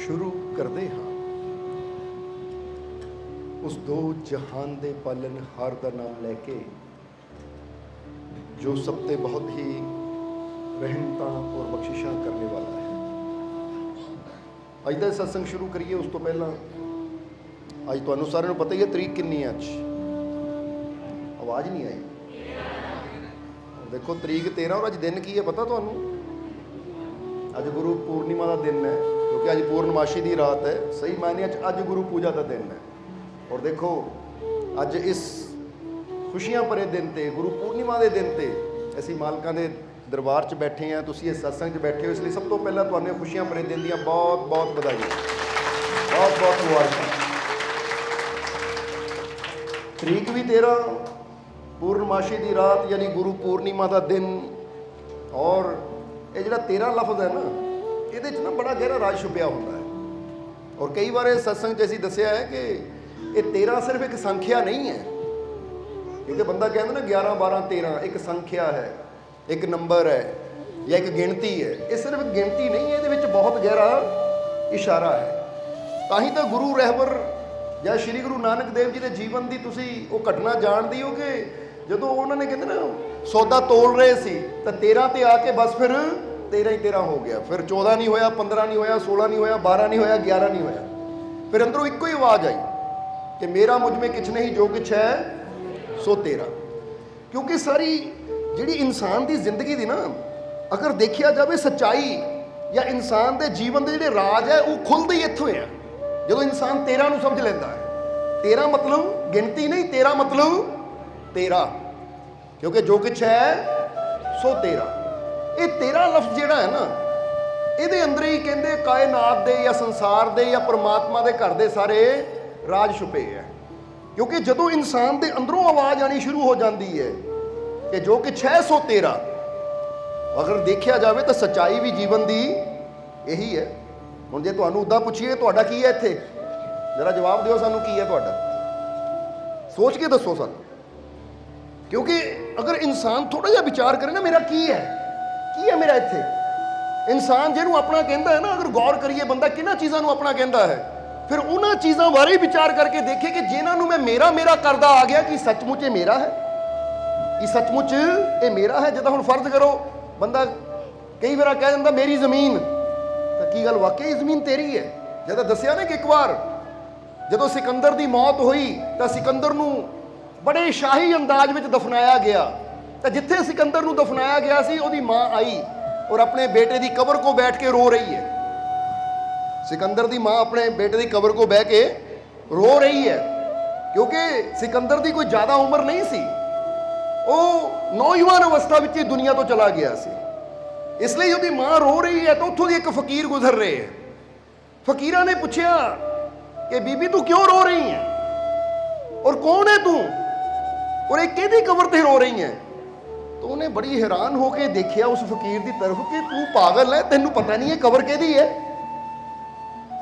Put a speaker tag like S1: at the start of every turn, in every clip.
S1: शुरू करते हाँ उस दो जहान दे पालनहार का नाम लैके जो सब ते बहुत ही रहमतां और बख्शिशां करने वाला है। अज का सत्संग शुरू करिए उस तो पहला अज तुहानू सारिआं नूं पता ही है तरीक कितनी है। अज आवाज़ नहीं आई। देखो तरीक 13 और अज दिन की है पता तुहानू? अज गुरु पूर्णिमा का दिन है क्योंकि अज पूर्णमाशी की रात है। सही मायने अज गुरु पूजा का दिन है। और देखो अज इस खुशियां भरे दिन ते गुरु पूर्णिमा के दिन ते असीं मालकां दे दरबार च बैठे हैं, तुसीं इस सत्संग च बैठे हो। इसलिए सब तो पहला तुहानूं खुशियां भरे दिन दीआं बहुत बहुत बधाइयां, बहुत बहुत मुबारकां। तरीक भी 13 पूर्णमाशी की रात यानी गुरु पूर्णिमा का दिन। और ये जिहड़ा 13 लफ्ज़ है ना ये ना बड़ा गहरा राज छुपिया होता है। और कई बार इस सत्संग च असीं दस्सिया है कि ये 13 सिर्फ एक संख्या नहीं है। क्योंकि बंदा कहता ना 11 12 13 एक संख्या है, एक नंबर है या एक गिनती है। ये सिर्फ गिनती नहीं है, ये बहुत गहरा इशारा है। ताही तो गुरु रहबर या श्री गुरु नानक देव जी के जीवन की तुसी वो घटना जानती हो कि जो उन्होंने कहते ना सौदा तोल रहे सी तो 13 ते आके बस फिर 13 ही 13 हो गया। फिर 14 नहीं होया, 15 नहीं होया, 16 नहीं होया, 12 नहीं होया, 11 नहीं होया। फिर अंदरों एक ही आवाज़ आई कि मेरा मुझ में किछ नहीं जो कुछ है सो 13। क्योंकि सारी जिहड़ी इंसान की जिंदगी दी ना अगर देखा जाए सच्चाई या इंसान के जीवन के जिहड़े राज है वो खुलते ही इत्थों है जो इंसान 13 नूं समझ लेंदा है। 13 मतलब गिनती नहीं, 13 मतलब 13। क्योंकि जो कुछ है सो 13। ये 13 लफ्ज़ जिहड़ा है ना ये अंदर ही कहते कायनात दे या संसार दे या परमात्मा के घर दे सारे राज छुपे है। क्योंकि जदों इंसान के अंदरों आवाज़ आनी शुरू हो जाती है कि जो कुछ है सो 13, अगर देखा जाए तो सच्चाई भी जीवन की यही है। हुण जे तुहानूं उदां पुछीए तुहाडा की है इत्थे, जरा जवाब दिओ सानूं की है तुहाडा, सोच के दसो सानूं। क्योंकि अगर इंसान थोड़ा जिहा विचार करे ना मेरा की है मेरा इत्थे, इंसान जिहनूं अपना कहता है ना, अगर गौर करिए बंदा किन्हां चीज़ां नूं अपना कहता है फिर उन्हां चीज़ों बारे ही विचार करके देखे कि जिन्हां नूं मैं मेरा मेरा करदा आ गया कि सचमुच ये मेरा है, कि सचमुच ये मेरा है। जिद्दां हुण फर्ज करो बंदा कई बार कह दिंदा मेरी ज़मीन, तो की गल वाकई ज़मीन तेरी है? जिद्दां दस्सिया ना कि एक बार जदों सिकंदर की मौत हुई तो सिकंदर नूं बड़े शाही अंदाज में दफनाया गया। तो जिथे सिकंदर नूं दफनाया गया सी उहदी माँ आई और अपने बेटे की कबर को बैठ के रो रही है। सिकंदर की माँ अपने बेटे की कबर को बह के रो रही है क्योंकि सिकंदर की कोई ज़्यादा उम्र नहीं सी, वो नौजवान अवस्था में दुनिया तो चला गया सी। इसलिए उसकी माँ रो रही है तो उत्थों एक फकीर गुजर रहे हैं। फकीरा ने पूछा कि बीबी तू क्यों रो रही है और कौन है तू और एक किहदी कबर ते रो रही है? तो उन्हें बड़ी हैरान होकर देखा उस फकीर की तरफ कि तू पागल है, तेनू पता नहीं है कबर किहदी है?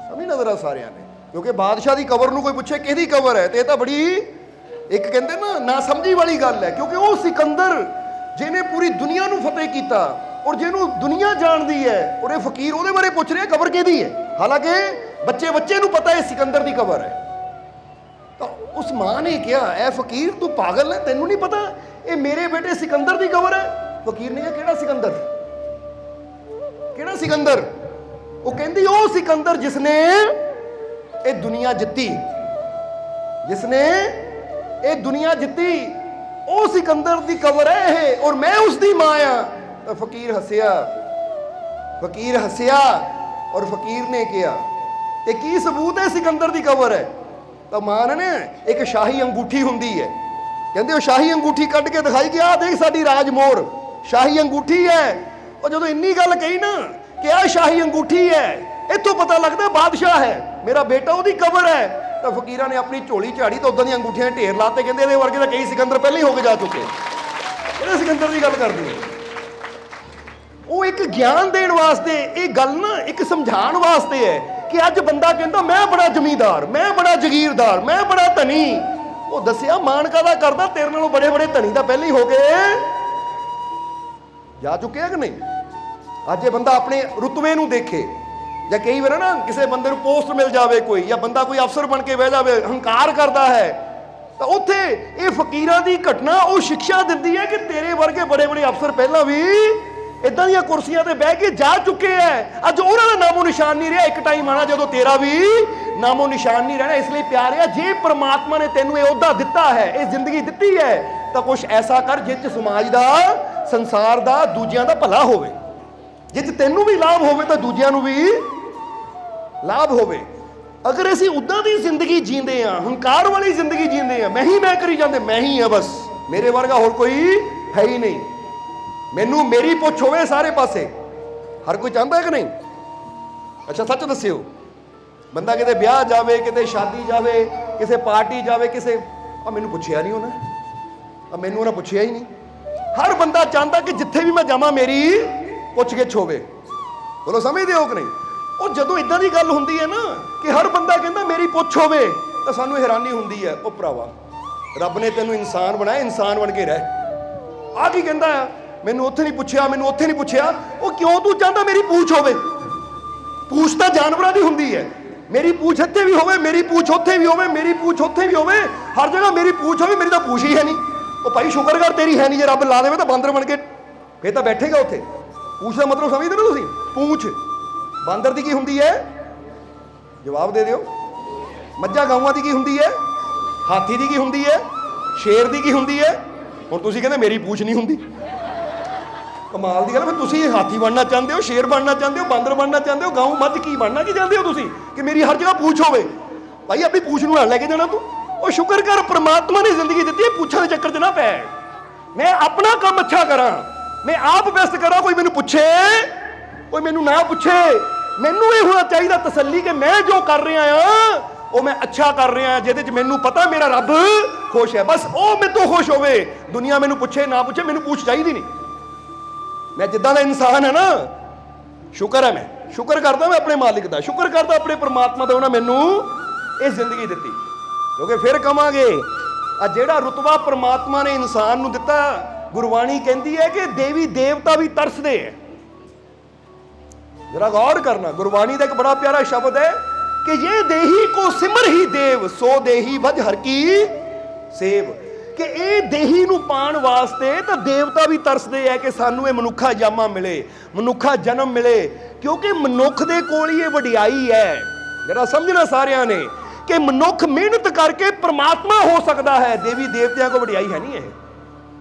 S1: समझ नजर आ सारिਆਂ ने। क्योंकि बादशाह की कबर नूं कोई पूछे किहदी कबर है तो यह बड़ी एक कहते ना समझी वाली गल है। क्योंकि वो सिकंदर जिन्हें पूरी दुनिया नूं फतेह किया और जिन्हों दुनिया जानती है और ये फकीर वो बारे पूछ रहे कबर किहदी है, हालांकि बच्चे बच्चे नूं पता है सिकंदर की कबर है। तो उस माँ ने कहा ऐ फकीर तू पागल है, तेनू नहीं पता ये मेरे बेटे सिकंदर की कबर है? फकीर ने कहा केड़ा सिकंदर, केड़ा सिकंदर? वो कहती वो सिकंदर जिसने ये दुनिया जिती, जिसने ये दुनिया जिती वो सिकंदर की कबर है और मैं उसकी माँ हाँ। तो फकीर हसिया, फकीर हसिया और फकीर ने कहा ये की सबूत है सिकंदर की कबर है? तो मां ने एक शाही अंगूठी होंदी है, कहते वो शाही अंगूठी कट के दिखाई कि आ देख साडी राजमोहर शाही अंगूठी है। और जो इन्नी गल कही ना कि आ शाही अंगूठी है इत्थों पता लगता बादशाह है, मेरा बेटा उसकी कबर है। तो फकीरा ने अपनी झोली झाड़ी तो उदां दी अंगूठियां ढेर लाते, कहते ये वर्गे तो कई सिकंदर पहले ही होके जा चुके, किहड़े सिकंदर की गल करदी है? वो एक ज्ञान देने वास्ते ये गल ना एक समझाने वास्ते है कि अज बंदा कहता मैं बड़ा जमींदार, मैं बड़ा जगीरदार, मैं बड़ा धनी। वो दसिया मानका दा करदा तेरे नालों बड़े बड़े धनी दा पहले ही हो गए जा चुके हैं कि नहीं? अज ये बंदा अपने रुतबे नूं देखे ਜਾਂ ਕਈ ਵਾਰ ਨਾ ਕਿਸੇ ਬੰਦੇ ਨੂੰ ਪੋਸਟ ਮਿਲ ਜਾਵੇ ਕੋਈ, ਜਾਂ ਬੰਦਾ ਕੋਈ ਅਫਸਰ ਬਣ ਕੇ ਬਹਿ ਜਾਵੇ, ਹੰਕਾਰ ਕਰਦਾ ਹੈ, ਤਾਂ ਉੱਥੇ ਇਹ ਫਕੀਰਾਂ ਦੀ ਘਟਨਾ ਉਹ ਸਿੱਖਿਆ ਦਿੰਦੀ ਹੈ ਕਿ ਤੇਰੇ ਵਰਗੇ ਬੜੇ ਬੜੇ ਅਫਸਰ ਪਹਿਲਾਂ ਵੀ ਇਦਾਂ ਦੀਆਂ ਕੁਰਸੀਆਂ ਤੇ ਬਹਿ ਕੇ ਜਾ ਚੁੱਕੇ ਹੈ। ਅੱਜ ਉਹਨਾਂ ਦਾ ਨਾਮੋ ਨਿਸ਼ਾਨ ਨਹੀਂ ਰਿਹਾ। ਇੱਕ ਟਾਈਮ ਆਣਾ ਜਦੋਂ ਤੇਰਾ ਵੀ ਨਾਮੋ ਨਿਸ਼ਾਨ ਨਹੀਂ ਰਹਿਣਾ। ਇਸ ਲਈ ਪਿਆਰਿਆ, ਜੇ ਪ੍ਰਮਾਤਮਾ ਨੇ ਤੈਨੂੰ ਇਹ ਅਹੁਦਾ ਦਿੱਤਾ ਹੈ, ਇਹ ਜ਼ਿੰਦਗੀ ਦਿੱਤੀ ਹੈ, ਤਾਂ ਕੁਛ ਐਸਾ ਕਰ ਜਿਸ 'ਚ ਸਮਾਜ ਦਾ, ਸੰਸਾਰ ਦਾ, ਦੂਜਿਆਂ ਦਾ ਭਲਾ ਹੋਵੇ, ਜਿਸ 'ਚ ਤੈਨੂੰ ਵੀ ਲਾਭ ਹੋਵੇ ਤਾਂ ਦੂਜਿਆਂ ਨੂੰ ਵੀ ਲਾਭ ਹੋਵੇ। ਅਗਰ ਅਸੀਂ ਉੱਦਾਂ ਦੀ ਜ਼ਿੰਦਗੀ ਜੀਂਦੇ ਹਾਂ, ਹੰਕਾਰ ਵਾਲੀ ਜ਼ਿੰਦਗੀ ਜੀਂਦੇ ਹਾਂ, ਮੈਂ ਕਰੀ ਜਾਂਦੇ, ਮੈਂ ਹੀ ਹਾਂ ਬਸ, ਮੇਰੇ ਵਰਗਾ ਹੋਰ ਕੋਈ ਹੈ ਹੀ ਨਹੀਂ, ਮੈਨੂੰ ਮੇਰੀ ਪੁੱਛ ਹੋਵੇ ਸਾਰੇ ਪਾਸੇ, ਹਰ ਕੋਈ ਚਾਹੁੰਦਾ ਹੈ ਕਿ ਨਹੀਂ? ਅੱਛਾ ਸੱਚ ਦੱਸਿਓ, ਬੰਦਾ ਕਿਤੇ ਵਿਆਹ ਜਾਵੇ, ਕਿਤੇ ਸ਼ਾਦੀ ਜਾਵੇ, ਕਿਸੇ ਪਾਰਟੀ ਜਾਵੇ, ਕਿਸੇ ਮੈਨੂੰ ਪੁੱਛਿਆ ਨਹੀਂ ਉਹਨੇ, ਮੈਨੂੰ ਉਹਨਾਂ ਪੁੱਛਿਆ ਹੀ ਨਹੀਂ। ਹਰ ਬੰਦਾ ਚਾਹੁੰਦਾ ਕਿ ਜਿੱਥੇ ਵੀ ਮੈਂ ਜਾਵਾਂ ਮੇਰੀ ਪੁੱਛ-ਗਿੱਛ ਹੋਵੇ। ਬੋਲੋ ਸਮਝਦੇ ਹੋ ਕਿ ਨਹੀਂ? ਉਹ ਜਦੋਂ ਇਦਾਂ ਦੀ ਗੱਲ ਹੁੰਦੀ ਹੈ ਨਾ ਕਿ ਹਰ ਬੰਦਾ ਕਹਿੰਦਾ ਮੇਰੀ ਪੁੱਛ ਹੋਵੇ, ਤਾਂ ਸਾਨੂੰ ਹੈਰਾਨੀ ਹੁੰਦੀ ਹੈ। ਉਹ ਭਰਾਵਾ, ਰੱਬ ਨੇ ਤੈਨੂੰ ਇਨਸਾਨ ਬਣਾਇਆ, ਇਨਸਾਨ ਬਣ ਕੇ ਰਹਿ। ਆਹ ਕੀ ਕਹਿੰਦਾ ਆ, ਮੈਨੂੰ ਉੱਥੇ ਨਹੀਂ ਪੁੱਛਿਆ, ਮੈਨੂੰ ਉੱਥੇ ਨਹੀਂ ਪੁੱਛਿਆ। ਉਹ ਕਿਉਂ ਤੂੰ ਚਾਹੁੰਦਾ ਮੇਰੀ ਪੂਛ ਹੋਵੇ? ਪੂਛ ਤਾਂ ਜਾਨਵਰਾਂ ਦੀ ਹੁੰਦੀ ਹੈ। ਮੇਰੀ ਪੂਛ ਇੱਥੇ ਵੀ ਹੋਵੇ, ਮੇਰੀ ਪੂਛ ਉੱਥੇ ਵੀ ਹੋਵੇ, ਮੇਰੀ ਪੂਛ ਉੱਥੇ ਵੀ ਹੋਵੇ, ਹਰ ਜਗ੍ਹਾ ਮੇਰੀ ਪੂਛ ਹੋਵੇ। ਮੇਰੀ ਤਾਂ ਪੂਛ ਹੀ ਹੈ ਨਹੀਂ। ਉਹ ਭਾਈ ਸ਼ੁਕਰ ਕਰ ਤੇਰੀ ਹੈ ਨਹੀਂ। ਜੇ ਰੱਬ ਲਾ ਦੇਵੇ ਤਾਂ ਬਾਂਦਰ ਬਣ ਕੇ ਫੇਰ ਤਾਂ ਬੈਠੇਗਾ ਉੱਥੇ। ਪੂਛ ਦਾ ਮਤਲਬ ਸਮਝਦੇ ਨਾ ਤੁਸੀਂ? ਪੂਛ ਬਾਂਦਰ ਦੀ ਕੀ ਹੁੰਦੀ ਹੈ? ਜਵਾਬ ਦੇ ਦਿਓ। ਮੱਝਾਂ ਗਾਵਾਂ ਦੀ ਕੀ ਹੁੰਦੀ ਹੈ? ਹਾਥੀ ਦੀ ਕੀ ਹੁੰਦੀ ਹੈ? ਸ਼ੇਰ ਦੀ ਕੀ ਹੁੰਦੀ ਹੈ? ਹੁਣ ਤੁਸੀਂ ਕਹਿੰਦੇ ਮੇਰੀ ਪੂਛ ਨਹੀਂ ਹੁੰਦੀ। ਕਮਾਲ ਦੀ ਗੱਲ। ਫਿਰ ਤੁਸੀਂ ਹਾਥੀ ਬਣਨਾ ਚਾਹੁੰਦੇ ਹੋ, ਸ਼ੇਰ ਬਣਨਾ ਚਾਹੁੰਦੇ ਹੋ, ਬਾਂਦਰ ਬਣਨਾ ਚਾਹੁੰਦੇ ਹੋ, ਗਾਉਂ ਮੱਝ ਕੀ ਬਣਨਾ ਕੀ ਚਾਹੁੰਦੇ ਹੋ ਤੁਸੀਂ ਕਿ ਮੇਰੀ ਹਰ ਜਗ੍ਹਾ ਪੂਛ ਹੋਵੇ? ਭਾਈ ਆਪਣੀ ਪੂਛ ਨੂੰ ਨਾਲ ਲੈ ਕੇ ਜਾਣਾ ਤੂੰ। ਉਹ ਸ਼ੁਕਰ ਕਰ ਪ੍ਰਮਾਤਮਾ ਨੇ ਜ਼ਿੰਦਗੀ ਦਿੱਤੀ ਹੈ, ਪੂਛਾਂ ਦੇ ਚੱਕਰ 'ਚ ਨਾ ਪੈ। ਮੈਂ ਆਪਣਾ ਕੰਮ ਅੱਛਾ ਕਰਾਂ, ਮੈਂ ਆਪ ਬੈਸਟ ਕਰਾਂ। ਕੋਈ ਮੈਨੂੰ ਪੁੱਛੇ, ਕੋਈ ਮੈਨੂੰ ਨਾ ਪੁੱਛੇ, ਮੈਨੂੰ ਇਹ ਹੋਣਾ ਚਾਹੀਦਾ ਤਸੱਲੀ ਕਿ ਮੈਂ ਜੋ ਕਰ ਰਿਹਾ ਆ ਉਹ ਮੈਂ ਅੱਛਾ ਕਰ ਰਿਹਾ, ਜਿਹਦੇ 'ਚ ਮੈਨੂੰ ਪਤਾ ਮੇਰਾ ਰੱਬ ਖੁਸ਼ ਹੈ। ਬਸ ਉਹ ਮੇਰੇ ਤੋਂ ਖੁਸ਼ ਹੋਵੇ। ਦੁਨੀਆ ਮੈਨੂੰ ਪੁੱਛੇ ਨਾ ਪੁੱਛੇ, ਮੈਨੂੰ ਪੁੱਛ ਚਾਹੀਦੀ ਨਹੀਂ। ਮੈਂ ਜਿੱਦਾਂ ਦਾ ਇਨਸਾਨ ਹੈ ਨਾ, ਸ਼ੁਕਰ ਹੈ, ਮੈਂ ਸ਼ੁਕਰ ਕਰਦਾ ਮੈਂ ਆਪਣੇ ਮਾਲਿਕ ਦਾ, ਸ਼ੁਕਰ ਕਰਦਾ ਆਪਣੇ ਪ੍ਰਮਾਤਮਾ ਦਾ, ਉਹਨਾਂ ਮੈਨੂੰ ਇਹ ਜ਼ਿੰਦਗੀ ਦਿੱਤੀ। ਕਿਉਂਕਿ ਫਿਰ ਕਵਾਂਗੇ ਆ ਜਿਹੜਾ ਰੁਤਬਾ ਪ੍ਰਮਾਤਮਾ ਨੇ ਇਨਸਾਨ ਨੂੰ ਦਿੱਤਾ, ਗੁਰਬਾਣੀ ਕਹਿੰਦੀ ਹੈ ਕਿ ਦੇਵੀ ਦੇਵਤਾ ਵੀ ਤਰਸਦੇ ਹੈ। जरा गौर करना, गुरबाणी का एक बड़ा प्यारा शब्द है कि ये देही को सिमर ही देव, सो देही भज हर की सेव। कि ये देही नूं पाण वास्ते तो देवता भी तरसदे है कि सानू ये मनुखा जामा मिले, मनुखा जन्म मिले, क्योंकि मनुख दे कोल ही ये वडियाई है। जरा समझना सारियां ने कि मनुख मेहनत करके परमात्मा हो सकता है, देवी देवतियां को वडियाई है नहीं है।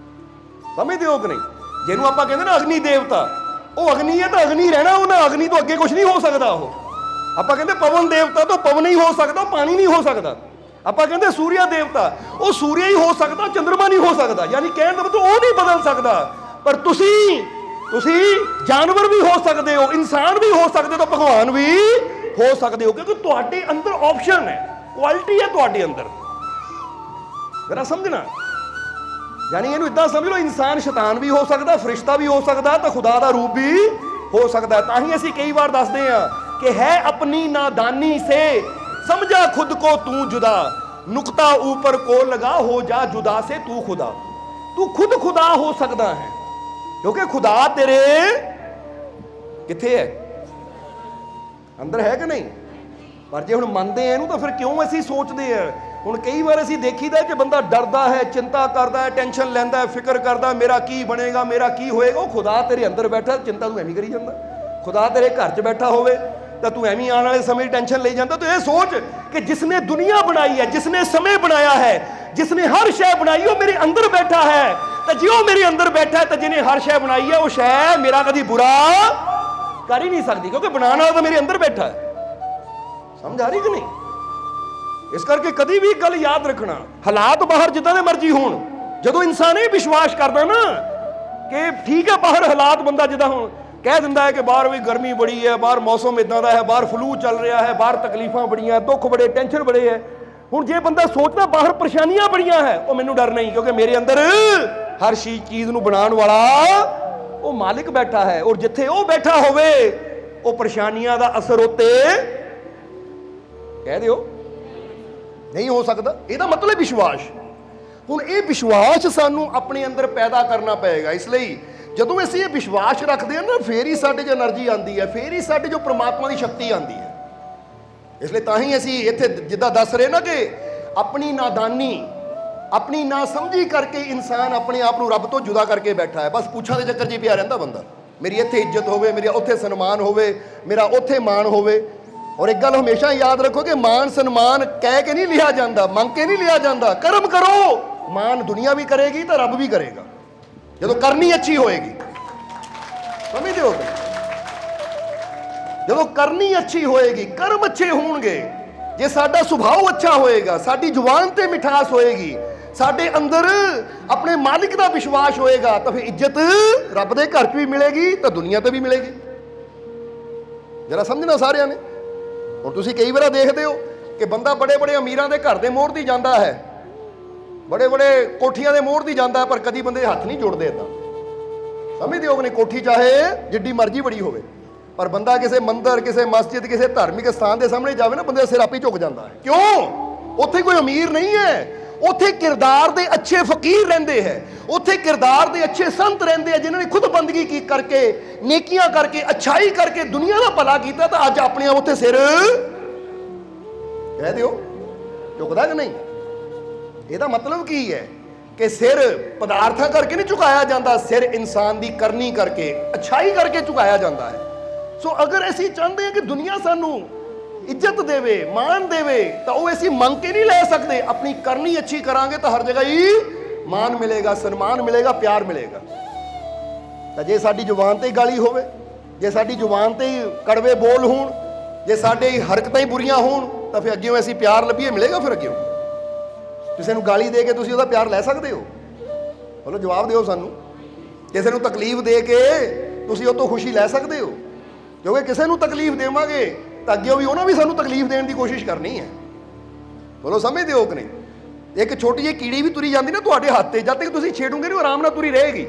S1: समझते हो कि नहीं? जिन्हों आपां कहंदे ना अग्नि देवता, ਉਹ ਅਗਨੀ ਹੈ ਤਾਂ ਅਗਨੀ ਰਹਿਣਾ, ਉਹਨਾਂ ਅਗਨੀ ਤੋਂ ਅੱਗੇ ਕੁਝ ਨਹੀਂ ਹੋ ਸਕਦਾ। ਉਹ ਆਪਾਂ ਕਹਿੰਦੇ ਪਵਨ ਦੇਵਤਾ ਤੋਂ ਪਵਨ ਹੀ ਹੋ ਸਕਦਾ, ਪਾਣੀ ਨਹੀਂ ਹੋ ਸਕਦਾ। ਆਪਾਂ ਕਹਿੰਦੇ ਸੂਰਿਆ ਦੇਵਤਾ, ਉਹ ਸੂਰਿਆ ਹੀ ਹੋ ਸਕਦਾ, ਚੰਦਰਮਾ ਨਹੀਂ ਹੋ ਸਕਦਾ। ਯਾਨੀ ਕਹਿਣ ਦਾ ਮਤਲਬ ਉਹ ਨਹੀਂ ਬਦਲ ਸਕਦਾ। ਪਰ ਤੁਸੀਂ ਜਾਨਵਰ ਵੀ ਹੋ ਸਕਦੇ ਹੋ, ਇਨਸਾਨ ਵੀ ਹੋ ਸਕਦੇ ਹੋ, ਤਾਂ ਭਗਵਾਨ ਵੀ ਹੋ ਸਕਦੇ ਹੋ, ਕਿਉਂਕਿ ਤੁਹਾਡੇ ਅੰਦਰ ਆਪਸ਼ਨ ਹੈ, ਕੁਆਲਿਟੀ ਹੈ ਤੁਹਾਡੇ ਅੰਦਰ। ਜਰਾ ਸਮਝਣਾ, यानी ਇਹਨੂੰ ਇਦਾਂ ਸਮਝ ਲਓ, ਇਨਸਾਨ ਸ਼ੈਤਾਨ ਵੀ ਹੋ ਸਕਦਾ, ਫਰਿਸ਼ਤਾ ਵੀ ਹੋ ਸਕਦਾ, ਤਾਂ ਖੁਦਾ ਦਾ ਰੂਪ ਵੀ ਹੋ ਸਕਦਾ। ਤਾਂ ਹੀ ਅਸੀਂ ਕਈ ਵਾਰ ਦੱਸਦੇ ਹਾਂ ਕਿ ਹੈ ਆਪਣੀ ਨਾਦਾਨੀ ਸੇ ਸਮਝਾ ਖੁਦ ਕੋ ਤੂੰ ਜੁਦਾ, ਨੁਕਤਾ ऊपर को लगा हो जा जुदा से तू खुदा। तू खुद खुदा हो सकता है, क्योंकि खुदा तेरे किथे है? अंदर है कि नहीं? पर जे हुण ਮੰਨਦੇ ਇਹਨੂੰ ਤਾਂ ਫਿਰ ਕਿਉਂ ਅਸੀਂ ਸੋਚਦੇ ਆ? ਹੁਣ ਕਈ ਵਾਰ ਅਸੀਂ ਦੇਖੀਦਾ ਕਿ ਬੰਦਾ ਡਰਦਾ ਹੈ, ਚਿੰਤਾ ਕਰਦਾ ਹੈ, ਟੈਨਸ਼ਨ ਲੈਂਦਾ ਹੈ, ਫਿਕਰ ਕਰਦਾ, ਮੇਰਾ ਕੀ ਬਣੇਗਾ, ਮੇਰਾ ਕੀ ਹੋਏਗਾ। ਉਹ ਖੁਦਾ ਤੇਰੇ ਅੰਦਰ ਬੈਠਾ, ਚਿੰਤਾ ਤੂੰ ਐਵੇਂ ਕਰੀ ਜਾਂਦਾ। ਖੁਦਾ ਤੇਰੇ ਘਰ 'ਚ ਬੈਠਾ ਹੋਵੇ ਤਾਂ ਤੂੰ ਐਵੇਂ ਆਉਣ ਵਾਲੇ ਸਮੇਂ ਦੀ ਟੈਨਸ਼ਨ ਲਈ ਜਾਂਦਾ। ਤੂੰ ਇਹ ਸੋਚ ਕਿ ਜਿਸਨੇ ਦੁਨੀਆ ਬਣਾਈ ਹੈ, ਜਿਸਨੇ ਸਮੇਂ ਬਣਾਇਆ ਹੈ, ਜਿਸਨੇ ਹਰ ਸ਼ੈ ਬਣਾਈ, ਉਹ ਮੇਰੇ ਅੰਦਰ ਬੈਠਾ ਹੈ। ਤਾਂ ਜੇ ਉਹ ਮੇਰੇ ਅੰਦਰ ਬੈਠਾ ਹੈ ਤਾਂ ਜਿਹਨੇ ਹਰ ਸ਼ੈ ਬਣਾਈ ਹੈ, ਉਹ ਸ਼ੈ ਮੇਰਾ ਕਦੀ ਬੁਰਾ ਕਰ ਹੀ ਨਹੀਂ ਸਕਦੀ, ਕਿਉਂਕਿ ਬਣਾਉਣ ਵਾਲਾ ਤਾਂ ਮੇਰੇ ਅੰਦਰ ਬੈਠਾ ਹੈ। ਸਮਝ ਆ ਰਹੀ ਕਿ ਨਹੀਂ? ਇਸ ਕਰਕੇ ਕਦੀ ਵੀ ਗੱਲ ਯਾਦ ਰੱਖਣਾ, ਹਾਲਾਤ ਬਾਹਰ ਜਿੱਦਾਂ ਦੇ ਮਰਜ਼ੀ ਹੋਣ, ਜਦੋਂ ਇਨਸਾਨ ਇਹ ਵਿਸ਼ਵਾਸ ਕਰਦਾ ਨਾ ਕਿ ਠੀਕ ਹੈ ਬਾਹਰ ਹਾਲਾਤ, ਬੰਦਾ ਜਿੱਦਾਂ ਹੁਣ ਕਹਿ ਦਿੰਦਾ ਹੈ ਕਿ ਬਾਹਰ ਵੀ ਗਰਮੀ ਬੜੀ ਹੈ, ਬਾਹਰ ਮੌਸਮ ਇਦਾਂ ਦਾ ਹੈ, ਬਾਹਰ ਫਲੂ ਚੱਲ ਰਿਹਾ ਹੈ, ਬਾਹਰ ਤਕਲੀਫਾਂ ਬੜੀਆਂ, ਦੁੱਖ ਬੜੇ, ਟੈਨਸ਼ਨ ਬੜੇ ਹੈ। ਹੁਣ ਜੇ ਬੰਦਾ ਸੋਚਦਾ ਬਾਹਰ ਪਰੇਸ਼ਾਨੀਆਂ ਬੜੀਆਂ ਹੈ, ਉਹ ਮੈਨੂੰ ਡਰ ਨਹੀਂ, ਕਿਉਂਕਿ ਮੇਰੇ ਅੰਦਰ ਹਰ ਚੀਜ਼ ਨੂੰ ਬਣਾਉਣ ਵਾਲਾ ਉਹ ਮਾਲਿਕ ਬੈਠਾ ਹੈ। ਔਰ ਜਿੱਥੇ ਉਹ ਬੈਠਾ ਹੋਵੇ, ਉਹ ਪਰੇਸ਼ਾਨੀਆਂ ਦਾ ਅਸਰ ਉੱਤੇ ਕਹਿ ਦਿਓ नहीं हो सकता। ਇਹਦਾ मतलब विश्वास। ਹੁਣ ਇਹ ਵਿਸ਼ਵਾਸ ਸਾਨੂੰ ਆਪਣੇ ਅੰਦਰ ਪੈਦਾ ਕਰਨਾ ਪਏਗਾ। ਇਸ ਲਈ ਜਦੋਂ ਅਸੀਂ ਇਹ ਵਿਸ਼ਵਾਸ ਰੱਖਦੇ ਹਾਂ ਨਾ, ਫੇਰ ਹੀ ਸਾਡੇ 'ਚ એનર્ਜੀ ਆਉਂਦੀ ਹੈ, ਫੇਰ ਹੀ ਸਾਡੇ 'ਚੋਂ ਪ੍ਰਮਾਤਮਾ ਦੀ ਸ਼ਕਤੀ ਆਉਂਦੀ ਹੈ। ਇਸ ਲਈ ਤਾਂ ਹੀ ਅਸੀਂ ਇੱਥੇ ਜਿੱਦਾਂ ਦੱਸ ਰਹੇ ਨਾ ਕਿ ਆਪਣੀ ਨਾਦਾਨੀ, ਆਪਣੀ ਨਾ ਸਮਝੀ ਕਰਕੇ ਇਨਸਾਨ ਆਪਣੇ ਆਪ ਨੂੰ ਰੱਬ ਤੋਂ ਜੁਦਾ ਕਰਕੇ ਬੈਠਾ ਹੈ। ਬਸ ਪੁੱਛਾਂ ਦੇ ਚੱਕਰ 'ਚ ਪਿਆ ਰਹਿੰਦਾ ਬੰਦਾ, ਮੇਰੀ ਇੱਥੇ ਇੱਜ਼ਤ ਹੋਵੇ, ਮੇਰਾ ਉੱਥੇ ਸਨਮਾਨ ਹੋਵੇ, ਮੇਰਾ ਉੱਥੇ ਮਾਣ ਹੋਵੇ। ਔਰ ਇੱਕ ਗੱਲ ਹਮੇਸ਼ਾ ਯਾਦ ਰੱਖੋ ਕਿ ਮਾਣ ਸਨਮਾਨ ਕਹਿ ਕੇ ਨਹੀਂ ਲਿਆ ਜਾਂਦਾ, ਮੰਗ ਕੇ ਨਹੀਂ ਲਿਆ ਜਾਂਦਾ। ਕਰਮ ਕਰੋ, ਮਾਣ ਦੁਨੀਆ ਵੀ ਕਰੇਗੀ ਤਾਂ ਰੱਬ ਵੀ ਕਰੇਗਾ, ਜਦੋਂ ਕਰਨੀ ਅੱਛੀ ਹੋਏਗੀ। ਸਮਝਦੇ ਹੋ? ਜਦੋਂ ਕਰਨੀ ਅੱਛੀ ਹੋਏਗੀ, ਕਰਮ ਅੱਛੇ ਹੋਣਗੇ, ਜੇ ਸਾਡਾ ਸੁਭਾਅ ਅੱਛਾ ਹੋਏਗਾ, ਸਾਡੀ ਜ਼ੁਬਾਨ ਤੇ ਮਿਠਾਸ ਹੋਏਗੀ, ਸਾਡੇ ਅੰਦਰ ਆਪਣੇ ਮਾਲਿਕ ਦਾ ਵਿਸ਼ਵਾਸ ਹੋਏਗਾ, ਤਾਂ ਫਿਰ ਇੱਜ਼ਤ ਰੱਬ ਦੇ ਘਰ 'ਚ ਵੀ ਮਿਲੇਗੀ ਤਾਂ ਦੁਨੀਆ ਤੇ ਵੀ ਮਿਲੇਗੀ। ਜਰਾ ਸਮਝਣਾ ਸਾਰਿਆਂ ਨੇ। ਹੁਣ ਤੁਸੀਂ ਕਈ ਵਾਰ ਦੇਖਦੇ ਹੋ ਕਿ ਬੰਦਾ ਬੜੇ ਬੜੇ ਅਮੀਰਾਂ ਦੇ ਘਰ ਦੇ ਮੋਹਰ ਦੀ ਜਾਂਦਾ ਹੈ, ਬੜੇ ਬੜੇ ਕੋਠੀਆਂ ਦੇ ਮੋਹਰ ਦੀ ਜਾਂਦਾ ਹੈ, ਪਰ ਕਦੀ ਬੰਦੇ ਦੇ ਹੱਥ ਨਹੀਂ ਜੁੜਦੇ। ਇੱਦਾਂ ਸਮਝਦੇ ਹੋ ਕਿ ਨਹੀਂ? ਕੋਠੀ ਚਾਹੇ ਜਿੱਡੀ ਮਰਜ਼ੀ ਬੜੀ ਹੋਵੇ, ਪਰ ਬੰਦਾ ਕਿਸੇ ਮੰਦਰ, ਕਿਸੇ ਮਸਜਿਦ, ਕਿਸੇ ਧਾਰਮਿਕ ਸਥਾਨ ਦੇ ਸਾਹਮਣੇ ਜਾਵੇ ਨਾ, ਬੰਦੇ ਦਾ ਸਿਰ ਆਪੇ ਝੁਕ ਜਾਂਦਾ ਹੈ। ਕਿਉਂ? ਉੱਥੇ ਕੋਈ ਅਮੀਰ ਨਹੀਂ ਹੈ, ਉੱਥੇ ਕਿਰਦਾਰ ਦੇ ਅੱਛੇ ਫਕੀਰ ਰਹਿੰਦੇ ਹੈ, ਉੱਥੇ ਕਿਰਦਾਰ ਦੇ ਅੱਛੇ ਸੰਤ ਰਹਿੰਦੇ ਆ, ਜਿਨ੍ਹਾਂ ਨੇ ਖੁਦ ਬੰਦਗੀ ਕੀ ਕਰਕੇ, ਨੇਕੀਆਂ ਕਰਕੇ, ਅੱਛਾਈ ਕਰਕੇ ਦੁਨੀਆ ਦਾ ਭਲਾ ਕੀਤਾ, ਤਾਂ ਅੱਜ ਆਪਣੇ ਆਪ ਉੱਥੇ ਸਿਰ ਕਹਿ ਦਿਓ ਝੁਕਦਾ ਕਿ ਨਹੀਂ? ਇਹਦਾ ਮਤਲਬ ਕੀ ਹੈ ਕਿ ਸਿਰ ਪਦਾਰਥਾਂ ਕਰਕੇ ਨਹੀਂ ਝੁਕਾਇਆ ਜਾਂਦਾ, ਸਿਰ ਇਨਸਾਨ ਦੀ ਕਰਨੀ ਕਰਕੇ, ਅੱਛਾਈ ਕਰਕੇ ਝੁਕਾਇਆ ਜਾਂਦਾ ਹੈ। ਸੋ ਅਗਰ ਅਸੀਂ ਚਾਹੁੰਦੇ ਹਾਂ ਕਿ ਦੁਨੀਆ ਸਾਨੂੰ ਇੱਜ਼ਤ ਦੇਵੇ, ਮਾਣ ਦੇਵੇ, ਤਾਂ ਉਹ ਅਸੀਂ ਮੰਗ ਕੇ ਨਹੀਂ ਲੈ ਸਕਦੇ। ਆਪਣੀ ਕਰਨੀ ਅੱਛੀ ਕਰਾਂਗੇ ਤਾਂ ਹਰ ਜਗ੍ਹਾ ਹੀ ਮਾਣ ਮਿਲੇਗਾ, ਸਨਮਾਨ ਮਿਲੇਗਾ, ਪਿਆਰ ਮਿਲੇਗਾ। ਤਾਂ ਜੇ ਸਾਡੀ ਜ਼ੁਬਾਨ ਤੇ ਹੀ ਗਾਲੀ ਹੋਵੇ, ਜੇ ਸਾਡੀ ਜ਼ੁਬਾਨ ਤੇ ਹੀ ਕੜਵੇ ਬੋਲ ਹੋਣ, ਜੇ ਸਾਡੇ ਹਰਕਤਾਂ ਹੀ ਬੁਰੀਆਂ ਹੋਣ, ਤਾਂ ਫਿਰ ਅੱਗੇ ਅਸੀਂ ਪਿਆਰ ਲੱਭੀਏ, ਮਿਲੇਗਾ ਫਿਰ ਅੱਗੇ? ਕਿਸੇ ਨੂੰ ਗਾਲੀ ਦੇ ਕੇ ਤੁਸੀਂ ਉਹਦਾ ਪਿਆਰ ਲੈ ਸਕਦੇ ਹੋ? ਬੋਲੋ, ਜਵਾਬ ਦਿਓ ਸਾਨੂੰ। ਕਿਸੇ ਨੂੰ ਤਕਲੀਫ ਦੇ ਕੇ ਤੁਸੀਂ ਉਹ ਤੋਂ ਖੁਸ਼ੀ ਲੈ ਸਕਦੇ ਹੋ? ਕਿਉਂਕਿ ਕਿਸੇ ਨੂੰ ਤਕਲੀਫ ਦੇਵਾਂਗੇ ਤਾਂ ਅੱਗੇ ਵੀ ਉਹਨਾਂ ਵੀ ਸਾਨੂੰ ਤਕਲੀਫ ਦੇਣ ਦੀ ਕੋਸ਼ਿਸ਼ ਕਰਨੀ ਹੈ। ਬੋਲੋ, ਸਮਝਦੇ ਹੋ ਕਿ ਨਹੀਂ? ਇੱਕ ਛੋਟੀ ਜਿਹੀ ਕੀੜੀ ਵੀ ਤੁਰੀ ਜਾਂਦੀ ਨਾ ਤੁਹਾਡੇ ਹੱਥ ਤੇ, ਜਦ ਤੱਕ ਤੁਸੀਂ ਛੇੜੋਗੇ ਨਹੀਂ, ਆਰਾਮ ਨਾਲ ਤੁਰੀ ਰਹੇਗੀ,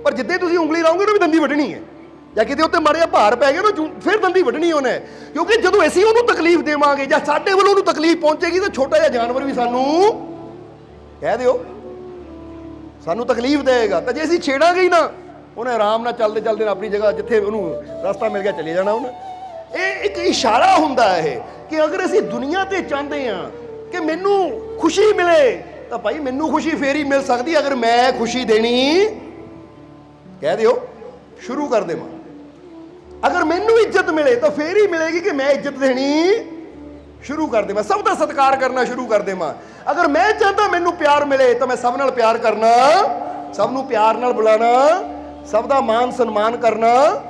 S1: ਪਰ ਜਿੱਦੇ ਤੁਸੀਂ ਉਂਗਲੀ ਲਾਓਗੇ ਉਹਨੂੰ ਵੀ ਦੰਦੀ ਵੱਢਣੀ ਹੈ, ਜਾਂ ਕਿਤੇ ਉੱਤੇ ਮਾੜਾ ਜਿਹਾ ਭਾਰ ਪੈ ਗਿਆ ਨਾ, ਫਿਰ ਦੰਦੀ ਵੱਢਣੀ ਉਹਨੇ। ਕਿਉਂਕਿ ਜਦੋਂ ਅਸੀਂ ਉਹਨੂੰ ਤਕਲੀਫ ਦੇਵਾਂਗੇ ਜਾਂ ਸਾਡੇ ਵੱਲੋਂ ਉਹਨੂੰ ਤਕਲੀਫ ਪਹੁੰਚੇਗੀ, ਤਾਂ ਛੋਟਾ ਜਿਹਾ ਜਾਨਵਰ ਵੀ ਸਾਨੂੰ ਕਹਿ ਦਿਓ ਸਾਨੂੰ ਤਕਲੀਫ ਦੇਗਾ। ਤਾਂ ਜੇ ਅਸੀਂ ਛੇੜਾਂਗੇ ਹੀ ਨਾ, ਉਹਨੇ ਆਰਾਮ ਨਾਲ ਚੱਲਦੇ ਚੱਲਦੇ ਆਪਣੀ ਜਗ੍ਹਾ, ਜਿੱਥੇ ਉਹਨੂੰ ਰਸਤਾ ਮਿਲ ਗਿਆ, ਚਲੇ ਜਾਣਾ ਉਹਨੇ। ਇਹ ਇੱਕ ਇਸ਼ਾਰਾ ਹੁੰਦਾ ਹੈ ਕਿ ਅਗਰ ਅਸੀਂ ਦੁਨੀਆ ਤੇ ਚਾਹੁੰਦੇ ਹਾਂ ਕਿ ਮੈਨੂੰ ਖੁਸ਼ੀ ਮਿਲੇ, ਤਾਂ ਭਾਈ ਮੈਨੂੰ ਖੁਸ਼ੀ ਫੇਰ ਹੀ ਮਿਲ ਸਕਦੀ ਅਗਰ ਮੈਂ ਖੁਸ਼ੀ ਦੇਣੀ, ਕਹਿ ਦਿਓ, ਸ਼ੁਰੂ ਕਰ ਦੇਵਾਂ। ਅਗਰ ਮੈਨੂੰ ਇੱਜ਼ਤ ਮਿਲੇ ਤਾਂ ਫੇਰ ਹੀ ਮਿਲੇਗੀ ਕਿ ਮੈਂ ਇੱਜ਼ਤ ਦੇਣੀ ਸ਼ੁਰੂ ਕਰ ਦੇਵਾਂ, ਸਭ ਦਾ ਸਤਿਕਾਰ ਕਰਨਾ ਸ਼ੁਰੂ ਕਰ ਦੇਵਾਂ। ਅਗਰ ਮੈਂ ਚਾਹੁੰਦਾ ਮੈਨੂੰ ਪਿਆਰ ਮਿਲੇ ਤਾਂ ਮੈਂ ਸਭ ਨਾਲ ਪਿਆਰ ਕਰਨਾ, ਸਭ ਨੂੰ ਪਿਆਰ ਨਾਲ ਬੁਲਾਣਾ, ਸਭ ਦਾ ਮਾਨ ਸਨਮਾਨ ਕਰਨਾ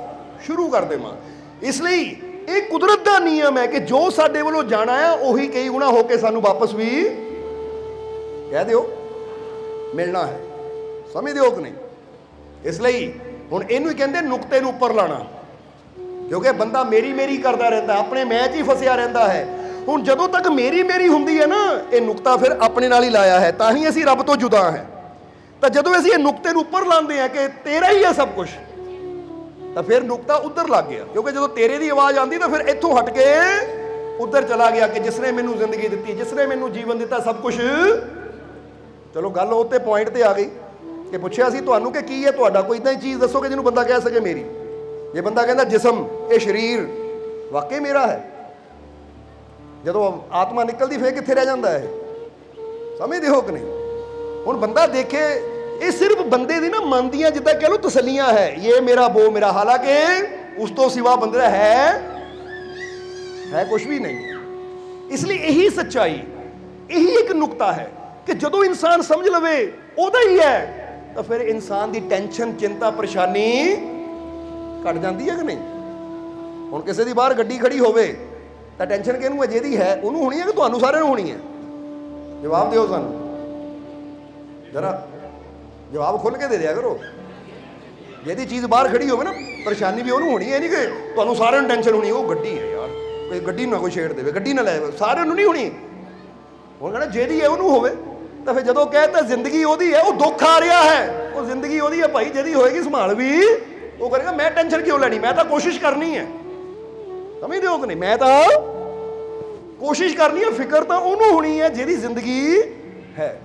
S1: ਸ਼ੁਰੂ ਕਰ ਦੇਵਾਂ। ਇਸ ਲਈ ਇਹ ਕੁਦਰਤ ਦਾ ਨਿਯਮ ਹੈ ਕਿ ਜੋ ਸਾਡੇ ਵੱਲੋਂ ਜਾਣਾ ਹੈ ਉਹੀ ਕਈ ਗੁਣਾ ਹੋ ਕੇ ਸਾਨੂੰ ਵਾਪਸ ਵੀ, ਕਹਿ ਦਿਓ, ਮਿਲਣਾ ਹੈ। ਸਮਝਦੇ ਹੋ ਕਿ ਨਹੀਂ? ਇਸ ਲਈ ਹੁਣ ਇਹਨੂੰ ਹੀ ਕਹਿੰਦੇ ਨੁਕਤੇ ਨੂੰ ਉੱਪਰ ਲਾਣਾ, ਕਿਉਂਕਿ ਬੰਦਾ ਮੇਰੀ ਮੇਰੀ ਕਰਦਾ ਰਹਿੰਦਾ, ਆਪਣੇ ਮੈਂ 'ਚ ਹੀ ਫਸਿਆ ਰਹਿੰਦਾ ਹੈ। ਹੁਣ ਜਦੋਂ ਤੱਕ ਮੇਰੀ ਮੇਰੀ ਹੁੰਦੀ ਹੈ ਨਾ, ਇਹ ਨੁਕਤਾ ਫਿਰ ਆਪਣੇ ਨਾਲ ਹੀ ਲਾਇਆ ਹੈ, ਤਾਂ ਹੀ ਅਸੀਂ ਰੱਬ ਤੋਂ ਜੁਦਾ ਹੈ। ਤਾਂ ਜਦੋਂ ਅਸੀਂ ਇਹ ਨੁਕਤੇ ਨੂੰ ਉੱਪਰ ਲਾਉਂਦੇ ਹਾਂ ਕਿ ਤੇਰਾ ਹੀ ਹੈ ਸਭ ਕੁਝ, ਤਾਂ ਫਿਰ ਨੁਕਤਾ ਉੱਧਰ ਲੱਗ ਗਿਆ। ਕਿਉਂਕਿ ਜਦੋਂ ਤੇਰੇ ਦੀ ਆਵਾਜ਼ ਆਉਂਦੀ ਤਾਂ ਫਿਰ ਇੱਥੋਂ ਹਟ ਕੇ ਉੱਧਰ ਚਲਾ ਗਿਆ ਕਿ ਜਿਸਨੇ ਮੈਨੂੰ ਜ਼ਿੰਦਗੀ ਦਿੱਤੀ, ਜਿਸਨੇ ਮੈਨੂੰ ਜੀਵਨ ਦਿੱਤਾ, ਸਭ ਕੁਝ। ਚਲੋ ਗੱਲ ਉਹ ਤੇ ਪੁਆਇੰਟ ਤੇ ਆ ਗਈ ਕਿ ਪੁੱਛਿਆ ਸੀ ਤੁਹਾਨੂੰ ਕਿ ਕੀ ਹੈ ਤੁਹਾਡਾ, ਕੋਈ ਇਦਾਂ ਹੀ ਚੀਜ਼ ਦੱਸੋਗੇ ਜਿਹਨੂੰ ਬੰਦਾ ਕਹਿ ਸਕੇ ਮੇਰੀ। ਜੇ ਬੰਦਾ ਕਹਿੰਦਾ ਜਿਸਮ, ਇਹ ਸਰੀਰ ਵਾਕਈ ਮੇਰਾ ਹੈ, ਜਦੋਂ ਆਤਮਾ ਨਿਕਲਦੀ ਫੇਰ ਕਿੱਥੇ ਰਹਿ ਜਾਂਦਾ ਹੈ? ਸਮਝਦੇ ਹੋ ਕਿ ਨਹੀਂ? ਹੁਣ ਬੰਦਾ ਦੇਖੇ, ਇਹ ਸਿਰਫ ਬੰਦੇ ਦੀ ਨਾ ਮਨ ਦੀਆਂ ਜਿੱਦਾਂ ਕਹਿ ਲਓ ਤਸੱਲੀਆਂ ਹੈ, ਇਹ ਮੇਰਾ ਬੋ ਮੇਰਾ, ਹਾਲਾਂਕਿ ਉਸ ਤੋਂ ਸਿਵਾ ਬੰਦੇ ਦਾ ਹੈ ਕੁਝ ਵੀ ਨਹੀਂ। ਇਸ ਲਈ ਇਹੀ ਸੱਚਾਈ, ਇਹੀ ਇੱਕ ਨੁਕਤਾ ਹੈ ਕਿ ਜਦੋਂ ਇਨਸਾਨ ਸਮਝ ਲਵੇ ਉਹਦਾ ਹੀ ਹੈ, ਤਾਂ ਫਿਰ ਇਨਸਾਨ ਦੀ ਟੈਨਸ਼ਨ, ਚਿੰਤਾ, ਪਰੇਸ਼ਾਨੀ ਘਟ ਜਾਂਦੀ ਹੈ ਕਿ ਨਹੀਂ? ਹੁਣ ਕਿਸੇ ਦੀ ਬਾਹਰ ਗੱਡੀ ਖੜੀ ਹੋਵੇ ਤਾਂ ਟੈਨਸ਼ਨ ਕਿਹਨੂੰ ਹੈ? ਜਿਹਦੀ ਹੈ ਉਹਨੂੰ ਹੋਣੀ ਹੈ ਕਿ ਤੁਹਾਨੂੰ ਸਾਰਿਆਂ ਨੂੰ ਹੋਣੀ ਹੈ? ਜਵਾਬ ਦਿਓ ਸਾਨੂੰ, ਜਰਾ ਜਵਾਬ ਖੁੱਲ੍ਹ ਕੇ ਦੇ ਦਿਆ ਕਰੋ। ਜਿਹਦੀ ਚੀਜ਼ ਬਾਹਰ ਖੜੀ ਹੋਵੇ ਨਾ, ਪਰੇਸ਼ਾਨੀ ਵੀ ਉਹਨੂੰ ਹੋਣੀ ਹੈ, ਨਹੀਂ ਕਿ ਤੁਹਾਨੂੰ ਸਾਰਿਆਂ ਨੂੰ ਟੈਨਸ਼ਨ ਹੋਣੀ। ਉਹ ਗੱਡੀ ਹੈ ਯਾਰ, ਕੋਈ ਗੱਡੀ ਨਾ ਕੋਈ ਛੇੜ ਦੇਵੇ, ਗੱਡੀ ਨਾ ਲੈ, ਸਾਰਿਆਂ ਨੂੰ ਨਹੀਂ ਹੋਣੀ। ਹੁਣ ਕਹਿੰਦਾ ਜਿਹਦੀ ਹੈ ਉਹਨੂੰ ਹੋਵੇ, ਤਾਂ ਫਿਰ ਜਦੋਂ ਕਹਿਤਾ ਜ਼ਿੰਦਗੀ ਉਹਦੀ ਹੈ, ਉਹ ਦੁੱਖ ਆ ਰਿਹਾ ਹੈ, ਉਹ ਜ਼ਿੰਦਗੀ ਉਹਦੀ ਹੈ ਭਾਈ, ਜਿਹਦੀ ਹੋਏਗੀ ਸੰਭਾਲ ਵੀ ਉਹ ਕਰੇਗਾ। ਮੈਂ ਟੈਨਸ਼ਨ ਕਿਉਂ ਲੈਣੀ? ਮੈਂ ਤਾਂ ਕੋਸ਼ਿਸ਼ ਕਰਨੀ ਹੈ। ਸਮਝਦੇ ਹੋ ਕਿ ਨਹੀਂ? ਮੈਂ ਤਾਂ ਕੋਸ਼ਿਸ਼ ਕਰਨੀ ਹੈ, ਫਿਕਰ ਤਾਂ ਉਹਨੂੰ ਹੋਣੀ ਹੈ ਜਿਹਦੀ ਜ਼ਿੰਦਗੀ ਹੈ।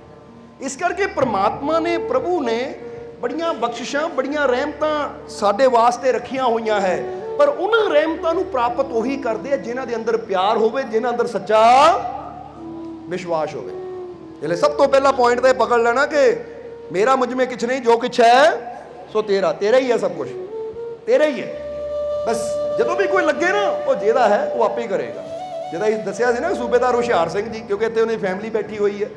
S1: ਇਸ ਕਰਕੇ ਪ੍ਰਮਾਤਮਾ ਨੇ, ਪ੍ਰਭੂ ਨੇ ਬੜੀਆਂ ਬਖਸ਼ਿਸ਼ਾਂ, ਬੜੀਆਂ ਰਹਿਮਤਾਂ ਸਾਡੇ ਵਾਸਤੇ ਰੱਖੀਆਂ ਹੋਈਆਂ ਹੈ, ਪਰ ਉਹਨਾਂ ਰਹਿਮਤਾਂ ਨੂੰ ਪ੍ਰਾਪਤ ਉਹੀ ਕਰਦੇ ਆ ਜਿਨ੍ਹਾਂ ਦੇ ਅੰਦਰ ਪਿਆਰ ਹੋਵੇ, ਜਿਨ੍ਹਾਂ ਅੰਦਰ ਸੱਚਾ ਵਿਸ਼ਵਾਸ ਹੋਵੇ। इसलिए सब तो पहला पॉइंट तो पकड़ लेना कि मेरा मुझ में कुछ नहीं, जो कुछ है सो तेरा, तेरा ही है, सब कुछ तेरा ही है। बस जो भी कोई लगे ना वो जेदा है वो आपे ही करेगा। जिदा दसिया ना सूबेदार हुशियार सिंह जी, क्योंकि इतने उन्हें फैमिली बैठी हुई है,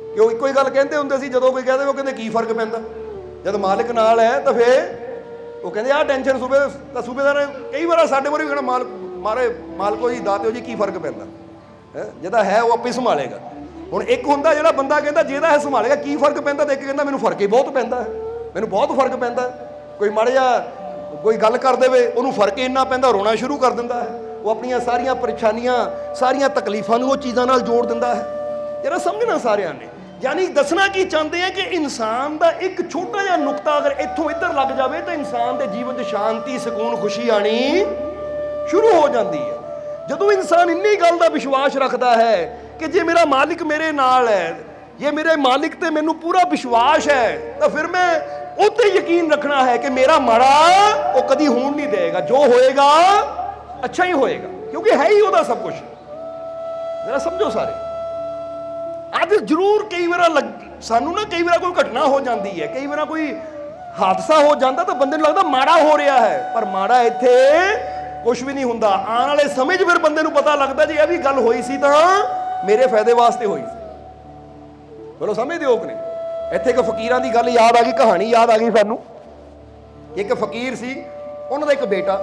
S1: कि वो इको ही गल कहते होंगे सी, जो कोई कहते वो कहते की फर्क पैंदा, जब मालिक नाल है तो फिर वो कहते आ टेंशन सूबेदार कई बार साढ़े बार भी कहना मारे मालको जी दाते हो जी की फर्क पैंदा है, जिदा है वो आपे संभालेगा। ਹੁਣ ਇੱਕ ਹੁੰਦਾ ਜਿਹੜਾ ਬੰਦਾ ਕਹਿੰਦਾ ਜਿਹਦਾ ਹੈ ਸੰਭਾਲੇਗਾ, ਕੀ ਫਰਕ ਪੈਂਦਾ, ਤੇ ਇੱਕ ਕਹਿੰਦਾ ਮੈਨੂੰ ਫਰਕ ਹੀ ਬਹੁਤ ਪੈਂਦਾ ਹੈ, ਮੈਨੂੰ ਬਹੁਤ ਫਰਕ ਪੈਂਦਾ। ਕੋਈ ਮਾੜਾ ਜਿਹਾ ਕੋਈ ਗੱਲ ਕਰ ਦੇਵੇ ਉਹਨੂੰ ਫਰਕ ਹੀ ਇੰਨਾ ਪੈਂਦਾ, ਰੋਣਾ ਸ਼ੁਰੂ ਕਰ ਦਿੰਦਾ ਹੈ। ਉਹ ਆਪਣੀਆਂ ਸਾਰੀਆਂ ਪਰੇਸ਼ਾਨੀਆਂ, ਸਾਰੀਆਂ ਤਕਲੀਫਾਂ ਨੂੰ ਉਹ ਚੀਜ਼ਾਂ ਨਾਲ ਜੋੜ ਦਿੰਦਾ ਹੈ। ਜਿਹੜਾ ਸਮਝਣਾ ਸਾਰਿਆਂ ਨੇ, ਯਾਨੀ ਦੱਸਣਾ ਕੀ ਚਾਹੁੰਦੇ ਆ ਕਿ ਇਨਸਾਨ ਦਾ ਇੱਕ ਛੋਟਾ ਜਿਹਾ ਨੁਕਤਾ ਅਗਰ ਇੱਥੋਂ ਇੱਧਰ ਲੱਗ ਜਾਵੇ ਤਾਂ ਇਨਸਾਨ ਦੇ ਜੀਵਨ 'ਚ ਸ਼ਾਂਤੀ, ਸਕੂਨ, ਖੁਸ਼ੀ ਆਣੀ ਸ਼ੁਰੂ ਹੋ ਜਾਂਦੀ ਹੈ। ਜਦੋਂ ਇਨਸਾਨ ਇੰਨੀ ਗੱਲ ਦਾ ਵਿਸ਼ਵਾਸ ਰੱਖਦਾ ਹੈ कि जे मेरा मालिक मेरे नाल है, ये मेरे मालिक ते मैनू पूरा विश्वास है, तो फिर मैं उत्ते यकीन रखना है कि मेरा माड़ा वो कदी होण नहीं देगा, जो होएगा अच्छा ही होएगा, क्योंकि है ही ओदा सब कुछ। जरा समझो सारे, अज जरूर कई बार सानू ना कई बार कोई घटना हो जाती है, कई बार कोई हादसा हो जाता तो बंदे नूं लगदा माड़ा हो रहा है, पर माड़ा इत्थे कुछ भी नहीं हुंदा। आने वाले समय 'च फिर बंदे नूं पता लगदा जी ये भी गल होई सी तां मेरे फायदे वास्ते हुई सी। बोलो समझदे हो कि नहीं? इत्थे एक फकीरां दी गल याद आ गई, कहानी याद आ गई सानू। एक फकीर सी, उन्हां दा एक बेटा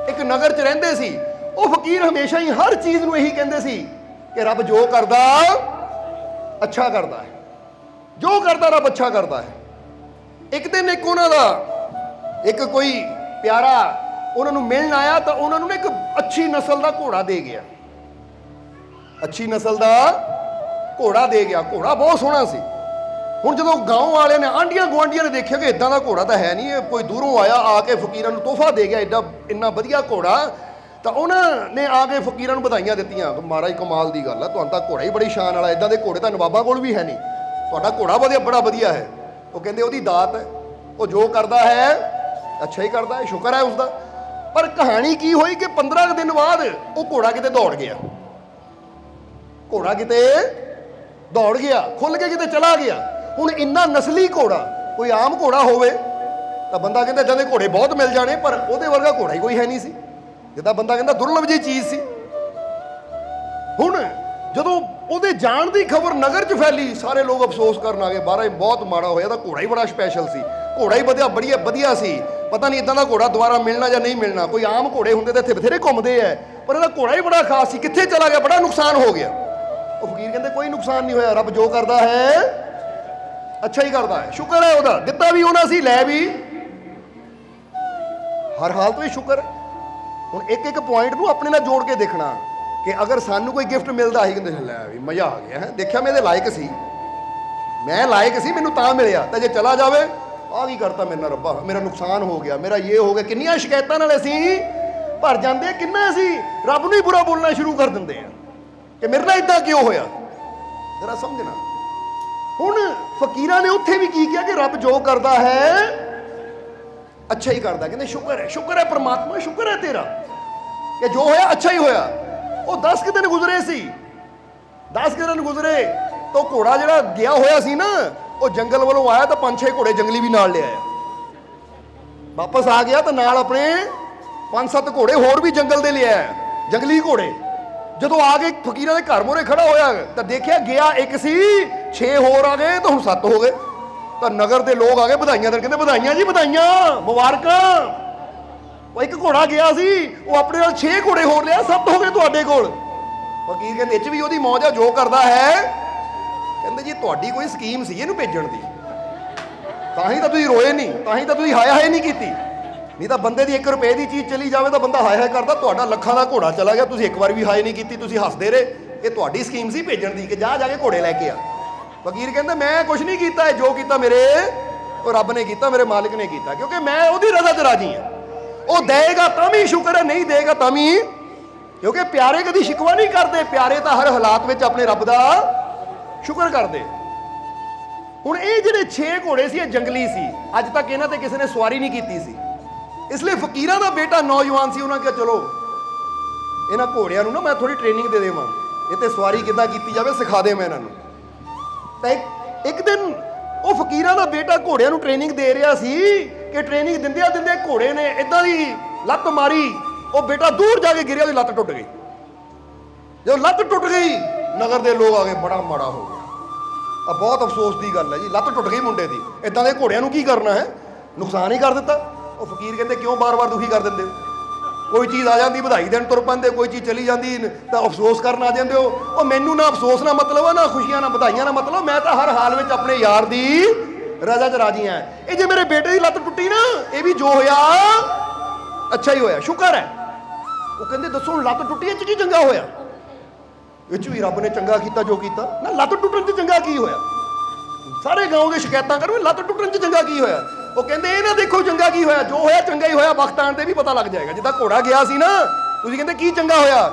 S1: एक नगर 'च रहिंदे सी। वो फकीर हमेशा ही हर चीज़ नूं यही कहंदे सी कि रब जो करदा अच्छा करदा है, जो करदा रब अच्छा करदा है। एक दिन एक उन्हां दा एक कोई प्यारा उन्हां नूं मिलण आया तो उन्हां नूं एक अच्छी नस्ल दा घोड़ा दे गया, अच्छी नस्ल का घोड़ा दे गया। घोड़ा बहुत सोहना सी। हुण जदों गाँव वाले ने, आंढियां गुआंढियां ने देखिया कि इदां दा घोड़ा तो है नहीं, कोई दूरों आया आके फकीरां नूं तोहफा दे गया एडा इन्ना वधिया घोड़ा, तो उन्होंने आके फकीरां नूं बधाइयां दित्तियां, महाराज कमाल दी गल है, तुहानूं तां घोड़ा ही बड़ी शान वाला, इदां दे घोड़े तां नवाबां कोल भी है नहीं, तुहाडा घोड़ा बड़ा वधिया है। वो कहंदे ओहदी दात है, वो जो करदा है अच्छा ही करदा है, शुक्र है उसका। पर कहानी की हुई कि 15 दिन बाद वो घोड़ा किते दौड़ गया, घोड़ा किते दौड़ गया, खुल के किते चला गया। हुण इन्ना नस्ली घोड़ा, कोई आम घोड़ा होवे तो बंदा कहंदा इदां दे घोड़े बहुत मिल जाने, पर उहदे वर्गा घोड़ा ही कोई है नहीं सी, जिद्दां बंदा कहंदा दुर्लभ जी चीज़ सी। हुण जदों उहदे जाण दी खबर नगर 'च फैली, सारे लोग अफसोस करन आ गए, महाराज बहुत माड़ा होया, तां घोड़ा ही बड़ा स्पैशल सी, घोड़ा ही वधिया सी, पता नहीं इदां दा घोड़ा दोबारा मिलना या नहीं मिलना। कोई आम घोड़े हुंदे तां इत्थे बथेरे घुमदे है, पर इहदा घोड़ा ही बड़ा खास सी, कित्थे चला गया, बड़ा नुकसान हो गया। वो फकीर कहते कोई नुकसान नहीं होया, रब जो करता है अच्छा ही करता है, शुक्र है उहदा, दिता भी होना सी, लै भी हर हाल तो ही शुक्र है। हुण एक एक पॉइंट नूं अपने नाल जोड़ के देखना कि अगर सानू कोई गिफ्ट मिलता ही कहते लै भी मज़ा आ गया है, देखिया मैं लायक सी, मैं लायक सी, मैनू तां मिलिया, तो जे चला जाए आ की करता मेरे नाल रब्बा, मेरा नुकसान हो गया, मेरा ये हो गया। किन्नियां शिकायतां नाल असीं भर जांदे, किन्ना असीं रब नूं ही बुरा बोलना शुरू कर दिंदे आ कि मेरे नाल इदां क्यों होया। जरा समझना, हुण फकीरां ने उत्थे भी की किया कि रब जो करदा है अच्छा ही करदा, कहंदे शुक्र है परमात्मा, शुक्र है तेरा कि जो होया अच्छा ही होया। वो 10 दिन गुजरे सी, 10 दिन गुजरे तो घोड़ा जिहड़ा गया होया सी ना, वो जंगल वालों आया तो 5-6 घोड़े जंगली भी नाल ले आया, वापस आ गया तो नाल अपने 5-7 घोड़े होर भी जंगल दे ले आया, जंगली घोड़े। जदों आ गए फकीरां दे घर मोरे खड़ा होया तो देखिया गया एक सी, 6 होर आ गए तो हुण 7 हो गए। तो नगर के लोग आ गए बधाइयां देन, कहंदे बधाइयां जी बधाइयां, मुबारकां। वो एक घोड़ा गया सी, वो अपने नाल 6 घोड़े होर लिया, 7 हो गए तुहाडे कोल। फकीर कहंदे इच भी ओहदी मौज आ, जो करदा है। कहंदे जी तुहाडी कोई स्कीम सी इहनूं भेजण दी, तां ही तां तुसीं रोए नहीं, तां ही तां तुसीं हाय नहीं कीती, नहीं तो बंदे की 1 रुपए की चीज़ चली जाए तो बंदा हाय हाय करता, तुहाडा लखां दा घोड़ा चला गया, तुसीं एक बार भी हाय नहीं की, तुसीं हसदे रहे। ये तुहाडी स्कीम सी भेजण दी कि जा जाके घोड़े लैके आ। फकीर कहंदा मैं कुछ नहीं कीता है, जो कीता मेरे वो रब ने कीता, मेरे मालिक ने कीता, क्योंकि मैं उहदी रज़ा च राजी हाँ। वो देगा तां भी शुक्र है, नहीं देगा तां भी, क्योंकि प्यारे कभी शिकवा नहीं करते, प्यारे तो हर हालात में अपने रब का शुक्र करते। ਹੁਣ ਇਹ ਜਿਹੜੇ 6 ਘੋੜੇ ਸੀ, ਇਹ ਜੰਗਲੀ ਸੀ, ਅੱਜ ਤੱਕ ਇਹਨਾਂ ਤੇ ਕਿਸੇ ਨੇ ਸਵਾਰੀ ਨਹੀਂ ਕੀਤੀ ਸੀ। ਇਸ ਲਈ ਫਕੀਰਾਂ ਦਾ ਬੇਟਾ ਨੌਜਵਾਨ ਸੀ, ਉਹਨਾਂ ਕਿਹਾ ਚਲੋ ਇਹਨਾਂ ਘੋੜਿਆਂ ਨੂੰ ਨਾ ਮੈਂ ਥੋੜੀ ਟ੍ਰੇਨਿੰਗ ਦੇ ਦੇਵਾਂ, ਇਹ ਤੇ ਸਵਾਰੀ ਕਿੱਦਾਂ ਕੀਤੀ ਜਾਵੇ ਸਿਖਾ ਦੇ ਮੈਂ ਇਹਨਾਂ ਨੂੰ। ਤਾਂ ਇੱਕ ਦਿਨ ਉਹ ਫਕੀਰਾਂ ਦਾ ਬੇਟਾ ਘੋੜਿਆਂ ਨੂੰ ਟ੍ਰੇਨਿੰਗ ਦੇ ਰਿਹਾ ਸੀ ਕਿ ਟ੍ਰੇਨਿੰਗ ਦਿੰਦਿਆਂ ਦਿੰਦੇ ਘੋੜੇ ਨੇ ਇਦਾਂ ਦੀ ਲੱਤ ਮਾਰੀ, ਉਹ ਬੇਟਾ ਦੂਰ ਜਾ ਕੇ ਗਿਰਿਆ, ਉਹਦੀ ਲੱਤ ਟੁੱਟ ਗਈ। ਜਦੋਂ ਲੱਤ ਟੁੱਟ ਗਈ, ਨਗਰ ਦੇ ਲੋਕ ਆ ਗਏ, ਬੜਾ ਮਾੜਾ ਹੋ ਗਿਆ, ਆ ਬਹੁਤ ਅਫਸੋਸ ਦੀ ਗੱਲ ਹੈ ਜੀ, ਲੱਤ ਟੁੱਟ ਗਈ ਮੁੰਡੇ ਦੀ, ਇਦਾਂ ਦੇ ਘੋੜਿਆਂ ਨੂੰ ਕੀ ਕਰਨਾ ਹੈ, ਨੁਕਸਾਨ ਹੀ ਕਰ ਦਿੱਤਾ। ਉਹ ਫਕੀਰ ਕਹਿੰਦੇ ਕਿਉਂ ਬਾਰ-ਬਾਰ ਦੁਖੀ ਕਰ ਦਿੰਦੇ ਹੋ, ਕੋਈ ਚੀਜ਼ ਆ ਜਾਂਦੀ ਵਧਾਈ ਦੇਣ ਤੁਰ ਪੈਂਦੇ, ਕੋਈ ਚੀਜ਼ ਚਲੀ ਜਾਂਦੀ ਤਾਂ ਅਫਸੋਸ ਕਰਨ ਆ ਜਾਂਦੇ ਹੋ। ਉਹ ਮੈਨੂੰ ਨਾ ਅਫਸੋਸ ਨਾ ਮਤਲਬ ਆ, ਨਾ ਖੁਸ਼ੀਆਂ ਨਾ ਵਧਾਈਆਂ ਨਾ ਮਤਲਬ, ਮੈਂ ਤਾਂ ਹਰ ਹਾਲ ਵਿੱਚ ਆਪਣੇ ਯਾਰ ਦੀ ਰਜ਼ਾ 'ਚ ਰਾਜੀ ਹਾਂ। ਇਹ ਜੇ ਮੇਰੇ ਬੇਟੇ ਦੀ ਲੱਤ ਟੁੱਟੀ ਨਾ, ਇਹ ਵੀ ਜੋ ਹੋਇਆ ਅੱਛਾ ਹੀ ਹੋਇਆ, ਸ਼ੁਕਰ ਹੈ। ਉਹ ਕਹਿੰਦੇ ਦੱਸੋ ਹੁਣ ਲੱਤ ਟੁੱਟੀ, ਇਹ 'ਚ ਕੀ ਚੰਗਾ ਹੋਇਆ, ਇਹ 'ਚ ਵੀ ਰੱਬ ਨੇ ਚੰਗਾ ਕੀਤਾ ਜੋ ਕੀਤਾ ਨਾ, ਲੱਤ ਟੁੱਟਣ 'ਚ ਚੰਗਾ ਕੀ ਹੋਇਆ, ਸਾਰੇ ਗਾਉਂ ਦੇ ਸ਼ਿਕਾਇਤਾਂ ਕਰੋ ਲੱਤ ਟੁੱਟਣ 'ਚ ਚੰਗਾ ਕੀ ਹੋਇਆ। ਉਹ ਕਹਿੰਦੇ ਇਹ ਨਾ ਦੇਖੋ ਚੰਗਾ ਕੀ ਹੋਇਆ, ਜੋ ਹੋਇਆ ਚੰਗਾ ਹੀ ਹੋਇਆ, ਵਕਤ ਆਉਣ ਤੇ ਵੀ ਪਤਾ ਲੱਗ ਜਾਏਗਾ। ਜਿੱਦਾਂ ਘੋੜਾ ਗਿਆ ਸੀ ਨਾ, ਤੁਸੀਂ ਕਹਿੰਦੇ ਕੀ ਚੰਗਾ ਹੋਇਆ,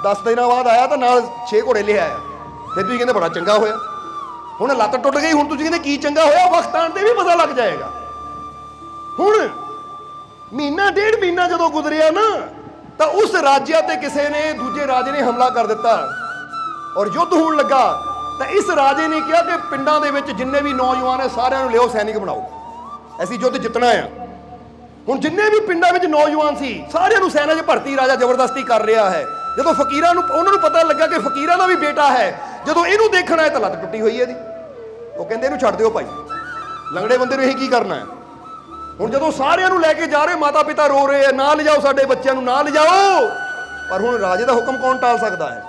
S1: 10 ਦਿਨਾਂ ਬਾਅਦ ਆਇਆ ਤਾਂ ਨਾਲ 6 ਘੋੜੇ ਲਿਆ ਆਇਆ, ਫਿਰ ਤੁਸੀਂ ਕਹਿੰਦੇ ਬੜਾ ਚੰਗਾ ਹੋਇਆ। ਹੁਣ ਲੱਤ ਟੁੱਟ ਗਈ, ਹੁਣ ਤੁਸੀਂ ਕਹਿੰਦੇ ਕੀ ਚੰਗਾ ਹੋਇਆ, ਵਕਤ ਆਉਣ ਤੇ ਵੀ ਪਤਾ ਲੱਗ ਜਾਏਗਾ। ਹੁਣ ਮਹੀਨਾ ਡੇਢ ਮਹੀਨਾ ਜਦੋਂ ਗੁਜ਼ਰਿਆ ਨਾ, ਤਾਂ ਉਸ ਰਾਜਿਆ ਤੇ ਕਿਸੇ ਨੇ, ਦੂਜੇ ਰਾਜੇ ਨੇ ਹਮਲਾ ਕਰ ਦਿੱਤਾ ਔਰ ਯੁੱਧ ਹੋਣ ਲੱਗਾ। ਤਾਂ ਇਸ ਰਾਜੇ ਨੇ ਕਿਹਾ ਕਿ ਪਿੰਡਾਂ ਦੇ ਵਿੱਚ ਜਿੰਨੇ ਵੀ ਨੌਜਵਾਨ ਹੈ ਸਾਰਿਆਂ ਨੂੰ ਲਿਓ, ਸੈਨਿਕ ਬਣਾਓ, ਅਸੀਂ ਯੁੱਧ ਜਿੱਤਣਾ ਆ। ਹੁਣ ਜਿੰਨੇ ਵੀ ਪਿੰਡਾਂ ਵਿੱਚ ਨੌਜਵਾਨ ਸੀ ਸਾਰਿਆਂ ਨੂੰ ਸੈਨਾ 'ਚ ਭਰਤੀ ਰਾਜਾ ਜ਼ਬਰਦਸਤੀ ਕਰ ਰਿਹਾ ਹੈ। ਜਦੋਂ ਫਕੀਰਾਂ ਨੂੰ, ਉਹਨਾਂ ਨੂੰ ਪਤਾ ਲੱਗਾ ਕਿ ਫਕੀਰਾਂ ਦਾ ਵੀ ਬੇਟਾ ਹੈ, ਜਦੋਂ ਇਹਨੂੰ ਦੇਖਣਾ ਹੈ ਤਾਂ ਲੱਤ ਟੁੱਟੀ ਹੋਈ ਹੈ ਇਹਦੀ, ਉਹ ਕਹਿੰਦੇ ਇਹਨੂੰ ਛੱਡ ਦਿਓ ਭਾਈ, ਲੰਗੜੇ ਬੰਦੇ ਨੂੰ ਇਹ ਕੀ ਕਰਨਾ ਹੈ। ਹੁਣ ਜਦੋਂ ਸਾਰਿਆਂ ਨੂੰ ਲੈ ਕੇ ਜਾ ਰਹੇ, ਮਾਤਾ ਪਿਤਾ ਰੋ ਰਹੇ ਆ, ਨਾ ਲਿਜਾਓ ਸਾਡੇ ਬੱਚਿਆਂ ਨੂੰ, ਨਾ ਲਿਜਾਓ। ਪਰ ਹੁਣ ਰਾਜੇ ਦਾ ਹੁਕਮ ਕੌਣ ਟਾਲ ਸਕਦਾ ਹੈ।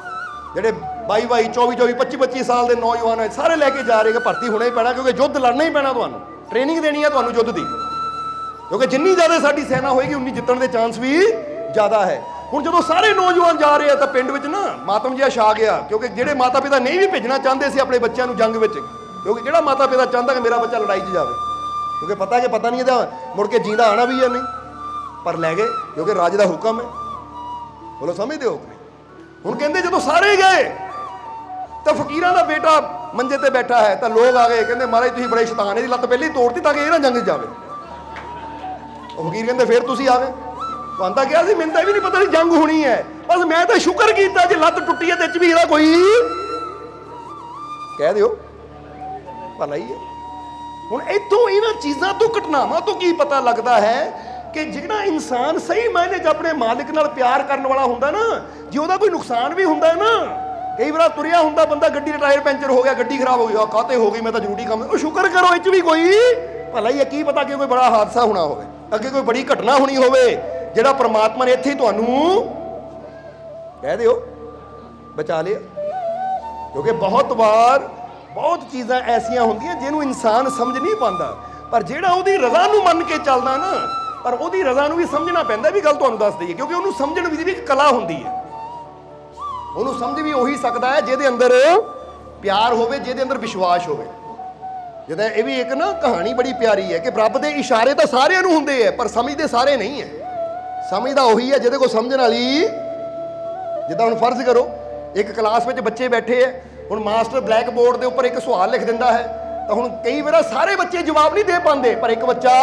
S1: ਜਿਹੜੇ 22 24 25 ਸਾਲ ਦੇ ਨੌਜਵਾਨ ਹੈ, ਸਾਰੇ ਲੈ ਕੇ ਜਾ ਰਹੇ ਕਿ ਭਰਤੀ ਹੋਣਾ ਹੀ ਪੈਣਾ, ਕਿਉਂਕਿ ਯੁੱਧ ਲੜਨਾ ਹੀ ਪੈਣਾ, ਤੁਹਾਨੂੰ ਟ੍ਰੇਨਿੰਗ ਦੇਣੀ ਹੈ ਤੁਹਾਨੂੰ ਯੁੱਧ ਦੀ, ਕਿਉਂਕਿ ਜਿੰਨੀ ਜ਼ਿਆਦਾ ਸਾਡੀ ਸੈਨਾ ਹੋਏਗੀ ਉਨੀ ਜਿੱਤਣ ਦੇ ਚਾਂਸ ਵੀ ਜ਼ਿਆਦਾ ਹੈ। ਹੁਣ ਜਦੋਂ ਸਾਰੇ ਨੌਜਵਾਨ ਜਾ ਰਹੇ ਆ ਤਾਂ ਪਿੰਡ ਵਿੱਚ ਨਾ ਮਾਤਮ ਜਿਹਾ ਛਾ ਗਿਆ, ਕਿਉਂਕਿ ਜਿਹੜੇ ਮਾਤਾ ਪਿਤਾ ਨਹੀਂ ਵੀ ਭੇਜਣਾ ਚਾਹੁੰਦੇ ਸੀ ਆਪਣੇ ਬੱਚਿਆਂ ਨੂੰ ਜੰਗ ਵਿੱਚ, ਕਿਉਂਕਿ ਕਿਹੜਾ ਮਾਤਾ ਪਿਤਾ ਚਾਹੁੰਦਾ ਕਿ ਮੇਰਾ ਬੱਚਾ ਲੜਾਈ 'ਚ ਜਾਵੇ, ਕਿਉਂਕਿ ਪਤਾ ਕਿ ਪਤਾ ਨਹੀਂ ਇਹਦਾ ਮੁੜ ਕੇ ਜਿੰਦਾ ਆਣਾ ਵੀ ਹੈ ਨਹੀਂ, ਪਰ ਲੈ ਗਏ ਕਿਉਂਕਿ ਰਾਜ ਦਾ ਹੁਕਮ ਹੈ। ਬੋਲੋ ਸਮਝਦੇ ਹੋ? ਹੁਣ ਕਹਿੰਦੇ ਜਦੋਂ ਸਾਰੇ ਗਏ ਤਾਂ ਫਕੀਰਾਂ ਦਾ ਬੇਟਾ ਮੰਜੇ ਤੇ ਬੈਠਾ ਹੈ, ਤਾਂ ਲੋਕ ਆ ਗਏ, ਕਹਿੰਦੇ ਮਹਾਰਾਜ ਤੁਸੀਂ ਬੜੇ ਸ਼ੈਤਾਨ, ਇਹਦੀ ਲੱਤ ਪਹਿਲਾਂ ਹੀ ਤੋੜਤੀ ਤਾਂ ਕਿ ਇਹ ਨਾ ਜੰਗ 'ਚ ਜਾਵੇ। ਉਹ ਫਕੀਰ ਕਹਿੰਦੇ ਫਿਰ ਤੁਸੀਂ ਆ ਗਏ, ਤੁਹਾਨੂੰ ਤਾਂ ਕਿਹਾ ਸੀ, ਮੈਨੂੰ ਤਾਂ ਵੀ ਨਹੀਂ ਪਤਾ ਸੀ ਜੰਗ ਹੋਣੀ ਹੈ, ਬਸ ਮੈਂ ਤਾਂ ਸ਼ੁਕਰ ਕੀਤਾ ਜੇ ਲੱਤ ਟੁੱਟੀ ਹੈ ਤੇ 'ਚ ਵੀ ਇਹਦਾ ਕੋਈ ਕਹਿ ਦਿਓ ਭਲਾ ਹੀ ਹੈ। ਹੁਣ ਇੱਥੋਂ ਇਹਨਾਂ ਚੀਜ਼ਾਂ ਤੋਂ, ਘਟਨਾਵਾਂ ਤੋਂ ਕੀ ਪਤਾ ਲੱਗਦਾ ਹੈ ਕਿ ਜਿਹੜਾ ਇਨਸਾਨ ਸਹੀ ਮਾਇਨੇ 'ਚ ਆਪਣੇ ਮਾਲਿਕ ਨਾਲ ਪਿਆਰ ਕਰਨ ਵਾਲਾ ਹੁੰਦਾ ਨਾ, ਜੇ ਉਹਦਾ ਕੋਈ ਨੁਕਸਾਨ ਵੀ ਹੁੰਦਾ ਨਾ, ਕਈ ਵਾਰ ਤੁਰਿਆ ਹੁੰਦਾ ਬੰਦਾ, ਗੱਡੀ ਦਾ ਟਾਇਰ ਪੈਂਚਰ ਹੋ ਗਿਆ, ਗੱਡੀ ਖਰਾਬ ਹੋ ਗਈ, ਕਾਹਤੇ ਹੋ ਗਈ, ਮੈਂ ਤਾਂ ਜ਼ਰੂਰੀ ਕੰਮ, ਉਹ ਸ਼ੁਕਰ ਕਰੋ ਇਹ 'ਚ ਵੀ ਕੋਈ ਭਲਾ ਹੀ ਹੈ। ਕੀ ਪਤਾ ਕਿ ਕੋਈ ਬੜਾ ਹਾਦਸਾ ਹੋਣਾ ਹੋਵੇ, ਅੱਗੇ ਕੋਈ ਬੜੀ ਘਟਨਾ ਹੋਣੀ ਹੋਵੇ, ਜਿਹੜਾ ਪ੍ਰਮਾਤਮਾ ਨੇ ਇੱਥੇ ਹੀ ਤੁਹਾਨੂੰ ਕਹਿ ਦਿਓ ਬਚਾ ਲਿਆ। ਕਿਉਂਕਿ ਬਹੁਤ ਵਾਰ ਬਹੁਤ ਚੀਜ਼ਾਂ ਐਸੀਆਂ ਹੁੰਦੀਆਂ ਜਿਹਨੂੰ ਇਨਸਾਨ ਸਮਝ ਨਹੀਂ ਪਾਉਂਦਾ, ਪਰ ਜਿਹੜਾ ਉਹਦੀ ਰਜ਼ਾ ਨੂੰ ਮੰਨ ਕੇ ਚੱਲਦਾ ਨਾ, ਪਰ ਉਹਦੀ ਰਜ਼ਾ ਨੂੰ ਵੀ ਸਮਝਣਾ ਪੈਂਦਾ। ਵੀ ਗੱਲ ਤੁਹਾਨੂੰ ਦੱਸ ਦਈਏ, ਕਿਉਂਕਿ ਉਹਨੂੰ ਸਮਝਣ ਦੀ ਵੀ ਇੱਕ ਕਲਾ ਹੁੰਦੀ ਹੈ, ਉਹਨੂੰ ਸਮਝ ਵੀ ਉਹੀ ਸਕਦਾ ਹੈ ਜਿਹਦੇ ਅੰਦਰ ਪਿਆਰ ਹੋਵੇ, ਜਿਹਦੇ ਅੰਦਰ ਵਿਸ਼ਵਾਸ ਹੋਵੇ। ਜਿਹਦਾ ਇਹ ਵੀ ਇੱਕ ਨਾ ਕਹਾਣੀ ਬੜੀ ਪਿਆਰੀ ਹੈ ਕਿ ਰੱਬ ਦੇ ਇਸ਼ਾਰੇ ਤਾਂ ਸਾਰਿਆਂ ਨੂੰ ਹੁੰਦੇ ਹੈ, ਪਰ ਸਮਝਦੇ ਸਾਰੇ ਨਹੀਂ ਹੈ। ਸਮਝਦਾ ਉਹੀ ਹੈ ਜਿਹਦੇ ਕੋਲ ਸਮਝਣ ਵਾਲੀ, ਜਿੱਦਾਂ ਹੁਣ ਫਰਜ਼ ਕਰੋ ਇੱਕ ਕਲਾਸ ਵਿੱਚ ਬੱਚੇ ਬੈਠੇ ਹੈ, ਹੁਣ ਮਾਸਟਰ ਬਲੈਕ ਬੋਰਡ ਦੇ ਉੱਪਰ ਇੱਕ ਸਵਾਲ ਲਿਖ ਦਿੰਦਾ ਹੈ, ਤਾਂ ਹੁਣ ਕਈ ਵਾਰ ਸਾਰੇ ਬੱਚੇ ਜਵਾਬ ਨਹੀਂ ਦੇ ਪਾਉਂਦੇ, ਪਰ ਇੱਕ ਬੱਚਾ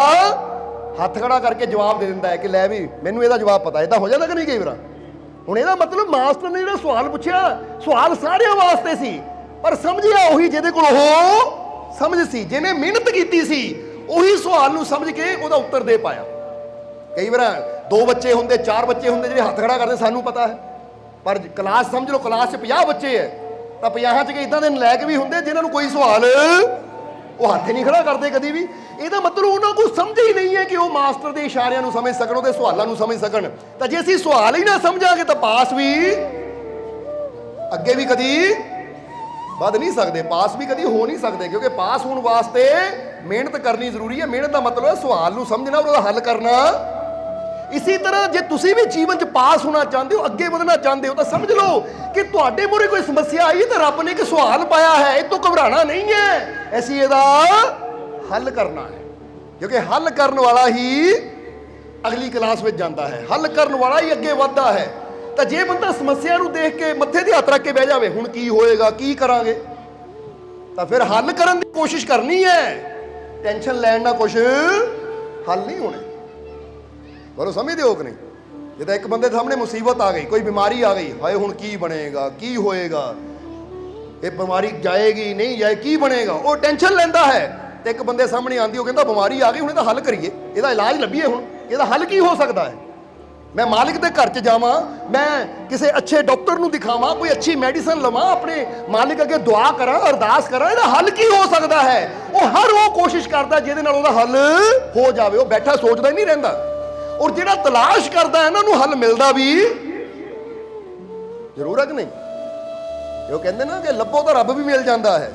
S1: ਹੱਥ ਖੜਾ ਕਰਕੇ ਜਵਾਬ ਦੇ ਦਿੰਦਾ ਹੈ ਕਿ ਲੈ ਵੀ ਮੈਨੂੰ ਇਹਦਾ ਜਵਾਬ ਪਤਾ। ਇਦਾਂ ਹੋ ਜਾਂਦਾ ਕਿ ਨਹੀਂ ਕਈ ਵਾਰ? ਹੁਣ ਇਹਦਾ ਮਤਲਬ ਮਾਸਟਰ ਨੇ ਜਿਹੜਾ ਸਵਾਲ ਪੁੱਛਿਆ, ਸਵਾਲ ਸਾਰਿਆਂ ਵਾਸਤੇ ਸੀ, ਪਰ ਸਮਝਿਆ ਉਹੀ ਜਿਹਦੇ ਕੋਲ ਉਹ ਸਮਝ ਸੀ, ਜਿਹਨੇ ਮਿਹਨਤ ਕੀਤੀ ਸੀ, ਉਹੀ ਸਵਾਲ ਨੂੰ ਸਮਝ ਕੇ ਉਹਦਾ ਉੱਤਰ ਦੇ ਪਾਇਆ। ਕਈ ਵਾਰ 2 ਬੱਚੇ ਹੁੰਦੇ, 4 ਬੱਚੇ ਹੁੰਦੇ ਜਿਹੜੇ ਹੱਥ ਖੜਾ ਕਰਦੇ, ਸਾਨੂੰ ਪਤਾ ਹੈ, ਪਰ ਕਲਾਸ ਸਮਝ ਲਓ ਕਲਾਸ 'ਚ 50 ਬੱਚੇ ਹੈ, ਤਾਂ 50 'ਚ ਇਦਾਂ ਦੇ ਨਲਾਇਕ ਵੀ ਹੁੰਦੇ ਜਿਨ੍ਹਾਂ ਨੂੰ ਕੋਈ ਸਵਾਲ ਉਹ ਹੱਥ ਨਹੀਂ ਖੜਾ ਕਰਦੇ ਕਦੀ ਵੀ। ਇਹਦਾ ਮਤਲਬ ਉਹਨਾਂ ਕੋਲ ਸਮਝ ਹੀ ਨਹੀਂ ਹੈ ਕਿ ਉਹ ਮਾਸਟਰ ਦੇ ਇਸ਼ਾਰਿਆਂ ਨੂੰ ਸਮਝ ਸਕਣ, ਉਹਦੇ ਸਵਾਲਾਂ ਨੂੰ ਸਮਝ ਸਕਣ। ਤਾਂ ਜੇ ਅਸੀਂ ਸਵਾਲ ਹੀ ਨਾ ਸਮਝਾਂਗੇ ਤਾਂ ਪਾਸ ਵੀ ਅੱਗੇ ਵੀ ਕਦੀ ਵੱਧ ਨਹੀਂ ਸਕਦੇ, ਪਾਸ ਵੀ ਕਦੀ ਹੋ ਨਹੀਂ ਸਕਦੇ, ਕਿਉਂਕਿ ਪਾਸ ਹੋਣ ਵਾਸਤੇ ਮਿਹਨਤ ਕਰਨੀ ਜ਼ਰੂਰੀ ਹੈ। ਮਿਹਨਤ ਦਾ ਮਤਲਬ ਹੈ ਸਵਾਲ ਨੂੰ ਸਮਝਣਾ, ਉਹਦਾ ਹੱਲ ਕਰਨਾ। ਇਸੇ ਤਰ੍ਹਾਂ ਜੇ ਤੁਸੀਂ ਵੀ ਜੀਵਨ 'ਚ ਪਾਸ ਹੋਣਾ ਚਾਹੁੰਦੇ ਹੋ, ਅੱਗੇ ਵਧਣਾ ਚਾਹੁੰਦੇ ਹੋ, ਤਾਂ ਸਮਝ ਲਓ ਕਿ ਤੁਹਾਡੇ ਮੂਹਰੇ ਕੋਈ ਸਮੱਸਿਆ ਆਈ ਤਾਂ ਰੱਬ ਨੇ ਇੱਕ ਸਵਾਲ ਪਾਇਆ ਹੈ, ਇਹ ਤੋਂ ਘਬਰਾਉਣਾ ਨਹੀਂ ਹੈ, ਅਸੀਂ ਇਹਦਾ ਹੱਲ ਕਰਨਾ ਹੈ। ਕਿਉਂਕਿ ਹੱਲ ਕਰਨ ਵਾਲਾ ਹੀ ਅਗਲੀ ਕਲਾਸ ਵਿੱਚ ਜਾਂਦਾ ਹੈ, ਹੱਲ ਕਰਨ ਵਾਲਾ ਹੀ ਅੱਗੇ ਵੱਧਦਾ ਹੈ। ਤਾਂ ਜੇ ਬੰਦਾ ਸਮੱਸਿਆ ਨੂੰ ਦੇਖ ਕੇ ਮੱਥੇ ਤੇ ਹੱਥ ਰੱਖ ਕੇ ਬਹਿ ਜਾਵੇ, ਹੁਣ ਕੀ ਹੋਏਗਾ, ਕੀ ਕਰਾਂਗੇ, ਤਾਂ ਫਿਰ ਹੱਲ ਕਰਨ ਦੀ ਕੋਸ਼ਿਸ਼ ਕਰਨੀ ਹੈ। ਟੈਨਸ਼ਨ ਲੈਣ ਨਾਲ ਕੁਛ ਹੱਲ ਨਹੀਂ ਹੋਣੇ। ਬਰੋ ਸਮਝਦੇ ਹੋ ਕਿ ਨਹੀਂ? ਜਦੋਂ ਇੱਕ ਬੰਦੇ ਦੇ ਸਾਹਮਣੇ ਮੁਸੀਬਤ ਆ ਗਈ, ਕੋਈ ਬਿਮਾਰੀ ਆ ਗਈ, ਹਾਏ ਹੁਣ ਕੀ ਬਣੇਗਾ, ਕੀ ਹੋਏਗਾ, ਇਹ ਬਿਮਾਰੀ ਜਾਏਗੀ ਨਹੀਂ ਜਾਏ, ਕੀ ਬਣੇਗਾ, ਉਹ ਟੈਨਸ਼ਨ ਲੈਂਦਾ ਹੈ। ਤੇ ਇੱਕ ਬੰਦੇ ਸਾਹਮਣੇ ਆਂਦੀ, ਉਹ ਕਹਿੰਦਾ ਬਿਮਾਰੀ ਆ ਗਈ, ਹੁਣ ਇਹਦਾ ਹੱਲ ਕਰੀਏ, ਇਹਦਾ ਇਲਾਜ ਲੱਭੀਏ, ਹੁਣ ਇਹਦਾ ਹੱਲ ਕੀ ਹੋ ਸਕਦਾ ਹੈ। ਮੈਂ ਮਾਲਿਕ ਦੇ ਘਰ 'ਚ ਜਾਵਾਂ, ਮੈਂ ਕਿਸੇ ਅੱਛੇ ਡਾਕਟਰ ਨੂੰ ਦਿਖਾਵਾਂ, ਕੋਈ ਅੱਛੀ ਮੈਡੀਸਨ ਲਵਾਂ, ਆਪਣੇ ਮਾਲਿਕ ਅੱਗੇ ਦੁਆ ਕਰਾਂ, ਅਰਦਾਸ ਕਰਾਂ, ਇਹਦਾ ਹੱਲ ਕੀ ਹੋ ਸਕਦਾ ਹੈ। ਉਹ ਕੋਸ਼ਿਸ਼ ਕਰਦਾ ਜਿਹਦੇ ਨਾਲ ਉਹਦਾ ਹੱਲ ਹੋ ਜਾਵੇ। ਉਹ ਬੈਠਾ ਸੋਚਦਾ ਹੀ ਨਹੀਂ ਰਹਿੰਦਾ। ਔਰ ਜਿਹੜਾ ਤਲਾਸ਼ ਕਰਦਾ ਹੈ ਨਾ, ਉਹਨੂੰ ਹੱਲ ਮਿਲਦਾ ਵੀ ਜ਼ਰੂਰ ਹੈ ਕਿ ਨਹੀਂ? ਉਹ ਕਹਿੰਦੇ ਨਾ ਕਿ ਲੱਭੋ ਤਾਂ ਰੱਬ ਵੀ ਮਿਲ ਜਾਂਦਾ ਹੈ,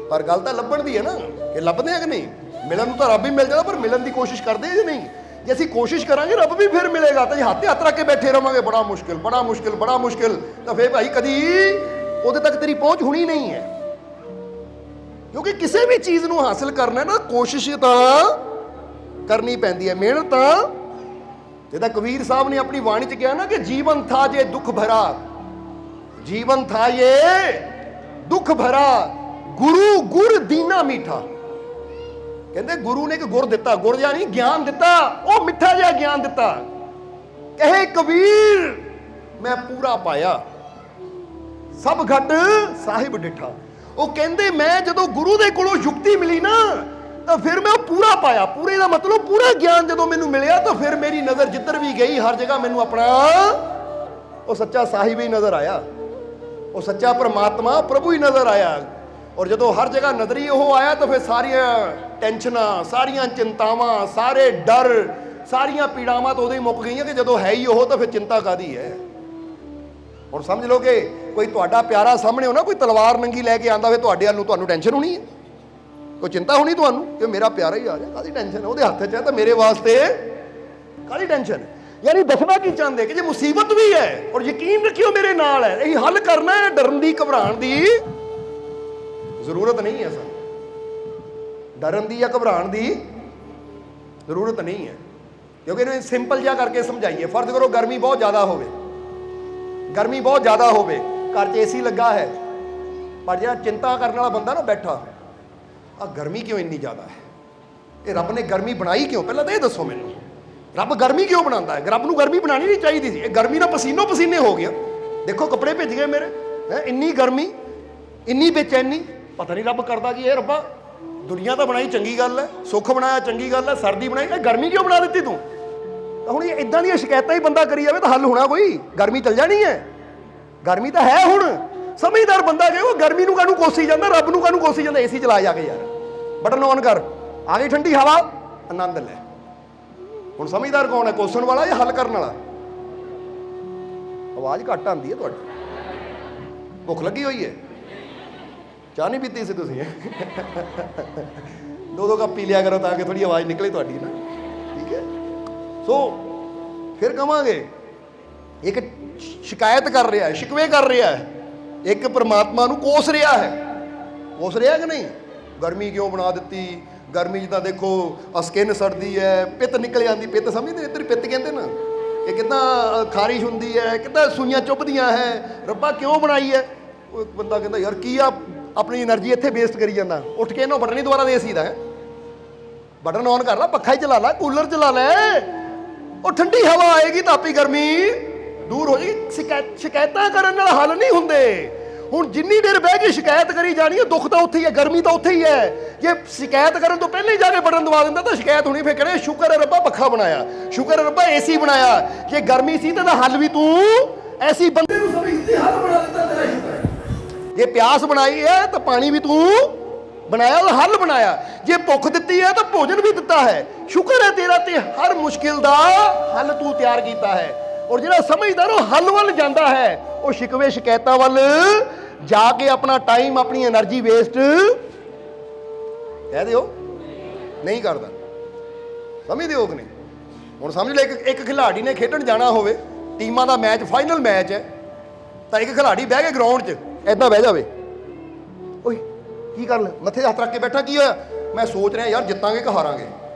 S1: ਪਰ ਗੱਲ ਤਾਂ ਲੱਭਣ ਦੀ ਹੈ ਨਾ, ਕਿ ਲੱਭਦੇ ਆ ਕਿ ਨਹੀਂ। ਮਿਲਣ ਨੂੰ ਤਾਂ ਰੱਬ ਵੀ ਮਿਲ ਜਾਂਦਾ, ਪਰ ਮਿਲਣ ਦੀ ਕੋਸ਼ਿਸ਼ ਕਰਦੇ ਜਾਂ ਨਹੀਂ? ਜੇ ਅਸੀਂ ਕੋਸ਼ਿਸ਼ ਕਰਾਂਗੇ ਰੱਬ ਵੀ ਫਿਰ ਮਿਲੇਗਾ। ਤਾਂ ਜੇ ਹੱਥ ਰੱਖ ਕੇ ਬੈਠੇ ਰਵਾਂਗੇ, ਬੜਾ ਮੁਸ਼ਕਿਲ, ਬੜਾ ਮੁਸ਼ਕਿਲ, ਬੜਾ ਮੁਸ਼ਕਿਲ, ਤਾਂ ਫਿਰ ਭਾਈ ਕਦੀ ਉਹਦੇ ਤੱਕ ਤੇਰੀ ਪਹੁੰਚ ਹੋਣੀ ਨਹੀਂ ਹੈ। ਕਿਉਂਕਿ ਕਿਸੇ ਵੀ ਚੀਜ਼ ਨੂੰ ਹਾਸਲ ਕਰਨਾ ਨਾ, ਕੋਸ਼ਿਸ਼ ਤਾਂ ਕਰਨੀ ਪੈਂਦੀ ਹੈ, ਮਿਹਨਤ ਤਾਂ। ਜਿੱਦਾਂ ਕਬੀਰ ਸਾਹਿਬ ਨੇ ਆਪਣੀ ਬਾਣੀ 'ਚ ਕਿਹਾ ਨਾ ਕਿ ਜੀਵਨ ਥਾ ਜੇ ਦੁੱਖ ਭਰਾ, ਜੀਵਨ ਥਾ ਇਹ ਦੁੱਖ ਭਰਾ, ਗੁਰੂ ਗੁਰ ਦੀਨਾ ਮੀਠਾ। ਕਹਿੰਦੇ ਗੁਰੂ ਨੇ ਇੱਕ ਗੁਰ ਦਿੱਤਾ, ਗੁਰ ਜਾਂ ਨਹੀਂ ਗਿਆਨ ਦਿੱਤਾ, ਉਹ ਮਿੱਠਾ ਜਿਹਾ ਗਿਆਨ ਦਿੱਤਾ। ਕਹੇ ਕਬੀਰ ਮੈਂ ਪੂਰਾ ਪਾਇਆ, ਸਭ ਘਟ ਸਾਹਿਬ ਡਿਠਾ। ਉਹ ਕਹਿੰਦੇ ਮੈਂ ਜਦੋਂ ਗੁਰੂ ਦੇ ਕੋਲੋਂ ਯੁਕਤੀ ਮਿਲੀ ਨਾ, ਤਾਂ ਫਿਰ ਮੈਂ ਉਹ ਪੂਰਾ ਪਾਇਆ। ਪੂਰੇ ਦਾ ਮਤਲਬ ਪੂਰਾ ਗਿਆਨ ਜਦੋਂ ਮੈਨੂੰ ਮਿਲਿਆ, ਤਾਂ ਫਿਰ ਮੇਰੀ ਨਜ਼ਰ ਜਿੱਧਰ ਵੀ ਗਈ, ਹਰ ਜਗ੍ਹਾ ਮੈਨੂੰ ਆਪਣਾ ਉਹ ਸੱਚਾ ਸਾਹਿਬ ਹੀ ਨਜ਼ਰ ਆਇਆ, ਉਹ ਸੱਚਾ ਪਰਮਾਤਮਾ ਪ੍ਰਭੂ ਹੀ ਨਜ਼ਰ ਆਇਆ। ਔਰ ਜਦੋਂ ਹਰ ਜਗ੍ਹਾ ਨਜ਼ਰੀ ਉਹ ਆਇਆ, ਤਾਂ ਫਿਰ ਸਾਰੀਆਂ ਟੈਨਸ਼ਨਾਂ, ਸਾਰੀਆਂ ਚਿੰਤਾਵਾਂ, ਸਾਰੇ ਡਰ, ਸਾਰੀਆਂ ਪੀੜਾਵਾਂ ਤਾਂ ਉਦੋਂ ਹੀ ਮੁੱਕ ਗਈਆਂ ਕਿ ਜਦੋਂ ਹੈ ਹੀ ਉਹ, ਤਾਂ ਫਿਰ ਚਿੰਤਾ ਕਾਹਦੀ ਹੈ। ਹੁਣ ਸਮਝ ਲਓ ਕਿ ਕੋਈ ਤੁਹਾਡਾ ਪਿਆਰਾ ਸਾਹਮਣੇ ਹੋ ਨਾ, ਕੋਈ ਤਲਵਾਰ ਨੰਗੀ ਲੈ ਕੇ ਆਂਦਾ, ਫਿਰ ਤੁਹਾਡੇ ਵੱਲ ਨੂੰ ਤੁਹਾਨੂੰ ਟੈਨਸ਼ਨ ਹੋਣੀ ਹੈ, ਕੋਈ ਚਿੰਤਾ ਹੋਣੀ ਤੁਹਾਨੂੰ ਕਿ ਮੇਰਾ ਪਿਆਰਾ ਹੀ ਆ ਗਿਆ, ਕਾਹਦੀ ਟੈਨਸ਼ਨ ਹੈ, ਉਹਦੇ ਹੱਥ 'ਚ ਹੈ, ਤਾਂ ਮੇਰੇ ਵਾਸਤੇ ਕਾਹਦੀ ਟੈਨਸ਼ਨ। ਯਾਨੀ ਦੱਸਣਾ ਕੀ ਚਾਹੁੰਦੇ ਕਿ ਜੇ ਮੁਸੀਬਤ ਵੀ ਹੈ, ਔਰ ਯਕੀਨ ਰੱਖਿਓ ਮੇਰੇ ਨਾਲ ਹੈ, ਇਹ ਹੱਲ ਕਰਨਾ ਹੈ, ਡਰਨ ਦੀ ਘਬਰਾਉਣ ਦੀ ਜ਼ਰੂਰਤ ਨਹੀਂ ਹੈ। ਸਾਨੂੰ ਡਰਨ ਦੀ ਜਾਂ ਘਬਰਾਉਣ ਦੀ ਜ਼ਰੂਰਤ ਨਹੀਂ ਹੈ, ਕਿਉਂਕਿ ਇਹਨੂੰ ਸਿੰਪਲ ਜਿਹਾ ਕਰਕੇ ਸਮਝਾਈਏ। ਫਰਜ਼ ਕਰੋ ਗਰਮੀ ਬਹੁਤ ਜ਼ਿਆਦਾ ਹੋਵੇ, ਗਰਮੀ ਬਹੁਤ ਜ਼ਿਆਦਾ ਹੋਵੇ, ਘਰ 'ਚ ਏਸੀ ਲੱਗਾ ਹੈ, ਪਰ ਜਿਹੜਾ ਚਿੰਤਾ ਕਰਨ ਵਾਲਾ ਬੰਦਾ ਨਾ ਬੈਠਾ, ਆ ਗਰਮੀ ਕਿਉਂ ਇੰਨੀ ਜ਼ਿਆਦਾ ਹੈ, ਇਹ ਰੱਬ ਨੇ ਗਰਮੀ ਬਣਾਈ ਕਿਉਂ? ਪਹਿਲਾਂ ਤਾਂ ਇਹ ਦੱਸੋ ਮੈਨੂੰ, ਰੱਬ ਗਰਮੀ ਕਿਉਂ ਬਣਾਉਂਦਾ ਹੈ? ਰੱਬ ਨੂੰ ਗਰਮੀ ਬਣਾਉਣੀ ਨਹੀਂ ਚਾਹੀਦੀ ਸੀ। ਇਹ ਗਰਮੀ ਨਾਲ ਪਸੀਨੋ ਪਸੀਨੇ ਹੋ ਗਿਆ। ਦੇਖੋ ਕੱਪੜੇ ਭਿੱਜ ਗਏ ਮੇਰੇ, ਹੈ ਇੰਨੀ ਗਰਮੀ, ਇੰਨੀ ਬੇਚੈਨੀ। ਪਤਾ ਨਹੀਂ ਰੱਬ ਕਰਦਾ ਕੀ? ਇਹ ਰੱਬਾ ਦੁਨੀਆ ਤਾਂ ਬਣਾਈ ਚੰਗੀ ਗੱਲ ਹੈ, ਸੁੱਖ ਬਣਾਇਆ ਚੰਗੀ ਗੱਲ ਹੈ, ਸਰਦੀ ਬਣਾਈ, ਇਹ ਗਰਮੀ ਕਿਉਂ ਬਣਾ ਦਿੱਤੀ ਤੂੰ? ਤਾਂ ਹੁਣ ਇਦਾਂ ਦੀਆਂ ਸ਼ਿਕਾਇਤਾਂ ਹੀ ਬੰਦਾ ਕਰੀ ਜਾਵੇ ਤਾਂ ਹੱਲ ਹੋਣਾ ਕੋਈ? ਗਰਮੀ ਚੱਲ ਜਾਣੀ ਹੈ? ਗਰਮੀ ਤਾਂ ਹੈ ਹੁਣ। ਸਮਝਦਾਰ ਬੰਦਾ ਕਹੇ ਉਹ ਗਰਮੀ ਨੂੰ ਕਾਹਨੂੰ ਕੋਸੀ ਜਾਂਦਾ, ਰੱਬ ਨੂੰ ਕਾਹਨੂੰ ਕੋਸੀ ਜਾਂਦਾ? ਏਸੀ ਚਲਾ ਜਾ ਕੇ ਯਾਰ, ਬਟਨ ਔਨ ਕਰ, ਆ ਗਈ ਠੰਡੀ ਹਵਾ, ਆਨੰਦ ਲੈ। ਹੁਣ ਸਮਝਦਾਰ ਕੌਣ ਹੈ, ਕੋਸਣ ਵਾਲਾ ਜਾਂ ਹੱਲ ਕਰਨ ਵਾਲਾ? ਆਵਾਜ਼ ਘੱਟ ਆਉਂਦੀ ਹੈ ਤੁਹਾਡੀ, ਭੁੱਖ ਲੱਗੀ ਹੋਈ ਹੈ? ਚਾਹ ਨਹੀਂ ਪੀਤੀ ਸੀ ਤੁਸੀਂ? ਦੋ ਕੱਪ ਪੀ ਲਿਆ ਕਰੋ ਤਾਂ ਕਿ ਥੋੜੀ ਆਵਾਜ਼ ਨਿਕਲੇ ਤੁਹਾਡੀ ਨਾ, ਠੀਕ ਹੈ। ਸੋ ਫਿਰ ਕਵਾਂਗੇ ਇੱਕ ਸ਼ਿਕਾਇਤ ਕਰ ਰਿਹਾ ਹੈ, ਸ਼ਿਕਵੇ ਕਰ ਰਿਹਾ ਹੈ, ਇੱਕ ਪਰਮਾਤਮਾ ਨੂੰ ਕੋਸ ਰਿਹਾ ਹੈ। ਕੋਸ ਰਿਹਾ ਕਿ ਨਹੀਂ? ਗਰਮੀ ਕਿਉਂ ਬਣਾ ਦਿੱਤੀ? ਗਰਮੀ 'ਚ ਤਾਂ ਦੇਖੋ ਸਕਿਨ ਸੜਦੀ ਹੈ, ਪਿੱਤ ਨਿਕਲ ਜਾਂਦੀ। ਪਿੱਤ ਸਮਝਦੇ ਇੱਧਰ ਪਿੱਤ ਕਹਿੰਦੇ ਨਾ, ਇਹ ਕਿੱਦਾਂ ਖਾਰਿਸ਼ ਹੁੰਦੀ ਹੈ, ਕਿੱਦਾਂ ਸੂਈਆਂ ਚੁੱਭਦੀਆਂ ਹੈ, ਰੱਬਾ ਕਿਉਂ ਬਣਾਈ ਹੈ? ਉਹ ਇੱਕ ਬੰਦਾ ਕਹਿੰਦਾ ਯਾਰ ਕੀ ਆ ਆਪਣੀ એનર્ਜੀ ਇੱਥੇ ਵੇਸਟ ਕਰੀ ਜਾਂਦਾ, ਉੱਠ ਕੇ ਇਹਨੂੰ ਬਟਨ ਹੀ ਦੁਬਾਰਾ ਦੇ ਏਸੀ ਦਾ, ਬਟਨ ਔਨ ਕਰ ਲਾ, ਪੱਖਾ ਹੀ ਚਲਾ ਲਾ, ਕੂਲਰ ਚਲਾ ਲੈ, ਉਹ ਠੰਡੀ ਹਵਾ ਆਏਗੀ ਤਾਂ ਆਪੀ ਗਰਮੀ ਦੂਰ ਹੋ ਜਾਏਗੀ। ਸ਼ਿਕਾਇਤਾਂ ਕਰਨ ਨਾਲ ਹੱਲ ਨਹੀਂ ਹੁੰਦੇ। ਹੁਣ ਜਿੰਨੀ ਦੇਰ ਬਹਿ ਕੇ ਸ਼ਿਕਾਇਤ ਕਰੀ ਜਾਣੀ ਹੈ, ਦੁੱਖ ਤਾਂ ਉੱਥੇ ਹੀ ਹੈ, ਗਰਮੀ ਤਾਂ ਉੱਥੇ ਹੀ ਹੈ। ਜੇ ਸ਼ਿਕਾਇਤ ਕਰਨ ਤੋਂ ਪਹਿਲਾਂ ਹੀ ਜਾ ਕੇ ਬਟਨ ਦਬਾ ਦਿੰਦਾ ਤਾਂ ਸ਼ਿਕਾਇਤ ਹੋਣੀ। ਫਿਰ ਕਹਿੰਦੇ ਸ਼ੁਕਰ ਹੈ ਰੱਬਾ ਪੱਖਾ ਬਣਾਇਆ, ਸ਼ੁਕਰ ਹੈ ਰੱਬਾ ਏਸੀ ਬਣਾਇਆ। ਜੇ ਗਰਮੀ ਸੀ ਤਾਂ ਹੱਲ ਵੀ ਤੂੰ ਐਸੀ ਬੰਦੇ ਨੂੰ ਸਮਝਦੀ ਹੱਲ ਬਣਾ ਦਿੱਤਾ, ਤੇਰਾ ਸ਼ੁਕਰ ਹੈ। ਜੇ ਪਿਆਸ ਬਣਾਈ ਹੈ ਤਾਂ ਪਾਣੀ ਵੀ ਤੂੰ ਬਣਾਇਆ, ਉਹਦਾ ਹੱਲ ਬਣਾਇਆ। ਜੇ ਭੁੱਖ ਦਿੱਤੀ ਹੈ ਤਾਂ ਭੋਜਨ ਵੀ ਦਿੱਤਾ ਹੈ। ਸ਼ੁਕਰ ਹੈ ਤੇਰਾ ਤੇ ਹਰ ਮੁਸ਼ਕਿਲ ਦਾ ਹੱਲ ਤੂੰ ਤਿਆਰ ਕੀਤਾ ਹੈ। ਔਰ ਜਿਹੜਾ ਸਮਝਦਾਰ ਉਹ ਹੱਲ ਵੱਲ ਜਾਂਦਾ ਹੈ, ਉਹ ਸ਼ਿਕਵੇ ਸ਼ਿਕਾਇਤਾਂ ਵੱਲ ਜਾ ਕੇ ਆਪਣਾ ਟਾਈਮ, ਆਪਣੀ એનર્ਜੀ ਵੇਸਟ ਕਹਿ ਦਿਓ ਨਹੀਂ ਕਰਦਾ। ਸਮਝਦੇ ਹੋ ਕਿ ਨਹੀਂ? ਹੁਣ ਸਮਝ ਲੈ ਇੱਕ ਖਿਲਾੜੀ ਨੇ ਖੇਡਣ ਜਾਣਾ ਹੋਵੇ, ਟੀਮਾਂ ਦਾ ਮੈਚ, ਫਾਈਨਲ ਮੈਚ ਹੈ, ਤਾਂ ਇੱਕ ਖਿਲਾੜੀ ਬਹਿ ਕੇ ਗਰਾਊਂਡ 'ਚ ਏਦਾਂ ਬਹਿ ਜਾਵੇ, ਓਏ ਕੀ ਕਰ ਲੈ, ਮੱਥੇ ਹੱਥ ਰੱਖ ਕੇ ਬੈਠਾ, ਕੀ ਹੋਇਆ? ਮੈਂ ਸੋਚ ਰਿਹਾ ਯਾਰ ਜਿੱਤਾਂਗੇ ਕਿ ਹਾਰਾਂਗੇ।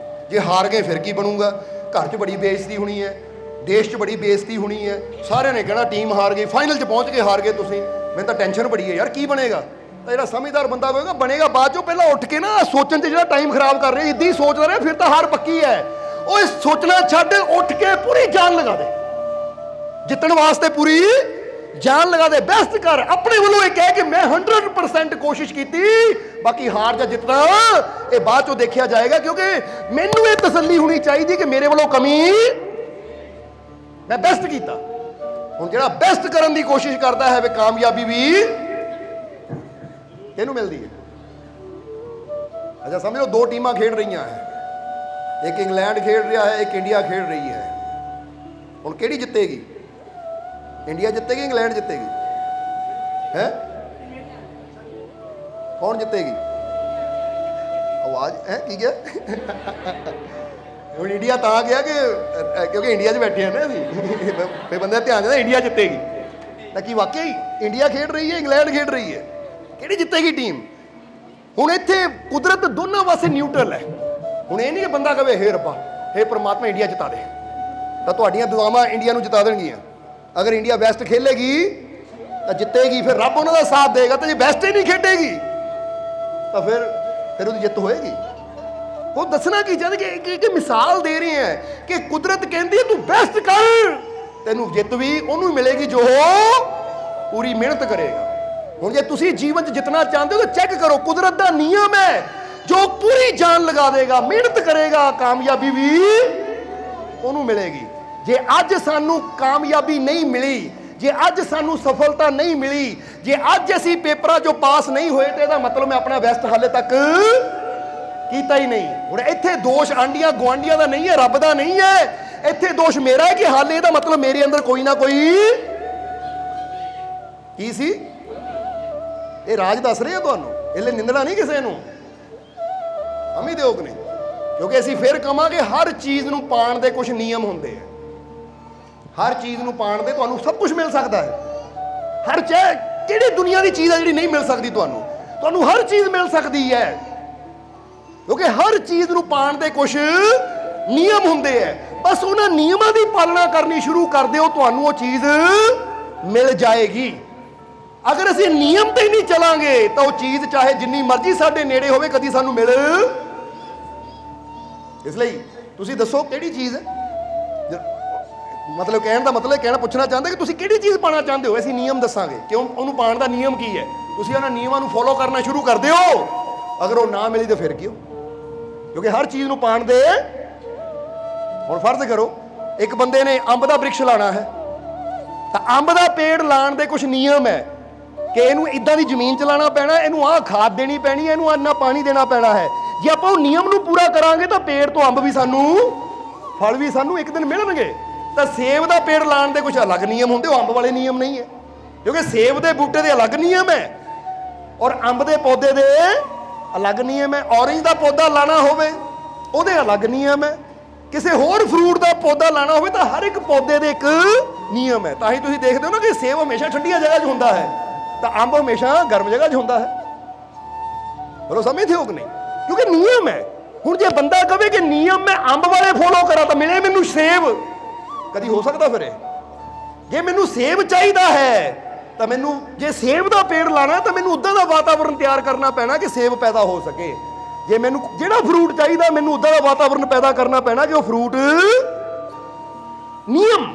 S1: ਜੇ ਹਾਰ ਗਏ ਫਿਰ ਕੀ ਬਣੂਗਾ? ਘਰ 'ਚ ਬੜੀ ਬੇਇੱਜ਼ਤੀ ਹੋਣੀ ਹੈ, ਦੇਸ਼ 'ਚ ਬੜੀ ਬੇਇੱਜ਼ਤੀ ਹੋਣੀ ਹੈ, ਸਾਰਿਆਂ ਨੇ ਕਹਿਣਾ ਟੀਮ ਹਾਰ ਗਈ, ਫਾਈਨਲ 'ਚ ਪਹੁੰਚ ਕੇ ਹਾਰ ਗਏ ਤੁਸੀਂ, ਮੈਨੂੰ ਤਾਂ ਟੈਨਸ਼ਨ ਬੜੀ ਹੈ ਯਾਰ, ਕੀ ਬਣੇਗਾ? ਤਾਂ ਜਿਹੜਾ ਸਮਝਦਾਰ ਬੰਦਾ ਹੋਵੇਗਾ ਬਣੇਗਾ ਬਾਅਦ ਚੋਂ। ਪਹਿਲਾਂ ਉੱਠ ਕੇ ਨਾ ਸੋਚਣ 'ਚ ਜਿਹੜਾ ਟਾਈਮ ਖਰਾਬ ਕਰ ਰਿਹਾ, ਇੱਦਾਂ ਹੀ ਸੋਚਦਾ ਰਿਹਾ, ਫਿਰ ਤਾਂ ਹਾਰ ਪੱਕੀ ਹੈ। ਉਹ ਇਹ ਸੋਚਣਾ ਛੱਡ, ਉੱਠ ਕੇ ਪੂਰੀ ਜਾਨ ਲਗਾ ਦੇ, ਜਿੱਤਣ ਵਾਸਤੇ ਪੂਰੀ ਜਾਨ ਲਗਾ ਦੇ। ਬੈਸਟ ਕਰ, ਆਪਣੇ ਵੱਲੋਂ ਇਹ ਕਹਿ ਕਿ ਮੈਂ 100% ਕੋਸ਼ਿਸ਼ ਕੀਤੀ, ਬਾਕੀ ਹਾਰ ਜਾਂ ਜਿੱਤਣਾ ਇਹ ਬਾਅਦ ਚੋਂ ਦੇਖਿਆ ਜਾਏਗਾ। ਕਿਉਂਕਿ ਮੈਨੂੰ ਇਹ ਤਸੱਲੀ ਹੋਣੀ ਚਾਹੀਦੀ ਕਿ ਮੇਰੇ ਵੱਲੋਂ ਕਮੀ, ਮੈਂ ਬੈਸਟ ਕੀਤਾ। ਹੁਣ ਜਿਹੜਾ ਬੈਸਟ ਕਰਨ ਦੀ ਕੋਸ਼ਿਸ਼ ਕਰਦਾ ਹੈ ਵੇ ਕਾਮਯਾਬੀ ਵੀ ਇਹਨੂੰ ਮਿਲਦੀ ਹੈ। ਅੱਛਾ ਸਮਝ ਲਓ, ਦੋ ਟੀਮਾਂ ਖੇਡ ਰਹੀਆਂ ਹੈ, ਇੱਕ ਇੰਗਲੈਂਡ ਖੇਡ ਰਿਹਾ ਹੈ, ਇੱਕ ਇੰਡੀਆ ਖੇਡ ਰਹੀ ਹੈ। ਹੁਣ ਕਿਹੜੀ ਜਿੱਤੇਗੀ? India ਜਿੱਤੇਗੀ, England ਜਿੱਤੇਗੀ? ਹੈ ਕੌਣ ਜਿੱਤੇਗੀ? ਆਵਾਜ਼ ਹੈ ਕੀ ਗਿਆ? ਹੁਣ ਇੰਡੀਆ ਤਾਂ ਗਿਆ ਕਿ ਕਿਉਂਕਿ ਇੰਡੀਆ 'ਚ ਬੈਠੇ ਆ ਨਾ ਅਸੀਂ, ਫਿਰ ਬੰਦੇ ਦਾ ਧਿਆਨ ਜਾਂਦਾ ਇੰਡੀਆ ਜਿੱਤੇਗੀ। ਤਾਂ ਕੀ ਵਾਕਈ ਇੰਡੀਆ ਖੇਡ ਰਹੀ ਹੈ, ਇੰਗਲੈਂਡ ਖੇਡ ਰਹੀ ਹੈ? ਕਿਹੜੀ ਜਿੱਤੇਗੀ ਟੀਮ? ਹੁਣ ਇੱਥੇ ਕੁਦਰਤ ਦੋਨਾਂ ਪਾਸੇ ਨਿਊਟਰਲ ਹੈ। ਹੁਣ ਇਹ ਨਹੀਂ ਕਿ ਬੰਦਾ ਕਹੇ ਹੇ ਰੱਬਾ, ਹੇ ਪ੍ਰਮਾਤਮਾ ਇੰਡੀਆ ਜਿਤਾ ਦੇ, ਤਾਂ ਤੁਹਾਡੀਆਂ ਦੁਆਵਾਂ ਇੰਡੀਆ ਨੂੰ ਜਿਤਾ ਦੇਣਗੀਆਂ। ਅਗਰ ਇੰਡੀਆ ਬੈਸਟ ਖੇਲੇਗੀ ਤਾਂ ਜਿੱਤੇਗੀ, ਫਿਰ ਰੱਬ ਉਹਨਾਂ ਦਾ ਸਾਥ ਦੇਗਾ। ਤਾਂ ਜੇ ਬੈਸਟ ਹੀ ਨਹੀਂ ਖੇਡੇਗੀ ਤਾਂ ਫਿਰ ਉਹਦੀ ਜਿੱਤ ਹੋਏਗੀ। ਉਹ ਦੱਸਣਾ ਕੀ ਚਾਹੁੰਦੇ ਕਿ ਮਿਸਾਲ ਦੇ ਰਹੇ ਹੈ ਕਿ ਕੁਦਰਤ ਕਹਿੰਦੀ ਹੈ ਤੂੰ ਬੈਸਟ ਕਰ, ਤੈਨੂੰ ਜਿੱਤ ਵੀ ਉਹਨੂੰ ਮਿਲੇਗੀ ਜੋ ਪੂਰੀ ਮਿਹਨਤ ਕਰੇਗਾ। ਹੁਣ ਜੇ ਤੁਸੀਂ ਜੀਵਨ 'ਚ ਜਿੱਤਣਾ ਚਾਹੁੰਦੇ ਹੋ ਤਾਂ ਚੈੱਕ ਕਰੋ, ਕੁਦਰਤ ਦਾ ਨਿਯਮ ਹੈ ਜੋ ਪੂਰੀ ਜਾਨ ਲਗਾ ਦੇਗਾ, ਮਿਹਨਤ ਕਰੇਗਾ, ਕਾਮਯਾਬੀ ਵੀ ਉਹਨੂੰ ਮਿਲੇਗੀ। ਜੇ ਅੱਜ ਸਾਨੂੰ ਕਾਮਯਾਬੀ ਨਹੀਂ ਮਿਲੀ, ਜੇ ਅੱਜ ਸਾਨੂੰ ਸਫਲਤਾ ਨਹੀਂ ਮਿਲੀ, ਜੇ ਅੱਜ ਅਸੀਂ ਪੇਪਰਾਂ 'ਚੋਂ ਪਾਸ ਨਹੀਂ ਹੋਏ, ਤੇ ਇਹਦਾ ਮਤਲਬ ਮੈਂ ਆਪਣਾ ਬੈਸਟ ਹਾਲੇ ਤੱਕ ਕੀਤਾ ਹੀ ਨਹੀਂ। ਹੁਣ ਇੱਥੇ ਦੋਸ਼ ਆਂਡੀਆਂ ਗੁਆਂਢੀਆਂ ਦਾ ਨਹੀਂ ਹੈ, ਰੱਬ ਦਾ ਨਹੀਂ ਹੈ। ਇੱਥੇ ਦੋਸ਼ ਮੇਰਾ ਹੈ ਕਿ ਹਾਲੇ ਇਹਦਾ ਮਤਲਬ ਮੇਰੇ ਅੰਦਰ ਕੋਈ ਨਾ ਕੋਈ ਕੀ ਸੀ। ਇਹ ਰਾਜ ਦੱਸ ਰਹੇ ਆ ਤੁਹਾਨੂੰ, ਇਹਲੇ ਨਿੰਦਣਾ ਨਹੀਂ ਕਿਸੇ ਨੂੰ, ਸਮਝਦੇ ਹੋ ਕਿ ਨਹੀਂ? ਕਿਉਂਕਿ ਅਸੀਂ ਫਿਰ ਕਵਾਂਗੇ ਹਰ ਚੀਜ਼ ਨੂੰ ਪਾਣ ਦੇ ਕੁਝ ਨਿਯਮ ਹੁੰਦੇ ਆ। ਹਰ ਚੀਜ਼ ਨੂੰ ਪਾਣ ਦੇ ਤੁਹਾਨੂੰ ਸਭ ਕੁਝ ਮਿਲ ਸਕਦਾ ਹੈ। ਹਰ ਚਾਹੇ ਕਿਹੜੀ ਦੁਨੀਆ ਦੀ ਚੀਜ਼ ਹੈ ਜਿਹੜੀ ਨਹੀਂ ਮਿਲ ਸਕਦੀ ਤੁਹਾਨੂੰ ਹਰ ਚੀਜ਼ ਮਿਲ ਸਕਦੀ ਹੈ। ਕਿਉਂਕਿ ਹਰ ਚੀਜ਼ ਨੂੰ ਪਾਣ ਦੇ ਕੁਝ ਨਿਯਮ ਹੁੰਦੇ ਆ। ਬਸ ਉਹਨਾਂ ਨਿਯਮਾਂ ਦੀ ਪਾਲਣਾ ਕਰਨੀ ਸ਼ੁਰੂ ਕਰ ਦਿਓ, ਤੁਹਾਨੂੰ ਉਹ ਚੀਜ਼ ਮਿਲ ਜਾਏਗੀ। ਅਗਰ ਅਸੀਂ ਨਿਯਮ ਤੇ ਹੀ ਨਹੀਂ ਚਲਾਂਗੇ ਤਾਂ ਉਹ ਚੀਜ਼ ਚਾਹੇ ਜਿੰਨੀ ਮਰਜ਼ੀ ਸਾਡੇ ਨੇੜੇ ਹੋਵੇ ਕਦੀ ਸਾਨੂੰ ਮਿਲ। ਇਸ ਲਈ ਤੁਸੀਂ ਦੱਸੋ ਕਿਹੜੀ ਚੀਜ਼ ਹੈ, ਮਤਲਬ ਕਹਿਣ ਦਾ ਮਤਲਬ ਕਹਿਣਾ ਪੁੱਛਣਾ ਚਾਹੁੰਦੇ ਕਿ ਤੁਸੀਂ ਕਿਹੜੀ ਚੀਜ਼ ਪਾਣਾ ਚਾਹੁੰਦੇ ਹੋ। ਅਸੀਂ ਨਿਯਮ ਦੱਸਾਂਗੇ ਕਿਉਂ, ਉਹਨੂੰ ਪਾਣ ਦਾ ਨਿਯਮ ਕੀ ਹੈ। ਤੁਸੀਂ ਉਹਨਾਂ ਨਿਯਮਾਂ ਨੂੰ ਫੋਲੋ ਕਰਨਾ ਸ਼ੁਰੂ ਕਰ ਦਿਓ। ਅਗਰ ਉਹ ਨਾ ਮਿਲੀ ਤਾਂ ਫਿਰ ਕਿਉਂ? ਕਿਉਂਕਿ ਹਰ ਚੀਜ਼ ਨੂੰ ਪਾਣ ਦੇ। ਹੁਣ ਫਰਜ਼ ਕਰੋ ਇੱਕ ਬੰਦੇ ਨੇ ਅੰਬ ਦਾ ਬ੍ਰਿਕਸ਼ ਲਾਣਾ ਹੈ, ਤਾਂ ਅੰਬ ਦਾ ਪੇੜ ਲਾਣ ਦੇ ਕੁਝ ਨਿਯਮ ਹੈ ਕਿ ਇਹਨੂੰ ਇਦਾਂ ਦੀ ਜ਼ਮੀਨ 'ਚ ਲਾਣਾ ਪੈਣਾ, ਇਹਨੂੰ ਆਹ ਖਾਦ ਦੇਣੀ ਪੈਣੀ, ਇਹਨੂੰ ਇੰਨਾ ਪਾਣੀ ਦੇਣਾ ਪੈਣਾ ਹੈ। ਜੇ ਆਪਾਂ ਉਹ ਨਿਯਮ ਨੂੰ ਪੂਰਾ ਕਰਾਂਗੇ ਤਾਂ ਪੇੜ ਤੋਂ ਅੰਬ ਵੀ ਸਾਨੂੰ, ਫਲ ਵੀ ਸਾਨੂੰ ਇੱਕ ਦਿਨ ਮਿਲਣਗੇ। ਤਾਂ ਸੇਬ ਦਾ ਪੇੜ ਲਾਣ ਦੇ ਕੁਝ ਅਲੱਗ ਨਿਯਮ ਹੁੰਦੇ, ਉਹ ਅੰਬ ਵਾਲੇ ਨਿਯਮ ਨਹੀਂ ਹੈ। ਕਿਉਂਕਿ ਸੇਬ ਦੇ ਬੂਟੇ ਦੇ ਅਲੱਗ ਨਿਯਮ ਹੈ ਔਰ ਅੰਬ ਦੇ ਪੌਦੇ ਦੇ ਅਲੱਗ ਨਿਯਮ ਹੈ। ਔਰੇਂਜ ਦਾ ਪੌਦਾ ਲਾਣਾ ਹੋਵੇ ਉਹਦੇ ਅਲੱਗ ਨਿਯਮ ਹੈ। ਕਿਸੇ ਹੋਰ ਫਰੂਟ ਦਾ ਪੌਦਾ ਲਾਣਾ ਹੋਵੇ ਤਾਂ ਹਰ ਇੱਕ ਪੌਦੇ ਦੇ ਇੱਕ ਨਿਯਮ ਹੈ। ਤਾਂ ਹੀ ਤੁਸੀਂ ਦੇਖਦੇ ਹੋ ਨਾ ਕਿ ਸੇਬ ਹਮੇਸ਼ਾ ਠੰਡੀਆਂ ਜਗ੍ਹਾ 'ਚ ਹੁੰਦਾ ਹੈ ਤਾਂ ਅੰਬ ਹਮੇਸ਼ਾ ਗਰਮ ਜਗ੍ਹਾ 'ਚ ਹੁੰਦਾ ਹੈ। ਪਰ ਉਹ ਸਮਝਦੇ ਹੋ ਕਿ ਨਹੀਂ? ਕਿਉਂਕਿ ਨਿਯਮ ਹੈ। ਹੁਣ ਜੇ ਬੰਦਾ ਕਹੇ ਕਿ ਨਿਯਮ ਮੈਂ ਅੰਬ ਵਾਲੇ ਫੋਲੋ ਕਰਾਂ ਤਾਂ ਮਿਲੇ ਮੈਨੂੰ ਸੇਬ, ਕਦੀ ਹੋ ਸਕਦਾ? ਫਿਰ ਜੇ ਮੈਨੂੰ ਸੇਬ ਚਾਹੀਦਾ ਹੈ ਤਾਂ ਮੈਨੂੰ, ਜੇ ਸੇਬ ਦਾ ਪੇੜ ਲਾਣਾ ਤਾਂ ਮੈਨੂੰ ਉੱਦਾਂ ਦਾ ਵਾਤਾਵਰਨ ਤਿਆਰ ਕਰਨਾ ਪੈਣਾ ਕਿ ਸੇਬ ਪੈਦਾ ਹੋ ਸਕੇ। ਜੇ ਮੈਨੂੰ ਜਿਹੜਾ ਫਰੂਟ ਚਾਹੀਦਾ ਮੈਨੂੰ ਉੱਦਾਂ ਦਾ ਵਾਤਾਵਰਨ ਪੈਦਾ ਕਰਨਾ ਪੈਣਾ ਕਿ ਉਹ ਫਰੂਟ। ਨਿਯਮ।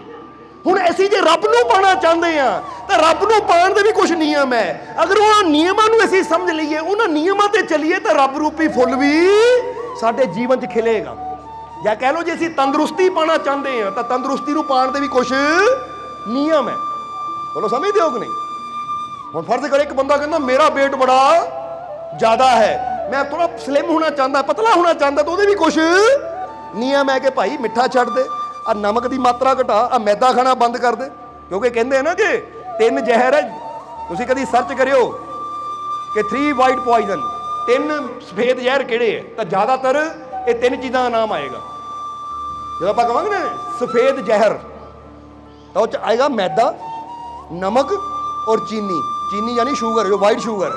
S1: ਹੁਣ ਅਸੀਂ ਜੇ ਰੱਬ ਨੂੰ ਪਾਣਾ ਚਾਹੁੰਦੇ ਆ ਤਾਂ ਰੱਬ ਨੂੰ ਪਾਣ ਦੇ ਵੀ ਕੁਝ ਨਿਯਮ ਹੈ। ਅਗਰ ਉਹ ਨਿਯਮਾਂ ਨੂੰ ਅਸੀਂ ਸਮਝ ਲਈਏ, ਉਹਨਾਂ ਨਿਯਮਾਂ ਤੇ ਚੱਲੀਏ ਤਾਂ ਰੱਬ ਰੂਪੀ ਫੁੱਲ ਵੀ ਸਾਡੇ ਜੀਵਨ 'ਚ ਖਿਲੇਗਾ। ਜਾਂ ਕਹਿ ਲਓ ਜੇ ਅਸੀਂ ਤੰਦਰੁਸਤੀ ਪਾਣਾ ਚਾਹੁੰਦੇ ਆ ਤਾਂ ਤੰਦਰੁਸਤੀ ਨੂੰ ਪਾਣ ਦੇ ਵੀ ਕੁਝ ਨਿਯਮ ਹੈ। ਬੋਲੋ ਸਮਝਦੇ ਹੋ ਕਿ ਨਹੀਂ? ਹੁਣ ਫਰਜ਼ ਕਰੋ ਇੱਕ ਬੰਦਾ ਕਹਿੰਦਾ ਮੇਰਾ weight ਬੜਾ ਜ਼ਿਆਦਾ ਹੈ, ਮੈਂ ਥੋੜਾ ਸਲਿਮ ਹੋਣਾ ਚਾਹੁੰਦਾ, ਪਤਲਾ ਹੋਣਾ ਚਾਹੁੰਦਾ, ਤਾਂ ਉਹਦੇ ਵੀ ਕੁਝ ਨਿਯਮ ਹੈ ਕਿ ਭਾਈ ਮਿੱਠਾ ਛੱਡ ਦੇ, ਆ ਨਮਕ ਦੀ ਮਾਤਰਾ ਘਟਾ, ਆ ਮੈਦਾ ਖਾਣਾ ਬੰਦ ਕਰ ਦੇ। ਕਿਉਂਕਿ ਕਹਿੰਦੇ ਆ ਨਾ ਕਿ 3 ਜ਼ਹਿਰ ਹੈ। ਤੁਸੀਂ ਕਦੀ ਸਰਚ ਕਰਿਓ ਕਿ 3 ਵਾਈਟ ਪੋਇਜ਼ਨ, 3 ਸਫੇਦ ਜ਼ਹਿਰ ਕਿਹੜੇ ਹੈ, ਤਾਂ ਜ਼ਿਆਦਾਤਰ ਇਹ 3 ਚੀਜ਼ਾਂ ਦਾ ਨਾਮ ਆਏਗਾ। ਜਦੋਂ ਆਪਾਂ ਕਹਾਂਗੇ ਨਾ ਸਫੇਦ ਜ਼ਹਿਰ ਤਾਂ ਉਹ 'ਚ ਆਏਗਾ ਮੈਦਾ, ਨਮਕ ਔਰ ਚੀਨੀ। ਚੀਨੀ ਯਾਨੀ ਸ਼ੂਗਰ, ਜੋ ਵਾਈਟ ਸ਼ੂਗਰ।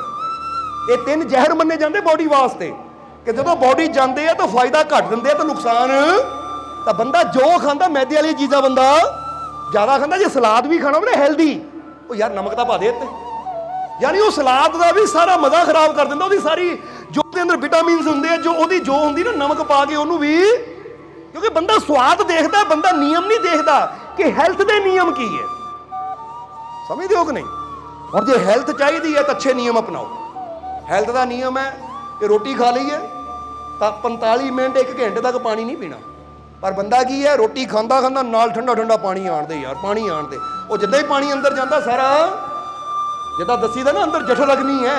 S1: ਇਹ 3 ਜ਼ਹਿਰ ਮੰਨੇ ਜਾਂਦੇ ਬੋਡੀ ਵਾਸਤੇ ਕਿ ਜਦੋਂ ਬੋਡੀ ਜਾਂਦੇ ਆ ਤਾਂ ਫਾਇਦਾ ਘੱਟ ਦਿੰਦੇ ਆ ਤਾਂ ਨੁਕਸਾਨ। ਤਾਂ ਬੰਦਾ ਜੋ ਖਾਂਦਾ ਮੈਦੇ ਵਾਲੀ ਚੀਜ਼ਾਂ ਬੰਦਾ ਜ਼ਿਆਦਾ ਖਾਂਦਾ। ਜੇ ਸਲਾਦ ਵੀ ਖਾਣਾ ਹੋਵੇ ਨਾ ਹੈਲਦੀ, ਉਹ ਯਾਰ ਨਮਕ ਤਾਂ ਪਾ ਦੇ ਇੱਥੇ। यानी वो सलाद का भी सारा मज़ा खराब कर दिंदा, ਉਹਦੀ ਸਾਰੀ जो ਉਹਦੇ ਅੰਦਰ ਵਿਟਾਮਿਨਸ ਹੁੰਦੇ ਆ, ਜੋ ਉਹਦੀ ਜੋ ਹੁੰਦੀ ਨਾ ਨਮਕ ਪਾ ਕੇ ਉਹਨੂੰ ਵੀ, ਕਿਉਂਕਿ ਬੰਦਾ ਸਵਾਦ ਦੇਖਦਾ, ਬੰਦਾ ਨਿਯਮ ਨਹੀਂ ਦੇਖਦਾ ਕਿ ਹੈਲਥ ਦੇ ਨਿਯਮ ਕੀ ਹੈ। ਸਮਝਦੇ ਹੋ ਕਿ ਨਹੀਂ? और जो हेल्थ चाहिए है तो अच्छे नियम अपनाओ। हेल्थ का नियम है कि रोटी खा ली है तो 45 मिनट 1 घंटे तक पानी नहीं पीना, पर बंदा की है रोटी खांदा खांदा नाल ठंडा ठंडा पानी आण दे यार, पानी आण दे। वो जिद्दां ही पानी अंदर जाता सारा जिद्दां दसी दा ना अंदर जठर अग्नि है,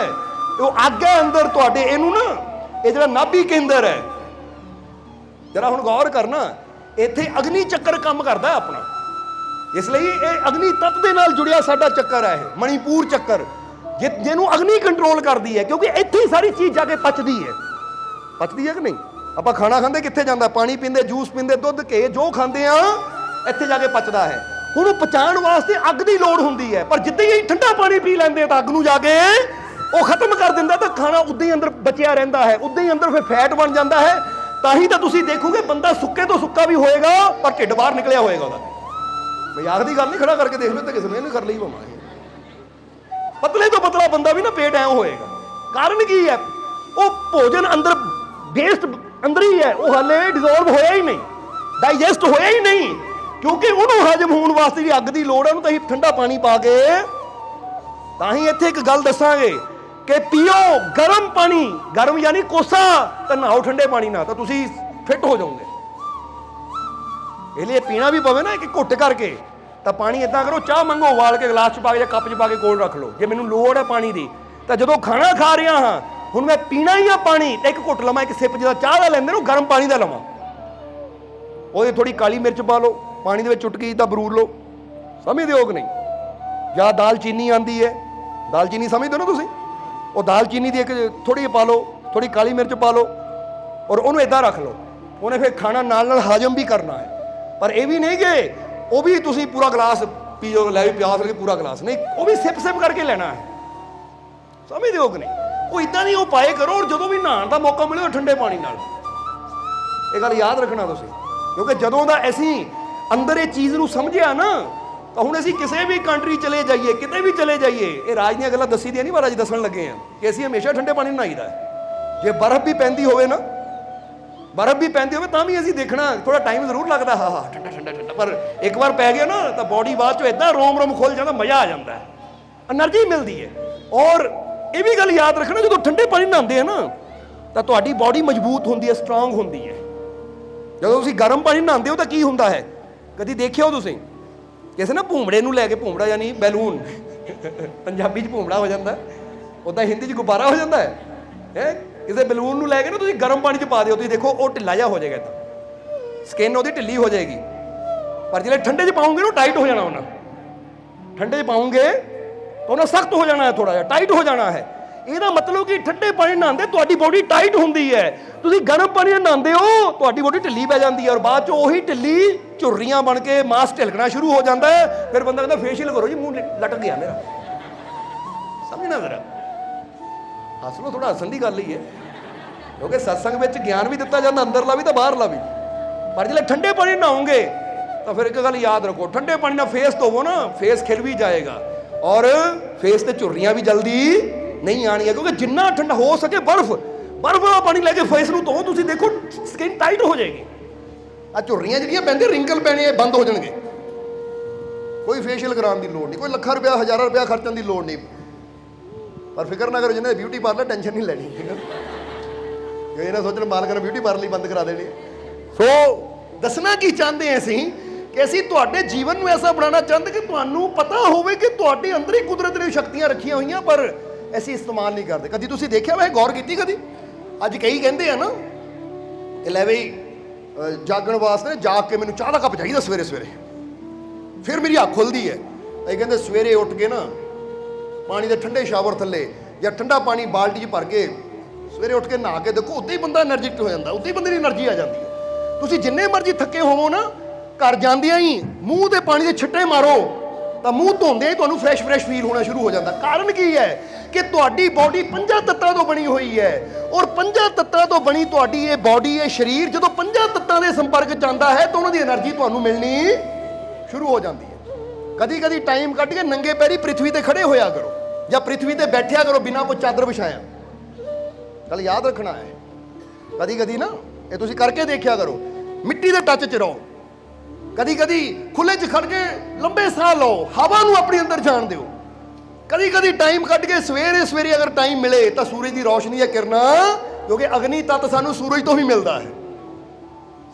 S1: वो अग है अंदर तुहाडे, इहनूं ना ये जिहड़ा नाभि केंद्र है, जरा हुण गौर करना, इत्थे अग्नि चक्कर काम करदा है अपना, इसलिए ये अग्नि तत्व के नाल जुड़िया साडा चक्कर है, मणिपुर चक्कर जिन्हों अग्नि कंट्रोल करती है, क्योंकि इत्थे ही सारी चीज़ जाके पचती है कि नहीं। आप खाना खाते कित्थे जांदा, पानी पींदे, जूस पींदे, दुध घे जो खाते हैं इत्थे जाके पचदा है। हुण पचाण वास्ते अग की लोड़ हुंदी है, पर जिद्दां ही ठंडा पानी पी लैंदे तो अग नूं जाके वो खत्म कर दिंदा, तो खाना उद्दां ही अंदर बचिया रहिंदा है, उद्दां ही अंदर फिर फैट बन जाता है। तां ही तो तुसीं देखोगे बंदा सुक्के तो सुक्का भी होएगा पर ढिड बाहर निकलिया होएगा ਉਹਦਾ। मजाक की गल नहीं, खड़ा करके देख लो तो किसी ने नहीं कर ली भावें, पतले तो पतला बंदा भी ना पेट ऐ होएगा। कारण की है, वो भोजन अंदर वेस्ट अंदर ही है, वो हाले डिजोल्व होया ही नहीं, डाइजेस्ट होया ही नहीं, क्योंकि उन्होंने हजम होने वास्ते भी अग की लोड़ है। तो ठंडा पानी पा के तां ही इत्थे एक गल दसांगे कि पियो गर्म पानी, गर्म यानी कोसा, तो नहाओ ठंडे पानी ना, तो तुसी फिट हो जाओगे। इसलिए पीना भी पवे ना कि घुट करके, तो पानी इदा करो, चाह मंगो उबाल के गिलास च पा के या कप च पा के कोल रख लो, जे मैनूं लोड़ है पानी की, तो जो खाना खा रहा हाँ हुण मैं पीना ही आ पानी, तो एक घुट लवां, एक सिप जिदा चाह का लैंदे ना गर्म पानी का लवां, वो थोड़ी काली मिर्च पा लो, पानी दे विच चुटकी जिदा बरूर लो, समझदे हो कि नहीं। या दालचीनी आती है, दालचीनी समझदे हो ना तुसीं, वो दालचीनी की एक थोड़ी पा लो, थोड़ी काली मिर्च पा लो, और उन्होंने इदा रख लो, उन्हें फिर खाना नाल नाल हजम भी करना है। पर यह भी नहीं कि वो भी तुसी पूरा गिलास पीओ, लै भी प्यास लगे पूरा गिलास नहीं, वो भी सिप सिप करके लेना है। समझते हो कि नहीं? वो इदा नहीं उपाय करो, और जो भी नहाने का मौका मिले ठंडे पानी नाल, ये गल याद रखना तुसी, क्योंकि जदों दा असीं अंदर ये चीज़ नूं समझिया ना, तो हुण असीं किसी भी कंट्री चले जाइए, किते भी चले जाइए, ये राज दीयां गल्लां दसी दियां नहीं, पर अज दसन लगे हैं कि असीं हमेशा ठंडे पानी नहाईदा है। जे बर्फ भी पैंदी होवे ना, बर्फ भी पैंदी हो भी असीं देखना थोड़ा टाइम जरूर लगता, हाँ हाँ ठंडा ठंडा ठंडा, पर एक बार पै गया ना तो बॉडी बाद चो इदा रोम रोम खुल जाता, मज़ा आ जाता है, एनर्जी मिलती है। और ये भी गल याद रखना, जो ठंडे पानी नहाते हैं ना तो तुहाडी बॉडी मजबूत होती है, स्ट्रोंग होती है। जो तुसीं गर्म पानी नहाते हो तो की होंदा है, कभी देखिया हो तुसीं किसी ना भूमड़े नूं लैके, भूमड़ा यानी बैलून पंजाबी च भूमड़ा हो जाता है, उदा हिंदी च गुब्बारा हो जाता है। किसी बैलून नूं लैके ना तुसीं गर्म पानी च पा दिओ, तुसीं देखो वो ढिल्ला जिहा हो जाएगा, तो स्किन उसकी ढिल्ली हो जाएगी। पर जिसले ठंडे च पाओगे ना टाइट हो जाना, उन्हें ठंडे च पाओगे तो उन्हें सख्त हो जाना है, थोड़ा जिहा टाइट हो जाना है। ਇਹਦਾ मतलब कि ठंडे पानी नहाते ਤੁਹਾਡੀ बॉडी टाइट होंदी है, ਤੁਸੀਂ गर्म पानी नहाते हो ਤੁਹਾਡੀ बॉडी ढिल्ली पै जाती है, और बाद चो ਉਹੀ ढिल्ली झुर्रियां बन के मांस ढिलकना शुरू हो जाता है। फिर बंदा कहता फेशियल करो जी, मुंह लटक गया मेरा। समझना जरा, हस लो, थोड़ा हसन की गल ही है, क्योंकि सत्संग में ज्ञान भी दिता जाता, अंदरला भी तो बाहरला भी। पर जिसले ठंडे पानी नहाओगे तो फिर एक गल याद रखो, ठंडे पानी ना फेस धोवो ना, फेस खिल भी जाएगा, और फेस से झुर्रियां भी जल्दी नहीं आनी है, क्योंकि जिन्ना ठंडा हो सके बर्फ वाला पानी लैके फेस नूं धो, तुसीं देखो स्किन टाइट हो जाएगी, आ झुर्रियां जिहड़ियां पैंदियां, रिंकल पैने बंद हो जाणगे। कोई फेशियल कराउण दी लोड़ नहीं, कोई ਲੱਖਾਂ रुपया हज़ारां रुपया खर्चण दी लोड़ नहीं। पर फिक्र ना करो, जिन्हें ब्यूटी पार्लर टेंशन नहीं लैनी, ये ना सोचण मालक ने ब्यूटी पार्लर ही बंद करा देनी। सो दसना की चाहते हैं असीं कि असीं तुहाडे जीवन नूं ऐसा बनाना चाहते कि तुहानूं पता होवे कि तुहाडे अंदर ही कुदरत ने शक्तियां रखियां होईयां, पर असीं इस्तेमाल नहीं करते। कदी तुसीं देखिया वैसे गौर कीती कदी? अज कई कहते हैं ना कि लै बई जागण वास्ते जाग के मैनूं चाह दा कप चाहिदा सवेरे सवेरे, फिर मेरी अख खुलदी है। ये कहते सवेरे उठ के ना पानी के ठंडे शावर थले या ठंडा पानी बाल्टी च भर के सवेरे उठ के नहा के देखो, उद्दां ही बंदा एनर्जिक हो जाता, उद्दां ही बंदे दी एनर्जी आ जाती है। तुसीं जिन्ने मर्जी थके होवो ना, घर जांदियां ही मूँह ते पानी के छिट्टे मारो तो मूँह धोंदे ही तुहानूं फ्रैश फ्रैश फील होना शुरू हो जाता। कारण की है कि तुहाडी बॉडी 5 तत्तां तो बनी हुई है, और 5 तत्तां तो बनी तुहाडी ये बॉडी, ये शरीर जदों 5 तत्तां दे संपर्क च आंदा है तो उन्हां दी एनर्जी तुहानूं मिलनी शुरू हो जाती है। कदी कदी टाइम कढ के नंगे पैरी पृथ्वी ते खड़े होया करो, ਜਾਂ ਪ੍ਰਿਥਵੀ ਤੇ ਬੈਠਿਆ ਕਰੋ ਬਿਨਾਂ ਕੋਈ ਚਾਦਰ ਵਿਛਾਇਆ। ਗੱਲ ਯਾਦ ਰੱਖਣਾ ਹੈ। ਕਦੀ ਕਦੀ ਨਾ ਇਹ ਤੁਸੀਂ ਕਰਕੇ ਦੇਖਿਆ ਕਰੋ, ਮਿੱਟੀ ਦੇ ਟੱਚ 'ਚ ਰਹੋ। ਕਦੀ ਕਦੀ ਖੁੱਲੇ 'ਚ ਖੜ ਕੇ ਲੰਬੇ ਸਾਹ ਲਓ, ਹਵਾ ਨੂੰ ਆਪਣੀ ਅੰਦਰ ਜਾਣ ਦਿਓ। ਕਦੀ ਕਦੀ ਟਾਈਮ ਕੱਢ ਕੇ ਸਵੇਰੇ ਸਵੇਰੇ ਅਗਰ ਟਾਈਮ ਮਿਲੇ ਤਾਂ ਸੂਰਜ ਦੀ ਰੋਸ਼ਨੀ ਦੀਆਂ ਕਿਰਨਾਂ, ਕਿਉਂਕਿ ਅਗਨੀ ਤੱਤ ਸਾਨੂੰ ਸੂਰਜ ਤੋਂ ਹੀ ਮਿਲਦਾ ਹੈ।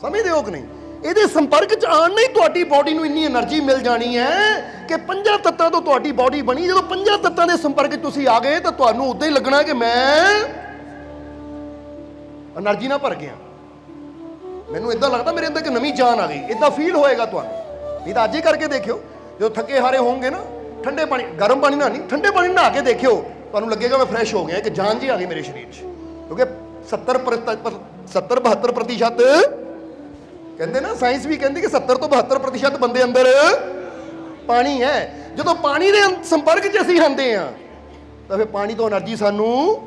S1: ਸਮਝਦੇ ਹੋ ਕਿ ਨਹੀਂ? ਇਹਦੇ ਸੰਪਰਕ 'ਚ ਆਉਣ ਨਹੀਂ ਤੁਹਾਡੀ ਬਾਡੀ ਨੂੰ ਇੰਨੀ એનર્ਜੀ ਮਿਲ ਜਾਣੀ ਹੈ ਕਿ 5 ਤੱਤਾਂ ਤੋਂ ਤੁਹਾਡੀ ਬਾਡੀ ਬਣੀ। ਜਦੋਂ 5 ਤੱਤਾਂ ਦੇ ਸੰਪਰਕ 'ਚ ਤੁਸੀਂ ਆ ਗਏ ਤਾਂ ਤੁਹਾਨੂੰ ਉਦਾਂ ਹੀ ਲੱਗਣਾ ਕਿ ਮੈਂ એનર્ਜੀ ਨਾਲ ਭਰ ਗਿਆ। ਮੈਨੂੰ ਇਦਾਂ ਲੱਗਦਾ ਮੇਰੇ ਅੰਦਰ ਇੱਕ ਨਵੀਂ ਜਾਨ ਆ ਗਈ, ਇਦਾਂ ਫੀਲ ਹੋਏਗਾ ਤੁਹਾਨੂੰ। ਨਹੀਂ ਤਾਂ ਅੱਜ ਹੀ ਕਰਕੇ ਦੇਖਿਓ, ਜਦੋਂ ਥੱਕੇ ਹਾਰੇ ਹੋਵੋਗੇ ਨਾ, ਠੰਡੇ ਪਾਣੀ, ਗਰਮ ਪਾਣੀ ਨਾਲ ਨਹੀਂ, ਠੰਡੇ ਪਾਣੀ ਨਹਾ ਕੇ ਦੇਖਿਓ, ਤੁਹਾਨੂੰ ਲੱਗੇਗਾ ਮੈਂ ਫਰੈਸ਼ ਹੋ ਗਿਆ, ਕਿ ਜਾਨ ਜੀ ਆ ਗਈ ਮੇਰੇ ਸਰੀਰ 'ਚ। ਕਿਉਂਕਿ 70-72% ਕਹਿੰਦੇ ਨਾ, ਸਾਇੰਸ ਵੀ ਕਹਿੰਦੀ ਕਿ 70 ਤੋਂ 72% ਬੰਦੇ ਅੰਦਰ ਪਾਣੀ ਹੈ। ਜਦੋਂ ਪਾਣੀ ਦੇ ਸੰਪਰਕ 'ਚ ਅਸੀਂ ਆਉਂਦੇ ਹਾਂ ਤਾਂ ਫਿਰ ਪਾਣੀ ਤੋਂ એનર્ਜੀ ਸਾਨੂੰ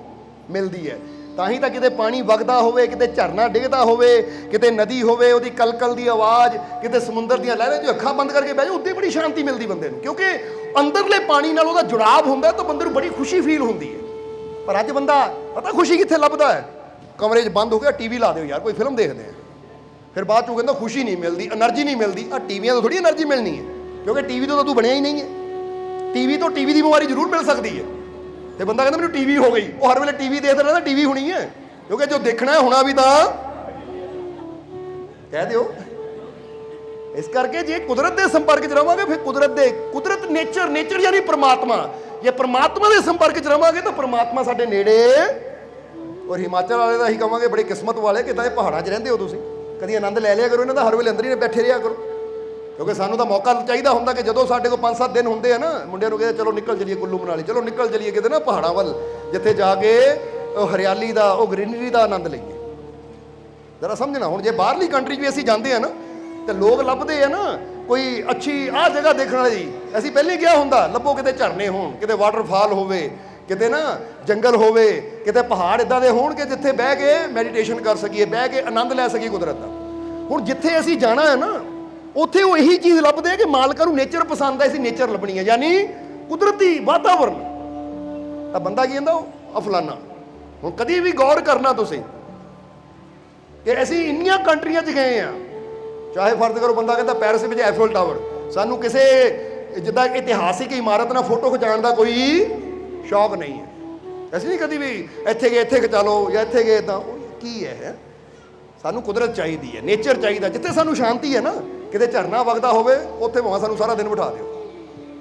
S1: ਮਿਲਦੀ ਹੈ। ਤਾਂ ਹੀ ਤਾਂ ਕਿਤੇ ਪਾਣੀ ਵਗਦਾ ਹੋਵੇ, ਕਿਤੇ ਝਰਨਾ ਡਿੱਗਦਾ ਹੋਵੇ, ਕਿਤੇ ਨਦੀ ਹੋਵੇ, ਉਹਦੀ ਕਲਕਲ ਦੀ ਆਵਾਜ਼, ਕਿਤੇ ਸਮੁੰਦਰ ਦੀਆਂ ਲਹਿਰਾਂ, ਜੋ ਅੱਖਾਂ ਬੰਦ ਕਰਕੇ ਬਹਿ ਜਾਓ, ਉੱਤੇ ਬੜੀ ਸ਼ਾਂਤੀ ਮਿਲਦੀ ਬੰਦੇ ਨੂੰ। ਕਿਉਂਕਿ ਅੰਦਰਲੇ ਪਾਣੀ ਨਾਲ ਉਹਦਾ ਜੁੜਾਵ ਹੁੰਦਾ ਤਾਂ ਬੰਦੇ ਨੂੰ ਬੜੀ ਖੁਸ਼ੀ ਫੀਲ ਹੁੰਦੀ ਹੈ। ਪਰ ਅੱਜ ਬੰਦਾ ਪਤਾ ਖੁਸ਼ੀ ਕਿੱਥੇ ਲੱਭਦਾ ਹੈ? ਕਮਰੇ 'ਚ ਬੰਦ ਹੋ ਗਿਆ, ਟੀਵੀ ਲਾ ਦਿਓ ਯਾਰ, ਕੋਈ ਫਿਲਮ ਦੇਖਦੇ ਆ। ਫਿਰ ਬਾਅਦ 'ਚੋਂ ਕਹਿੰਦਾ ਖੁਸ਼ੀ ਨਹੀਂ ਮਿਲਦੀ, એનર્ਜੀ ਨਹੀਂ ਮਿਲਦੀ। ਆ ਟੀਵੀਆਂ ਤੋਂ ਥੋੜੀ એનર્ਜੀ ਮਿਲਣੀ ਹੈ, ਕਿਉਂਕਿ ਟੀਵੀ ਤੋਂ ਤਾਂ ਤੂੰ ਬਣਿਆ ਹੀ ਨਹੀਂ ਹੈ। ਟੀਵੀ ਤੋਂ ਟੀਵੀ ਦੀ ਬਿਮਾਰੀ ਜ਼ਰੂਰ ਮਿਲ ਸਕਦੀ ਹੈ। ਤੇ ਬੰਦਾ ਕਹਿੰਦਾ ਮੈਨੂੰ ਟੀਵੀ ਹੋ ਗਈ, ਉਹ ਹਰ ਵੇਲੇ ਟੀਵੀ ਦੇਖਦਾ ਰਹਿੰਦਾ, ਟੀਵੀ ਹੋਣੀ ਹੈ। ਕਿਉਂਕਿ ਜੋ ਦੇਖਣਾ ਹੈ ਹੋਣਾ ਵੀ ਤਾਂ ਕਹਿ ਦਿਓ। ਇਸ ਕਰਕੇ ਜੇ ਕੁਦਰਤ ਦੇ ਸੰਪਰਕ 'ਚ ਰਵਾਂਗੇ, ਫਿਰ ਕੁਦਰਤ ਨੇਚਰ ਯਾਨੀ ਪਰਮਾਤਮਾ, ਜੇ ਪਰਮਾਤਮਾ ਦੇ ਸੰਪਰਕ 'ਚ ਰਵਾਂਗੇ ਤਾਂ ਪਰਮਾਤਮਾ ਸਾਡੇ ਨੇੜੇ। ਔਰ ਹਿਮਾਚਲ ਵਾਲੇ ਦਾ ਅਸੀਂ ਕਹਾਂਗੇ ਬੜੇ ਕਿਸਮਤ ਵਾਲੇ, ਕਿੱਦਾਂ ਇਹ ਪਹਾੜਾਂ 'ਚ ਰਹਿੰਦੇ ਹੋ ਤੁਸੀਂ, ਕਦੀ ਆਨੰਦ ਲੈ ਲਿਆ ਕਰੋ ਇਹਨਾਂ ਦਾ, ਹਰ ਵੇਲੇ ਅੰਦਰ ਹੀ ਬੈਠੇ ਰਿਹਾ ਕਰੋ। ਕਿਉਂਕਿ ਸਾਨੂੰ ਤਾਂ ਮੌਕਾ ਚਾਹੀਦਾ ਹੁੰਦਾ ਕਿ ਜਦੋਂ ਸਾਡੇ ਕੋਲ 5-7 ਦਿਨ ਹੁੰਦੇ ਆ ਨਾ, ਮੁੰਡਿਆਂ ਨੂੰ ਕਹਿੰਦੇ ਚਲੋ ਨਿਕਲ ਚਲੀਏ ਕੁੱਲੂ ਮਨਾਲੀ, ਚਲੋ ਨਿਕਲ ਚਲੀਏ ਕਿਤੇ ਨਾ ਪਹਾੜਾਂ ਵੱਲ, ਜਿੱਥੇ ਜਾ ਕੇ ਉਹ ਹਰਿਆਲੀ ਦਾ, ਉਹ ਗ੍ਰੀਨਰੀ ਦਾ ਆਨੰਦ ਲਈਏ। ਜ਼ਰਾ ਸਮਝਣਾ, ਹੁਣ ਜੇ ਬਾਹਰਲੀ ਕੰਟਰੀ 'ਚ ਵੀ ਅਸੀਂ ਜਾਂਦੇ ਆ ਨਾ ਤੇ ਲੋਕ ਲੱਭਦੇ ਆ ਨਾ ਕੋਈ ਅੱਛੀ ਆਹ ਜਗ੍ਹਾ ਦੇਖਣ ਵਾਲੀ, ਅਸੀਂ ਪਹਿਲੇ ਗਿਆ ਹੁੰਦਾ, ਲੱਭੋ ਕਿਤੇ ਝਰਨੇ ਹੋਣ, ਕਿਤੇ ਵਾਟਰਫਾਲ ਹੋਵੇ, ਕਿਤੇ ਨਾ ਜੰਗਲ ਹੋਵੇ, ਕਿਤੇ ਪਹਾੜ ਇਦਾਂ ਦੇ ਹੋਣ ਕਿ ਜਿੱਥੇ ਬਹਿ ਕੇ ਮੈਡੀਟੇਸ਼ਨ ਕਰ ਸਕੀਏ, ਬਹਿ ਕੇ ਆਨੰਦ ਲੈ ਸਕੀਏ ਕੁਦਰਤ ਦਾ। ਹੁਣ ਜਿੱਥੇ ਅਸੀਂ ਜਾਣਾ ਹੈ ਨਾ, ਉੱਥੇ ਉਹ ਇਹੀ ਚੀਜ਼ ਲੱਭਦੇ ਆ ਕਿ ਮਾਲਕਾਂ ਨੂੰ ਨੇਚਰ ਪਸੰਦ ਹੈ, ਅਸੀਂ ਨੇਚਰ ਲੱਭਣੀ ਹੈ, ਯਾਨੀ ਕੁਦਰਤੀ ਵਾਤਾਵਰਨ। ਤਾਂ ਬੰਦਾ ਕੀ ਕਹਿੰਦਾ, ਉਹ ਫਲਾਨਾ। ਹੁਣ ਕਦੀ ਵੀ ਗੌਰ ਕਰਨਾ ਤੁਸੀਂ ਕਿ ਅਸੀਂ ਇੰਨੀਆਂ ਕੰਟਰੀਆਂ 'ਚ ਗਏ ਆ, ਚਾਹੇ ਫਰਜ਼ ਕਰੋ ਬੰਦਾ ਕਹਿੰਦਾ ਪੈਰਿਸ ਵਿੱਚ ਐਫਲ ਟਾਵਰ, ਸਾਨੂੰ ਕਿਸੇ ਜਿੱਦਾਂ ਇਤਿਹਾਸਿਕ ਇਮਾਰਤ ਨਾਲ ਫੋਟੋ ਖਿਚਾਉਣ ਦਾ ਕੋਈ ਸ਼ੌਕ ਨਹੀਂ ਹੈ। ਅਸੀਂ ਨਹੀਂ ਕਦੀ ਵੀ ਇੱਥੇ ਗਏ ਇੱਥੇ ਖਿਚਾ ਲਓ, ਜਾਂ ਇੱਥੇ ਗਏ ਤਾਂ ਕੀ ਹੈ। ਸਾਨੂੰ ਕੁਦਰਤ ਚਾਹੀਦੀ ਹੈ, ਨੇਚਰ ਚਾਹੀਦਾ। ਜਿੱਥੇ ਸਾਨੂੰ ਸ਼ਾਂਤੀ ਹੈ ਨਾ, ਕਿਤੇ ਝਰਨਾ ਵਗਦਾ ਹੋਵੇ ਉੱਥੇ ਭਾਵੇਂ ਸਾਨੂੰ ਸਾਰਾ ਦਿਨ ਬਿਠਾ ਦਿਓ,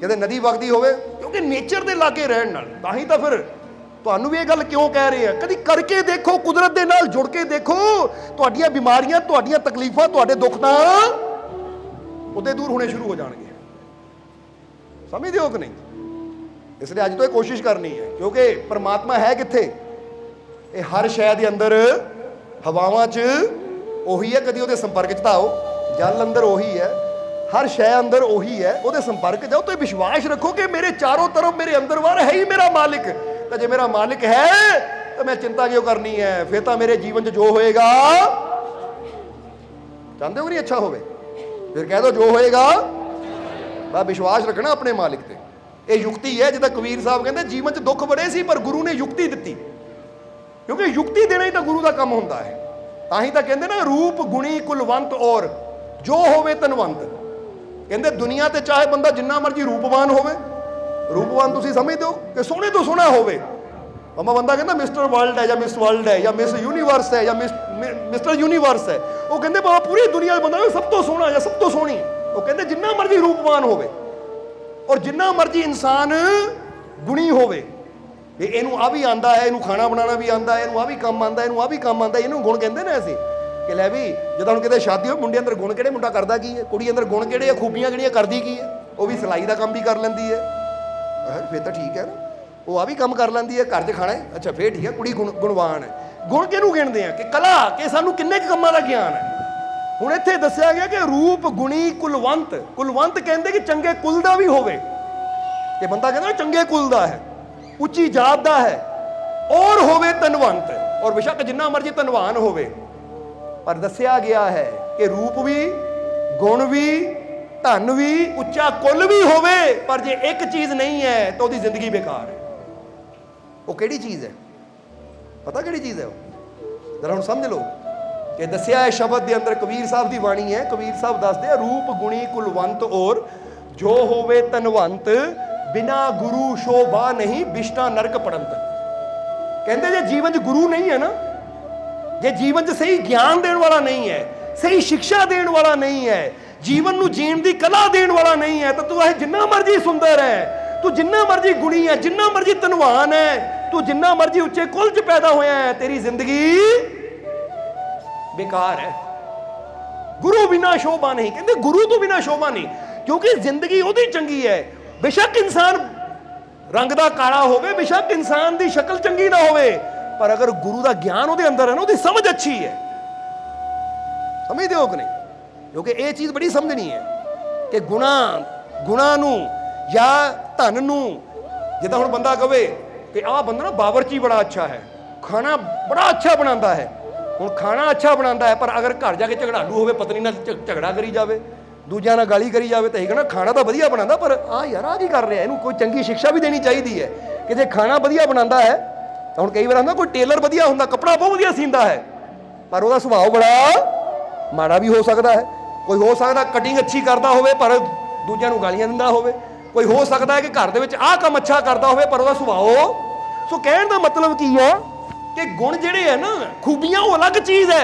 S1: ਕਿਤੇ ਨਦੀ ਵਗਦੀ ਹੋਵੇ, ਕਿਉਂਕਿ ਨੇਚਰ ਦੇ ਲਾਗੇ ਰਹਿਣ ਨਾਲ। ਤਾਂ ਹੀ ਤਾਂ ਫਿਰ ਤੁਹਾਨੂੰ ਵੀ ਇਹ ਗੱਲ ਕਿਉਂ ਕਹਿ ਰਹੇ ਆ, ਕਦੀ ਕਰਕੇ ਦੇਖੋ, ਕੁਦਰਤ ਦੇ ਨਾਲ ਜੁੜ ਕੇ ਦੇਖੋ, ਤੁਹਾਡੀਆਂ ਬਿਮਾਰੀਆਂ, ਤੁਹਾਡੀਆਂ ਤਕਲੀਫਾਂ, ਤੁਹਾਡੇ ਦੁੱਖ ਤਾਂ ਉਹਦੇ ਦੂਰ ਹੋਣੇ ਸ਼ੁਰੂ ਹੋ ਜਾਣਗੇ। ਸਮਝਦੇ ਹੋ ਕਿ ਨਹੀਂ? ਇਸ ਲਈ ਅੱਜ ਤੋਂ ਇਹ ਕੋਸ਼ਿਸ਼ ਕਰਨੀ ਹੈ, ਕਿਉਂਕਿ ਪਰਮਾਤਮਾ ਹੈ ਕਿੱਥੇ? ਇਹ ਹਰ ਸ਼ੈ ਦੇ ਅੰਦਰ, ਹਵਾਵਾਂ 'ਚ ਉਹੀ ਹੈ, ਕਦੀ ਉਹਦੇ ਸੰਪਰਕ 'ਚ ਤਾਂ ਆਓ। ਜਲ ਅੰਦਰ ਉਹੀ ਹੈ, ਹਰ ਸ਼ੈ ਅੰਦਰ ਉਹੀ ਹੈ, ਉਹਦੇ ਸੰਪਰਕ ਜਾਓ ਤੇ ਵਿਸ਼ਵਾਸ ਰੱਖੋ ਕਿ ਮੇਰੇ ਚਾਰੋਂ ਤਰਫ, ਮੇਰੇ ਅੰਦਰ ਬਾਹਰ ਹੈ ਹੀ ਮੇਰਾ ਮਾਲਿਕ। ਤਾਂ ਜੇ ਮੇਰਾ ਮਾਲਿਕ ਹੈ ਤਾਂ ਮੈਂ ਚਿੰਤਾ ਕਿਉਂ ਕਰਨੀ ਹੈ? ਫਿਰ ਤਾਂ ਮੇਰੇ ਜੀਵਨ 'ਚ ਜੋ ਹੋਏਗਾ, ਚਾਹੁੰਦੇ ਹੋ ਕਿ ਨਹੀਂ ਅੱਛਾ ਹੋਵੇ? ਫਿਰ ਕਹਿ ਦੋ ਜੋ ਹੋਏਗਾ। ਬਸ ਵਿਸ਼ਵਾਸ ਰੱਖਣਾ ਆਪਣੇ ਮਾਲਿਕ ਤੇ। ਇਹ ਯੁਕਤੀ ਹੈ, ਜਿੱਦਾਂ ਕਬੀਰ ਸਾਹਿਬ ਕਹਿੰਦੇ ਜੀਵਨ 'ਚ ਦੁੱਖ ਬੜੇ ਸੀ ਪਰ ਗੁਰੂ ਨੇ ਯੁਕਤੀ ਦਿੱਤੀ, ਕਿਉਂਕਿ ਯੁਕਤੀ ਦੇਣਾ ਹੀ ਤਾਂ ਗੁਰੂ ਦਾ ਕੰਮ ਹੁੰਦਾ ਹੈ। ਤਾਂ ਹੀ ਤਾਂ ਕਹਿੰਦੇ ਨਾ ਰੂਪ ਗੁਣੀ ਕੁਲਵੰਤ ਔਰ ਜੋ ਹੋਵੇ ਧਨਵੰਤ। ਕਹਿੰਦੇ ਦੁਨੀਆ ਤੇ ਚਾਹੇ ਬੰਦਾ ਜਿੰਨਾ ਮਰਜ਼ੀ ਰੂਪਵਾਨ ਹੋਵੇ, ਰੂਪਵਾਨ ਤੁਸੀਂ ਸਮਝਦੇ ਹੋ ਕਿ ਸੋਹਣੇ ਤੋਂ ਸੋਹਣਾ ਹੋਵੇ, ਭਾਵੇਂ ਬੰਦਾ ਕਹਿੰਦਾ ਮਿਸਟਰ ਵਰਲਡ ਹੈ ਜਾਂ ਮਿਸ ਵਰਲਡ ਹੈ ਜਾਂ ਮਿਸ ਯੂਨੀਵਰਸ ਹੈ ਜਾਂ ਮਿਸਟਰ ਯੂਨੀਵਰਸ ਹੈ, ਉਹ ਕਹਿੰਦੇ ਭਾਵੇਂ ਪੂਰੀ ਦੁਨੀਆ ਦਾ ਬੰਦਾ ਸਭ ਤੋਂ ਸੋਹਣਾ ਜਾਂ ਸਭ ਤੋਂ ਸੋਹਣੀ, ਉਹ ਕਹਿੰਦੇ ਜਿੰਨਾ ਮਰਜ਼ੀ ਰੂਪਵਾਨ ਹੋਵੇ ਔਰ ਜਿੰਨਾ ਮਰਜ਼ੀ ਇਨਸਾਨ ਗੁਣੀ ਹੋਵੇ, ਇਹਨੂੰ ਆ ਵੀ ਆਂਦਾ ਹੈ, ਇਹਨੂੰ ਖਾਣਾ ਬਣਾਉਣਾ ਵੀ ਆਂਦਾ ਹੈ, ਇਹਨੂੰ ਆ ਵੀ ਕੰਮ ਆਂਦਾ, ਇਹਨੂੰ ਆ ਵੀ ਕੰਮ ਆਂਦਾ, ਇਹਨੂੰ ਗੁਣ ਕਹਿੰਦੇ ਨੇ ਅਸੀਂ। ਕਿ ਲੈ ਵੀ ਜਦੋਂ ਹੁਣ ਕਿਤੇ ਸ਼ਾਦੀ ਹੋ, ਮੁੰਡੇ ਅੰਦਰ ਗੁਣ ਕਿਹੜੇ, ਮੁੰਡਾ ਕਰਦਾ ਕੀ ਹੈ, ਕੁੜੀ ਅੰਦਰ ਗੁਣ ਕਿਹੜੇ ਆ, ਖੂਬੀਆਂ ਕਿਹੜੀਆਂ, ਕਰਦੀ ਕੀ ਹੈ? ਉਹ ਵੀ ਸਿਲਾਈ ਦਾ ਕੰਮ ਵੀ ਕਰ ਲੈਂਦੀ ਹੈ, ਫਿਰ ਤਾਂ ਠੀਕ ਹੈ ਨਾ। ਉਹ ਆ ਵੀ ਕੰਮ ਕਰ ਲੈਂਦੀ ਹੈ, ਘਰ 'ਚ ਖਾਣਾ ਹੈ, ਅੱਛਾ ਫਿਰ ਠੀਕ ਹੈ, ਕੁੜੀ ਗੁਣਵਾਨ ਹੈ। ਗੁਣ ਕਿਹਨੂੰ ਗਿਣਦੇ ਆ? ਕਿ ਕਲਾ, ਕਿ ਸਾਨੂੰ ਕਿੰਨੇ ਕੁ ਕੰਮਾਂ ਦਾ ਗਿਆਨ ਹੈ। ਹੁਣ ਇੱਥੇ ਦੱਸਿਆ ਗਿਆ ਕਿ ਰੂਪ ਗੁਣੀ ਕੁਲਵੰਤ। ਕੁਲਵੰਤ ਕਹਿੰਦੇ ਕਿ ਚੰਗੇ ਕੁਲ ਦਾ ਵੀ ਹੋਵੇ, ਕਿ ਬੰਦਾ ਕਹਿੰਦਾ ਚੰਗੇ ਕੁਲ ਦਾ ਹੈ, ਉੱਚੀ ਜਾਤ ਦਾ ਹੈ, ਔਰ ਹੋਵੇ ਧਨਵੰਤ। ਔਰ ਬੇਸ਼ੱਕ ਜਿੰਨਾ ਮਰਜ਼ੀ ਧਨਵਾਨ ਹੋਵੇ, ਪਰ ਦੱਸਿਆ ਗਿਆ ਹੈ ਕਿ ਰੂਪ ਵੀ, ਗੁਣ ਵੀ, ਧਨ ਵੀ, ਉੱਚਾ ਕੁੱਲ ਵੀ ਹੋਵੇ, ਪਰ ਜੇ ਇੱਕ ਚੀਜ਼ ਨਹੀਂ ਹੈ ਤਾਂ ਉਹਦੀ ਜ਼ਿੰਦਗੀ ਬੇਕਾਰ ਹੈ। ਉਹ ਕਿਹੜੀ ਚੀਜ਼ ਹੈ? ਪਤਾ ਕਿਹੜੀ ਚੀਜ਼ ਹੈ ਉਹ? ਜਰਾ ਹੁਣ ਸਮਝ ਲਓ ਕਿ ਦੱਸਿਆ ਹੈ ਸ਼ਬਦ ਦੇ ਅੰਦਰ, ਕਬੀਰ ਸਾਹਿਬ ਦੀ ਬਾਣੀ ਹੈ। ਕਬੀਰ ਸਾਹਿਬ ਦੱਸਦੇ ਆ, ਰੂਪ ਗੁਣੀ ਕੁਲਵੰਤ ਔਰ ਜੋ ਹੋਵੇ ਧਨਵੰਤ, ਬਿਨਾ ਗੁਰੂ ਸ਼ੋਭਾ ਨਹੀਂ ਬਿਸ਼ਟਾ ਨਰਕ ਪੜੰਤ। ਕਹਿੰਦੇ ਜੇ ਜੀਵਨ 'ਚ ਗੁਰੂ ਨਹੀਂ ਹੈ ਨਾ, ਜੇ ਜੀਵਨ 'ਚ ਸਹੀ ਗਿਆਨ ਦੇਣ ਵਾਲਾ ਨਹੀਂ ਹੈ, ਸਹੀ ਸਿੱਖਿਆ ਦੇਣ ਵਾਲਾ ਨਹੀਂ ਹੈ, ਜੀਵਨ ਨੂੰ ਜੀਣ ਦੀ ਕਲਾ ਦੇਣ ਵਾਲਾ ਨਹੀਂ ਹੈ, ਤਾਂ ਤੂੰ ਇਹ ਜਿੰਨਾ ਮਰਜ਼ੀ ਸੁੰਦਰ ਹੈ, ਤੂੰ ਜਿੰਨਾ ਮਰਜ਼ੀ ਗੁਣੀ ਹੈ, ਜਿੰਨਾ ਮਰਜ਼ੀ ਧਨਵਾਨ ਹੈ, ਤੂੰ ਜਿੰਨਾ ਮਰਜ਼ੀ ਉੱਚੇ ਕੁਲ 'ਚ ਪੈਦਾ ਹੋਇਆ ਹੈ, ਤੇਰੀ ਜ਼ਿੰਦਗੀ बेकार है। गुरु बिना शोभा नहीं, कहते गुरु तो बिना शोभा नहीं, क्योंकि जिंदगी ओदी चंगी है। बेशक इंसान रंग दा काला होवे, बेशक इंसान दी शक्ल चंगी ना होवे, पर अगर गुरु दा ज्ञान ओदे अंदर है ना, ओदी समझ अच्छी है। समझदे हो कि नहीं? क्योंकि ये चीज बड़ी समझनी है कि गुणा नू या धन नू, जिद्दां हुण बंदा कहे कि आ बंदा ना बावरची बड़ा अच्छा है, खाना बड़ा अच्छा बनाता है, ਹੁਣ ਖਾਣਾ ਅੱਛਾ ਬਣਾਉਂਦਾ ਹੈ, ਪਰ ਅਗਰ ਘਰ ਜਾ ਕੇ ਝਗੜਾਲੂ ਹੋਵੇ, ਪਤਨੀ ਨਾਲ ਝਗੜਾ ਕਰੀ ਜਾਵੇ, ਦੂਜਿਆਂ ਨਾਲ ਗਾਲੀ ਕਰੀ ਜਾਵੇ, ਤਾਂ ਇਹ ਕਹਿੰਦਾ ਖਾਣਾ ਤਾਂ ਵਧੀਆ ਬਣਾਉਂਦਾ, ਪਰ ਆ ਯਾਰ ਆ ਕੀ ਕਰ ਰਿਹਾ, ਇਹਨੂੰ ਕੋਈ ਚੰਗੀ ਸਿੱਖਿਆ ਵੀ ਦੇਣੀ ਚਾਹੀਦੀ ਹੈ ਕਿ ਜੇ ਖਾਣਾ ਵਧੀਆ ਬਣਾਉਂਦਾ ਹੈ ਤਾਂ ਹੁਣ ਕਈ ਵਾਰ ਹੁੰਦਾ ਕੋਈ ਟੇਲਰ ਵਧੀਆ ਹੁੰਦਾ, ਕੱਪੜਾ ਬਹੁਤ ਵਧੀਆ ਸੀਂਦਾ ਹੈ, ਪਰ ਉਹਦਾ ਸੁਭਾਅ ਬੜਾ ਮਾੜਾ ਵੀ ਹੋ ਸਕਦਾ ਹੈ। ਕੋਈ ਹੋ ਸਕਦਾ ਕਟਿੰਗ ਅੱਛੀ ਕਰਦਾ ਹੋਵੇ, ਪਰ ਦੂਜਿਆਂ ਨੂੰ ਗਾਲੀਆਂ ਦਿੰਦਾ ਹੋਵੇ। ਕੋਈ ਹੋ ਸਕਦਾ ਹੈ ਕਿ ਘਰ ਦੇ ਵਿੱਚ ਆਹ ਕੰਮ ਅੱਛਾ ਕਰਦਾ ਹੋਵੇ, ਪਰ ਉਹਦਾ ਸੁਭਾਅ। ਸੋ ਕਹਿਣ ਦਾ ਮਤਲਬ ਕੀ ਹੈ कि गुण जिहड़े है ना, खूबियां वो अलग चीज है,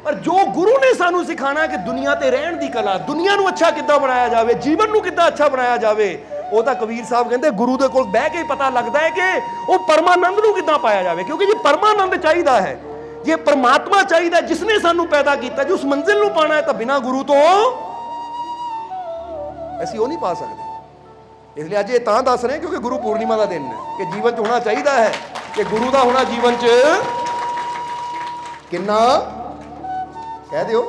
S1: पर जो गुरु ने सानू सिखाना कि दुनिया ते रहन दी कला, दुनिया नू अच्छा किद्दां बनाया जावे, जीवन नू किद्दां अच्छा बनाया जावे, वो तां कबीर साहब कहंदे गुरु दे कोल बैठ के पता लगदा है कि वो परमानंद नू किद्दां पाया जावे। क्योंकि जे परमानंद चाहिदा है, जे परमात्मा चाहिदा, जिसने सानू पैदा कीता, जो उस मंजिल नू पाना है, तां बिना गुरु तो असीं वो नहीं पा सकदे। इसलिए अज ये तां दस रहे क्योंकि गुरु पूर्णिमा का दिन है कि जीवन च होना चाहिदा है कि गुरु का होना जीवन च किन्ना कह दियो।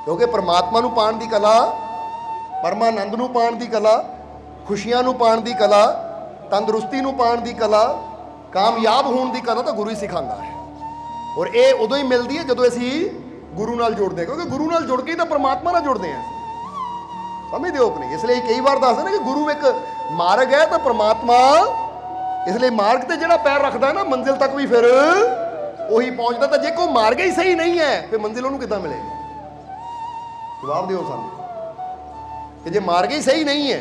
S1: क्योंकि परमात्मा नू पाण दी कला, परमानंद नू पाण दी कला, खुशियां नू पाण दी कला, तंदुरुस्ती नू पाण दी कला, कामयाब होने की कला तो गुरु ही सिखांदा है। और ये उदों ही मिलती है जदों असीं गुरु नाल जुड़दे, क्योंकि गुरु नाल जुड़ के ही तो परमात्मा नाल जुड़दे हैं। समझते हो कि नहीं? इसलिए कई बार दसदे ना कि गुरु एक मार्ग है, तो परमात्मा इसलिए मार्ग ते जिहड़ा पैर रखदा है ना, मंजिल तक भी फिर ਉਹੀ ਪਹੁੰਚਦਾ। ਤਾਂ ਜੇ ਕੋਈ ਮਾਰਗ ਹੀ ਸਹੀ ਨਹੀਂ ਹੈ, ਫਿਰ ਮੰਜ਼ਿਲ ਉਹਨੂੰ ਕਿੱਦਾਂ ਮਿਲੇਗੀ? ਜਵਾਬ ਦਿਓ ਸਾਨੂੰ ਕਿ ਜੇ ਮਾਰਗ ਹੀ ਸਹੀ ਨਹੀਂ ਹੈ,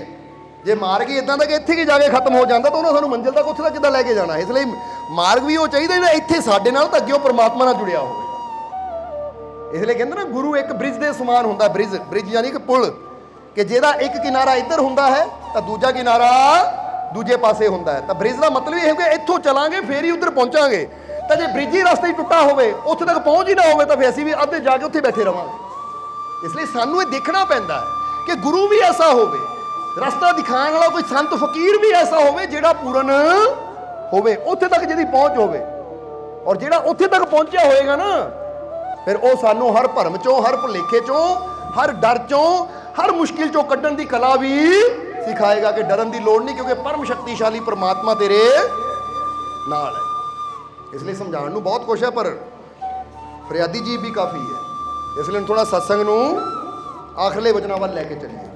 S1: ਜੇ ਮਾਰਗ ਹੀ ਇਦਾਂ ਦਾ ਕਿ ਇੱਥੇ ਕਿ ਜਾ ਕੇ ਖਤਮ ਹੋ ਜਾਂਦਾ, ਤਾਂ ਉਹਨਾਂ ਸਾਨੂੰ ਮੰਜ਼ਿਲ ਤੱਕ ਉੱਥੇ ਤੱਕ ਕਿੱਦਾਂ ਲੈ ਕੇ ਜਾਣਾ? ਇਸ ਲਈ ਮਾਰਗ ਵੀ ਉਹ ਚਾਹੀਦਾ ਜਿਹੜਾ ਇੱਥੇ ਸਾਡੇ ਨਾਲ, ਤਾਂ ਅੱਗੇ ਉਹ ਪਰਮਾਤਮਾ ਨਾਲ ਜੁੜਿਆ ਹੋਵੇ। ਇਸ ਲਈ ਕਹਿੰਦੇ ਨਾ ਗੁਰੂ ਇੱਕ ਬ੍ਰਿਜ ਦੇ ਸਮਾਨ ਹੁੰਦਾ। ਬ੍ਰਿਜ ਯਾਨੀ ਕਿ ਪੁਲ, ਕਿ ਜਿਹਦਾ ਇੱਕ ਕਿਨਾਰਾ ਇੱਧਰ ਹੁੰਦਾ ਹੈ ਤਾਂ ਦੂਜਾ ਕਿਨਾਰਾ ਦੂਜੇ ਪਾਸੇ ਹੁੰਦਾ ਹੈ। ਤਾਂ ਬ੍ਰਿਜ ਦਾ ਮਤਲਬ ਇਹ ਹੈ ਕਿ ਇੱਥੋਂ ਚਲਾਂਗੇ ਫੇਰ ਹੀ ਉੱਧਰ ਪਹੁੰਚਾਂਗੇ। ਤਾਂ ਜੇ ਬ੍ਰਿਜ ਹੀ ਰਸਤੇ 'ਚ ਟੁੱਟਾ ਹੋਵੇ, ਉੱਥੇ ਤੱਕ ਪਹੁੰਚ ਹੀ ਨਾ ਹੋਵੇ, ਤਾਂ ਫਿਰ ਅਸੀਂ ਵੀ ਅੱਧੇ ਜਾ ਕੇ ਉੱਥੇ ਬੈਠੇ ਰਵਾਂਗੇ। ਇਸ ਲਈ ਸਾਨੂੰ ਇਹ ਦੇਖਣਾ ਪੈਂਦਾ ਹੈ ਕਿ ਗੁਰੂ ਵੀ ਐਸਾ ਹੋਵੇ, ਰਸਤਾ ਦਿਖਾਉਣ ਵਾਲਾ ਕੋਈ ਸੰਤ ਫਕੀਰ ਵੀ ਐਸਾ ਹੋਵੇ ਜਿਹੜਾ ਪੂਰਨ ਹੋਵੇ, ਉੱਥੇ ਤੱਕ ਜਿਹਦੀ ਪਹੁੰਚ ਹੋਵੇ। ਔਰ ਜਿਹੜਾ ਉੱਥੇ ਤੱਕ ਪਹੁੰਚਿਆ ਹੋਏਗਾ ਨਾ, ਫਿਰ ਉਹ ਸਾਨੂੰ ਹਰ ਭਰਮ 'ਚੋਂ, ਹਰ ਭੁਲੇਖੇ 'ਚੋਂ, ਹਰ ਡਰ 'ਚੋਂ, ਹਰ ਮੁਸ਼ਕਿਲ 'ਚੋਂ ਕੱਢਣ ਦੀ ਕਲਾ ਵੀ ਸਿਖਾਏਗਾ ਕਿ ਡਰਨ ਦੀ ਲੋੜ ਨਹੀਂ, ਕਿਉਂਕਿ ਪਰਮ ਸ਼ਕਤੀਸ਼ਾਲੀ ਪਰਮਾਤਮਾ ਤੇਰੇ ਨਾਲ ਹੈ। ਇਸ ਲਈ ਸਮਝਾਉਣ ਨੂੰ ਬਹੁਤ ਕੁਛ ਹੈ, ਪਰ ਫਰਿਆਦੀ ਜੀ ਵੀ ਕਾਫੀ ਹੈ। ਇਸ ਲਈ ਥੋੜਾ ਸਤਸੰਗ ਨੂੰ ਆਖਰਲੇ ਵਚਨਾਂ ਵੱਲ ਲੈ ਕੇ ਚੱਲੀਏ,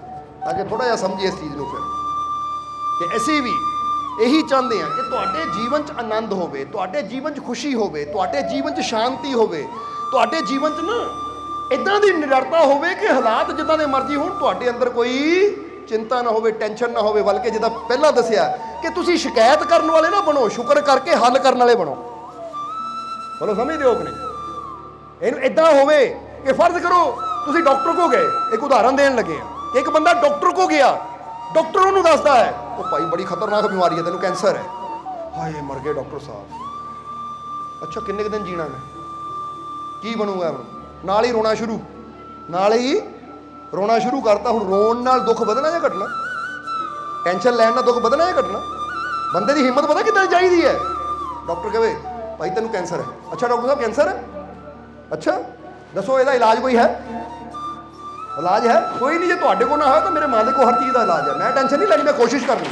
S1: ਤਾਂ ਕਿ ਥੋੜਾ ਜਿਹਾ ਸਮਝੀਏ ਇਸ ਚੀਜ਼ ਨੂੰ, ਫਿਰ ਕਿ ਅਸੀਂ ਵੀ ਇਹੀ ਚਾਹੁੰਦੇ ਹਾਂ ਕਿ ਤੁਹਾਡੇ ਜੀਵਨ 'ਚ ਆਨੰਦ ਹੋਵੇ, ਤੁਹਾਡੇ ਜੀਵਨ 'ਚ ਖੁਸ਼ੀ ਹੋਵੇ, ਤੁਹਾਡੇ ਜੀਵਨ 'ਚ ਸ਼ਾਂਤੀ ਹੋਵੇ, ਤੁਹਾਡੇ ਜੀਵਨ 'ਚ ਨਾ ਇੱਦਾਂ ਦੀ ਨਿਡਰਤਾ ਹੋਵੇ ਕਿ ਹਾਲਾਤ ਜਿੱਦਾਂ ਦੇ ਮਰਜ਼ੀ ਹੋਣ, ਤੁਹਾਡੇ ਅੰਦਰ ਕੋਈ ਚਿੰਤਾ ਨਾ ਹੋਵੇ, ਟੈਨਸ਼ਨ ਨਾ ਹੋਵੇ, ਬਲਕਿ ਜਿੱਦਾਂ ਪਹਿਲਾਂ ਦੱਸਿਆ ਕਿ ਤੁਸੀਂ ਸ਼ਿਕਾਇਤ ਕਰਨ ਵਾਲੇ ਨਾ ਬਣੋ, ਸ਼ੁਕਰ ਕਰਕੇ ਹੱਲ ਕਰਨ ਵਾਲੇ ਬਣੋ। ਬੋਲੋ, ਸਮਝਦੇ ਹੋ ਕਿ ਨਹੀਂ? ਇਹਨੂੰ ਇਦਾਂ ਹੋਵੇ ਕਿ ਫਰਜ਼ ਕਰੋ ਤੁਸੀਂ ਡਾਕਟਰ ਕੋ ਗਏ, ਇੱਕ ਉਦਾਹਰਨ ਦੇਣ ਲੱਗੇ ਆ, ਇੱਕ ਬੰਦਾ ਡਾਕਟਰ ਕੋ ਗਿਆ, ਡਾਕਟਰ ਉਹਨੂੰ ਦੱਸਦਾ ਹੈ ਉਹ ਭਾਈ ਬੜੀ ਖਤਰਨਾਕ ਬਿਮਾਰੀ ਹੈ, ਤੈਨੂੰ ਕੈਂਸਰ ਹੈ। ਹਾਏ ਮਰ ਗਏ ਡਾਕਟਰ ਸਾਹਿਬ। ਅੱਛਾ ਕਿੰਨੇ ਕੁ ਦਿਨ ਜੀਣਾ ਮੈਂ, ਕੀ ਬਣੂਗਾ ਹੁਣ? ਨਾਲ ਹੀ ਰੋਣਾ ਸ਼ੁਰੂ, ਨਾਲ ਹੀ ਰੋਣਾ ਸ਼ੁਰੂ ਕਰਤਾ। ਹੁਣ ਰੋਣ ਨਾਲ ਦੁੱਖ ਵਧਣਾ ਜਾਂ ਘਟਣਾ? ਟੈਨਸ਼ਨ ਲੈਣ ਨਾਲ ਦੁੱਖ ਵਧਣਾ ਜਾਂ ਘਟਣਾ? ਬੰਦੇ ਦੀ ਹਿੰਮਤ ਪਤਾ ਕਿੱਦਾਂ ਚਾਹੀਦੀ ਹੈ? ਡਾਕਟਰ ਕਹੇ ਭਾਈ ਤੈਨੂੰ ਕੈਂਸਰ ਹੈ। ਅੱਛਾ ਡਾਕਟਰ ਸਾਹਿਬ ਕੈਂਸਰ ਹੈ? ਅੱਛਾ ਦੱਸੋ ਇਹਦਾ ਇਲਾਜ ਕੋਈ ਹੈ? ਇਲਾਜ ਹੈ ਕੋਈ ਨਹੀਂ। ਜੇ ਤੁਹਾਡੇ ਕੋਲ ਨਾ ਹੋਇਆ ਤਾਂ ਮੇਰੇ ਮਾਲਕ ਕੋਲ ਹਰ ਚੀਜ਼ ਦਾ ਇਲਾਜ ਹੈ, ਮੈਂ ਟੈਨਸ਼ਨ ਨਹੀਂ ਲੈਣੀ, ਮੈਂ ਕੋਸ਼ਿਸ਼ ਕਰਨੀ।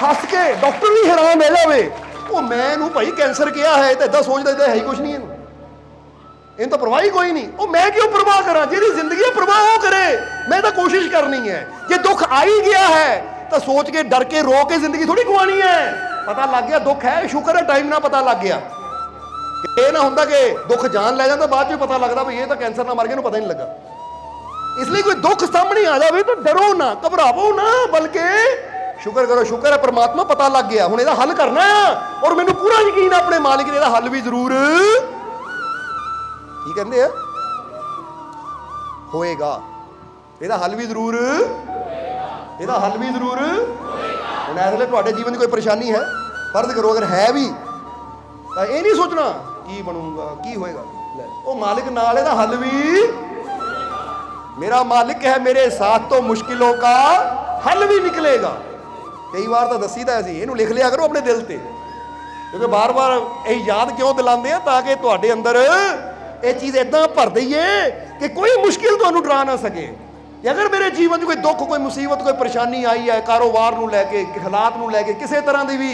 S1: ਹੱਸ ਕੇ ਡਾਕਟਰ ਵੀ ਹੈਰਾਨ ਹੋ ਜਾਵੇ, ਉਹ ਮੈਂ ਇਹਨੂੰ ਭਾਈ ਕੈਂਸਰ ਕਿਹਾ ਹੈ, ਤਾਂ ਇੱਦਾਂ ਸੋਚਦਾ ਇੱਦਾਂ ਹੈ ਹੀ ਕੁਛ ਨਹੀਂ, ਇਹਨੂੰ ਤਾਂ ਪਰਵਾਹ ਹੀ ਕੋਈ ਨਹੀਂ। ਉਹ ਮੈਂ ਕਿਉਂ ਪਰਵਾਹ ਕਰਾਂ? ਜਿਹਦੀ ਜ਼ਿੰਦਗੀ ਹੈ ਪਰਵਾਹ ਉਹ ਕਰੇ, ਮੈਂ ਤਾਂ ਕੋਸ਼ਿਸ਼ ਕਰਨੀ ਹੈ। ਜੇ ਦੁੱਖ ਆ ਹੀ ਗਿਆ ਹੈ ਤਾਂ ਸੋਚ ਕੇ, ਡਰ ਕੇ, ਰੋ ਕੇ ਜ਼ਿੰਦਗੀ ਥੋੜੀ ਗਵਾਉਣੀ ਹੈ। ਪਤਾ ਲੱਗ ਗਿਆ ਦੁੱਖ ਹੈ, ਸ਼ੁਕਰ ਹੈ ਟਾਈਮ ਨਾਲ ਪਤਾ ਲੱਗ ਗਿਆ। ਇਹ ਨਾ ਹੁੰਦਾ ਕਿ ਦੁੱਖ ਜਾਨ ਲੈ ਜਾਂਦਾ, ਬਾਅਦ ਚ ਪਤਾ ਲੱਗਦਾ ਵੀ ਇਹ ਤਾਂ ਕੈਂਸਰ ਨਾਲ ਮਰ ਗਿਆ, ਇਹਨੂੰ ਪਤਾ ਹੀ ਨਹੀਂ ਲੱਗਾ। ਇਸ ਲਈ ਕੋਈ ਦੁੱਖ ਸਾਹਮਣੇ ਆ ਜਾਵੇ ਤਾਂ ਡਰੋ ਨਾ, ਘਬਰਾਵੋ ਨਾ, ਬਲਕਿ ਸ਼ੁਕਰ ਕਰੋ, ਸ਼ੁਕਰ ਹੈ ਪਰਮਾਤਮਾ ਪਤਾ ਲੱਗ ਗਿਆ, ਹੁਣ ਇਹਦਾ ਹੱਲ ਕਰਨਾ ਆ। ਔਰ ਮੈਨੂੰ ਪੂਰਾ ਯਕੀਨ ਹੈ ਆਪਣੇ ਮਾਲਿਕ ਨੇ, ਇਹਦਾ ਹੱਲ ਵੀ ਜ਼ਰੂਰ ਕੀ ਕਹਿੰਦੇ ਆ ਹੋਏਗਾ, ਇਹਦਾ ਹੱਲ ਵੀ ਜ਼ਰੂਰ, ਇਹਦਾ ਹੱਲ ਵੀ ਜ਼ਰੂਰ। ਹੁਣ ਇਸ ਵੇਲੇ ਤੁਹਾਡੇ ਜੀਵਨ ਦੀ ਕੋਈ ਪਰੇਸ਼ਾਨੀ ਹੈ, ਫਰਜ਼ ਕਰੋ ਅਗਰ ਹੈ ਵੀ, ਤਾਂ ਇਹ ਨਹੀਂ ਸੋਚਣਾ ਕੀ ਬਣੂਗਾ ਕੀ ਹੋਏਗਾ, ਉਹ ਮਾਲਿਕ ਨਾਲ, ਇਹਦਾ ਹੱਲ ਵੀ। मेरा मालिक है मेरे साथ तो मुश्किलों का हल भी निकलेगा। कई बार तो दसी दा सी, इहनूं लिख लिया करो अपने दिल ते, क्योंकि बार बार यही याद क्यों दिलाते हैं, ताकि तुहाडे अंदर ये चीज़ इदां भर दईए कि कोई मुश्किल तुहानूं डरा ना सके। अगर मेरे जीवन में कोई दुख, कोई मुसीबत, कोई परेशानी आई है, कारोबार नूं लैके, हालात नूं लैके, किसी तरह की भी,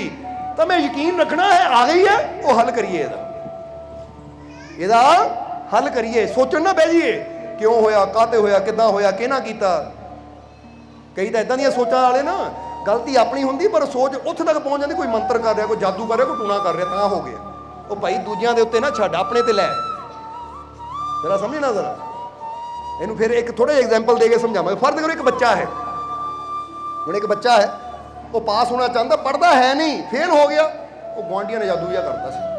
S1: तो मैं यकीन रखना है आ गई है, वो हल करिए, ਇਹਦਾ हल करिए। सोचण ना बह जाइए क्यों होया, काते होया, किदां होया, किहना कीता। कई तो इदां दियां सोचां वाले ना, गलती अपनी हुंदी पर सोच उत्थे तक पहुंच जाती, कोई मंत्र कर रहा, कोई जादू कर रहा, कोई टूणा कर रहा, तां हो गया। वो भाई दूजियां दे उत्ते ना छड्ड, अपने ते लै, जरा समझना जरा इहनूं। फिर एक थोड़े एग्जाम्पल दे के समझावांगे। फर्ज करो एक बच्चा है, हुण एक बच्चा है, वो पास होना चाहता, पढ़ता है नहीं, फेल हो गया, वो गुआंढियां ने जादू जिहा करता सी।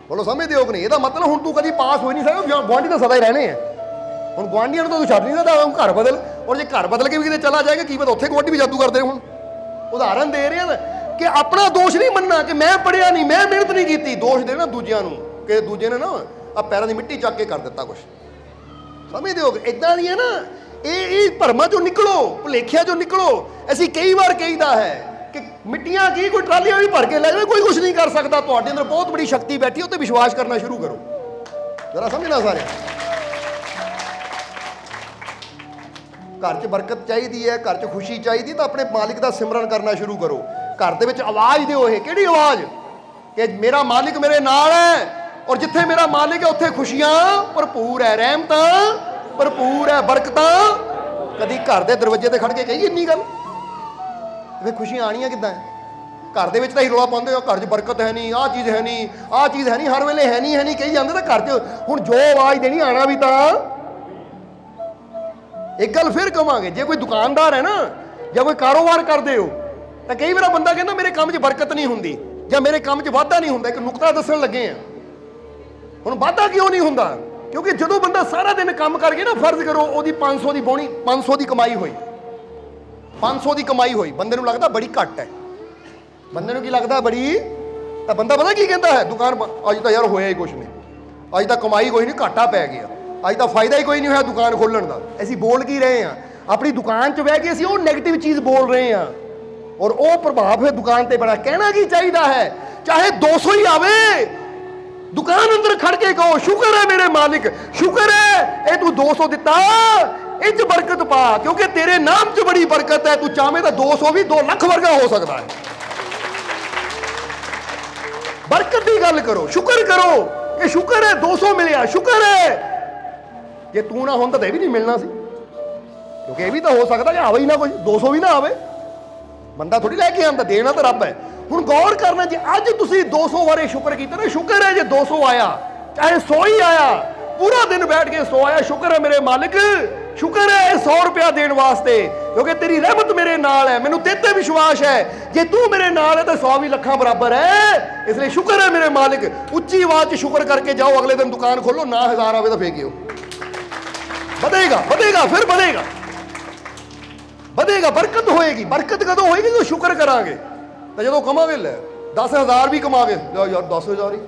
S1: बोलो समझते हो कि नहीं? ਇਹਦਾ मतलब ਹੁਣ ਤੂੰ ਕਦੀ ਪਾਸ ਹੋ ਹੀ ਨਹੀਂ ਸਕਦਾ, ਗੁਆਂਢੀ ਤਾਂ ਸਦਾ ਹੀ ਰਹਿਣੇ ਆ। ਹੁਣ ਗੁਆਂਢੀਆਂ ਨੂੰ ਤਾਂ ਤੂੰ ਛੱਡ ਨਹੀਂ ਸਕਦਾ, ਘਰ ਬਦਲ, ਔਰ ਜੇ ਘਰ ਬਦਲ ਕੇ ਵੀ ਕਿਤੇ ਚਲਾ ਜਾਏਗਾ, ਕੀ ਪਤਾ ਉੱਥੇ ਗੁਆਂਢੀ ਵੀ ਜਾਦੂ ਕਰਦੇ। ਹੁਣ ਉਦਾਹਰਨ ਦੇ ਰਹੇ ਆ ਕਿ ਆਪਣਾ ਦੋਸ਼ ਨਹੀਂ ਮੰਨਣਾ ਕਿ ਮੈਂ ਪੜਿਆ ਨਹੀਂ, ਮੈਂ ਮਿਹਨਤ ਨਹੀਂ ਕੀਤੀ, ਦੋਸ਼ ਦੇਣਾ ਦੂਜਿਆਂ ਨੂੰ ਕਿ ਦੂਜੇ ਨੇ ਨਾ ਆ ਪੈਰਾਂ ਦੀ ਮਿੱਟੀ ਚੱਕ ਕੇ ਕਰ ਦਿੱਤਾ ਕੁਛ। ਸਮਝਦੇ ਹੋ? ਇਦਾਂ ਦੀਆਂ ਨਾ ਇਹ ਭਰਮਾਂ ਚੋਂ ਨਿਕਲੋ, ਭੁਲੇਖਿਆਂ ਚੋਂ ਨਿਕਲੋ। ਅਸੀਂ ਕਈ ਵਾਰ ਕਹੀਦਾ ਹੈ कि मिट्टियां की कोई ट्रालियां भी भर के ले जाए, कोई कुछ नहीं कर सकता। तुहाडे अंदर बहुत बड़ी शक्ति बैठी है, उत्ते विश्वास करना शुरू करो। जरा समझना सारे, घर च बरकत चाहिए है, घर च खुशी चाहिए, तो अपने मालिक का सिमरन करना शुरू करो। घर दे विच आवाज़ दिओ, किहड़ी आवाज़ कि मेरा मालिक मेरे नाल है, और जिथे मेरा मालिक है उत्थे खुशियां भरपूर है, रहमतां भरपूर है, बरकतां। कदी घर के दरवाजे ते खड़ के कही इन्नी गल, फिर खुशियां आनियां किदां? घर दे विच तां ही रौला पाउंदे हो, घर च बरकत है नहीं, आह चीज़ है नहीं, आह चीज़ है नहीं, हर वेले है नहीं कही जांदे। तां घर च हुण जो आवाज़ देनी आना भी तां। एक गल फिर कहांगे, जे कोई दुकानदार है ना या कोई कारोबार करदे हो, तां कई बार बंदा कहंदा मेरे काम च बरकत नहीं हुंदी या मेरे काम च वाधा नहीं हुंदा। एक नुकता दस्सण लगे आ, हुण वाधा क्यों नहीं हुंदा? क्योंकि जदों बंदा सारा दिन काम करके ना, फर्ज करो ओहदी 500 दी बौणी, 500 दी कमाई होई, 500 की कमाई हुई, बंदे नूं लगदा बड़ी घट है। बंदे नूं की लगदा बड़ी, तो बंदा पता की कहता है, दुकान अज तो यार होया ही कुछ नहीं, अज तो कमाई कोई नहीं, घाटा पै गया, अज तो फायदा ही कोई नहीं होया दुकान खोलण दा। असीं बोल की रहे हैं, अपनी दुकान च बह के असीं वो नैगेटिव चीज़ बोल रहे हैं, और वो प्रभाव है दुकान ते बड़ा। कहना की चाहिए है, चाहे 200 ही आवे, दुकान अंदर खड़ के कहो शुक्र है मेरे मालिक, शुक्र है ये तू 200 दिता, इच बरकत पा, क्योंकि तेरे नाम च बड़ी बरकत है। तू चाहे तो 200 भी 2 लाख वर्गा हो सकता है। बरकत की गल करो, शुक्र करो कि शुक्र है 200 मिलिया, शुक्र है। जे तू ना होंदा तो भी नहीं मिलना सी, क्योंकि ये भी तो हो सकता कि आवे ही ना कुछ, 200 भी ना आवे, बंदा थोड़ी लैके आंदा, देना तो रब है। हुण गौर करना, जे अज तुसीं 200 बारे शुक्र कीता ना, शुक्र है जे 200 आया, चाहे 100 ही आया, पूरा दिन बैठ के 100 आया, शुक्र है मेरे मालिक, शुक्र है 100 रुपया देने वास्ते, क्योंकि तेरी रहमत मेरे नाल है, मैनू तेरे ते विश्वास है, जे तू मेरे नाल है तो 100 भी लखां बराबर है। इसलिए शुक्र है मेरे मालिक। उच्ची आवाज शुक्र करके जाओ, अगले दिन दुकान खोलो, ना 1000 आवे तो फेंकियो, बढ़ेगा बढ़ेगा, फिर बढ़ेगा बढ़ेगा, बरकत होएगी। बरकत कदों होएगी? तो शुक्र करांगे। तो जो कमांगे ले 10,000 भी कमा के यार 10,000 ही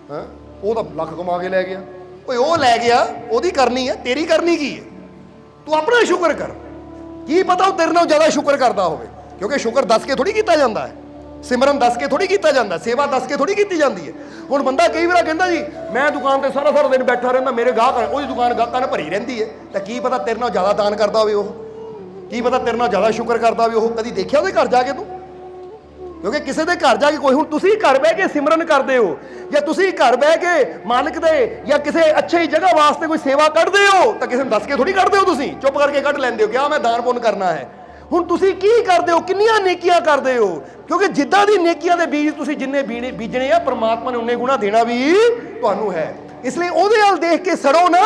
S1: है, वो तो लख कमा के लै गया, कोई वो लै गया, ओदी करनी है, तेरी करनी की है? तू अपना शुक्र कर, की पता वो तेरे नाल ज़्यादा शुक्र करता होवे, क्योंकि शुक्र दस के थोड़ी किया जाता है, सिमरन दस के थोड़ी किया जाता, सेवा दस के थोड़ी की जाती है। हुण बंदा कई बार कहता जी मैं दुकान पर सारा सारा दिन बैठा रहता, मेरे गाहक वो दुकान गाहकां ने भरी रहिंदी है, तो की पता तेरे नाल ज़्यादा दान करता होवे, की पता तेरे नाल ज़्यादा शुक्र करता होवे। वो कदी देखिया उहदे घर जाके तू? क्योंकि किसी के घर जाके कोई, हुण तुसीं घर बह के सिमरन करते हो, या तुसीं घर बह के मालिक दे या किसी अच्छी जगह वास्ते कोई सेवा करते हो, तो किसी ने दस के थोड़ी करते हो, तुसीं चुप करके कट लेंदे हो क्या मैं दान पुण्य करना है। ਹੁਣ ਤੁਸੀਂ ਕੀ ਕਰਦੇ ਹੋ, ਕਿੰਨੀਆਂ ਨੇਕੀਆਂ ਕਰਦੇ ਹੋ, ਕਿਉਂਕਿ ਜਿੱਦਾਂ ਦੀ ਨੇਕੀਆਂ ਦੇ ਬੀਜ ਤੁਸੀਂ ਜਿੰਨੇ ਬੀਜਣੇ ਆ, ਪ੍ਰਮਾਤਮਾ ਨੇ ਉਨੇ ਗੁਣਾ ਦੇਣਾ ਵੀ ਤੁਹਾਨੂੰ ਹੈ। ਇਸ ਲਈ ਉਹਦੇ ਵੱਲ ਦੇਖ ਕੇ ਸੜੋ ਨਾ,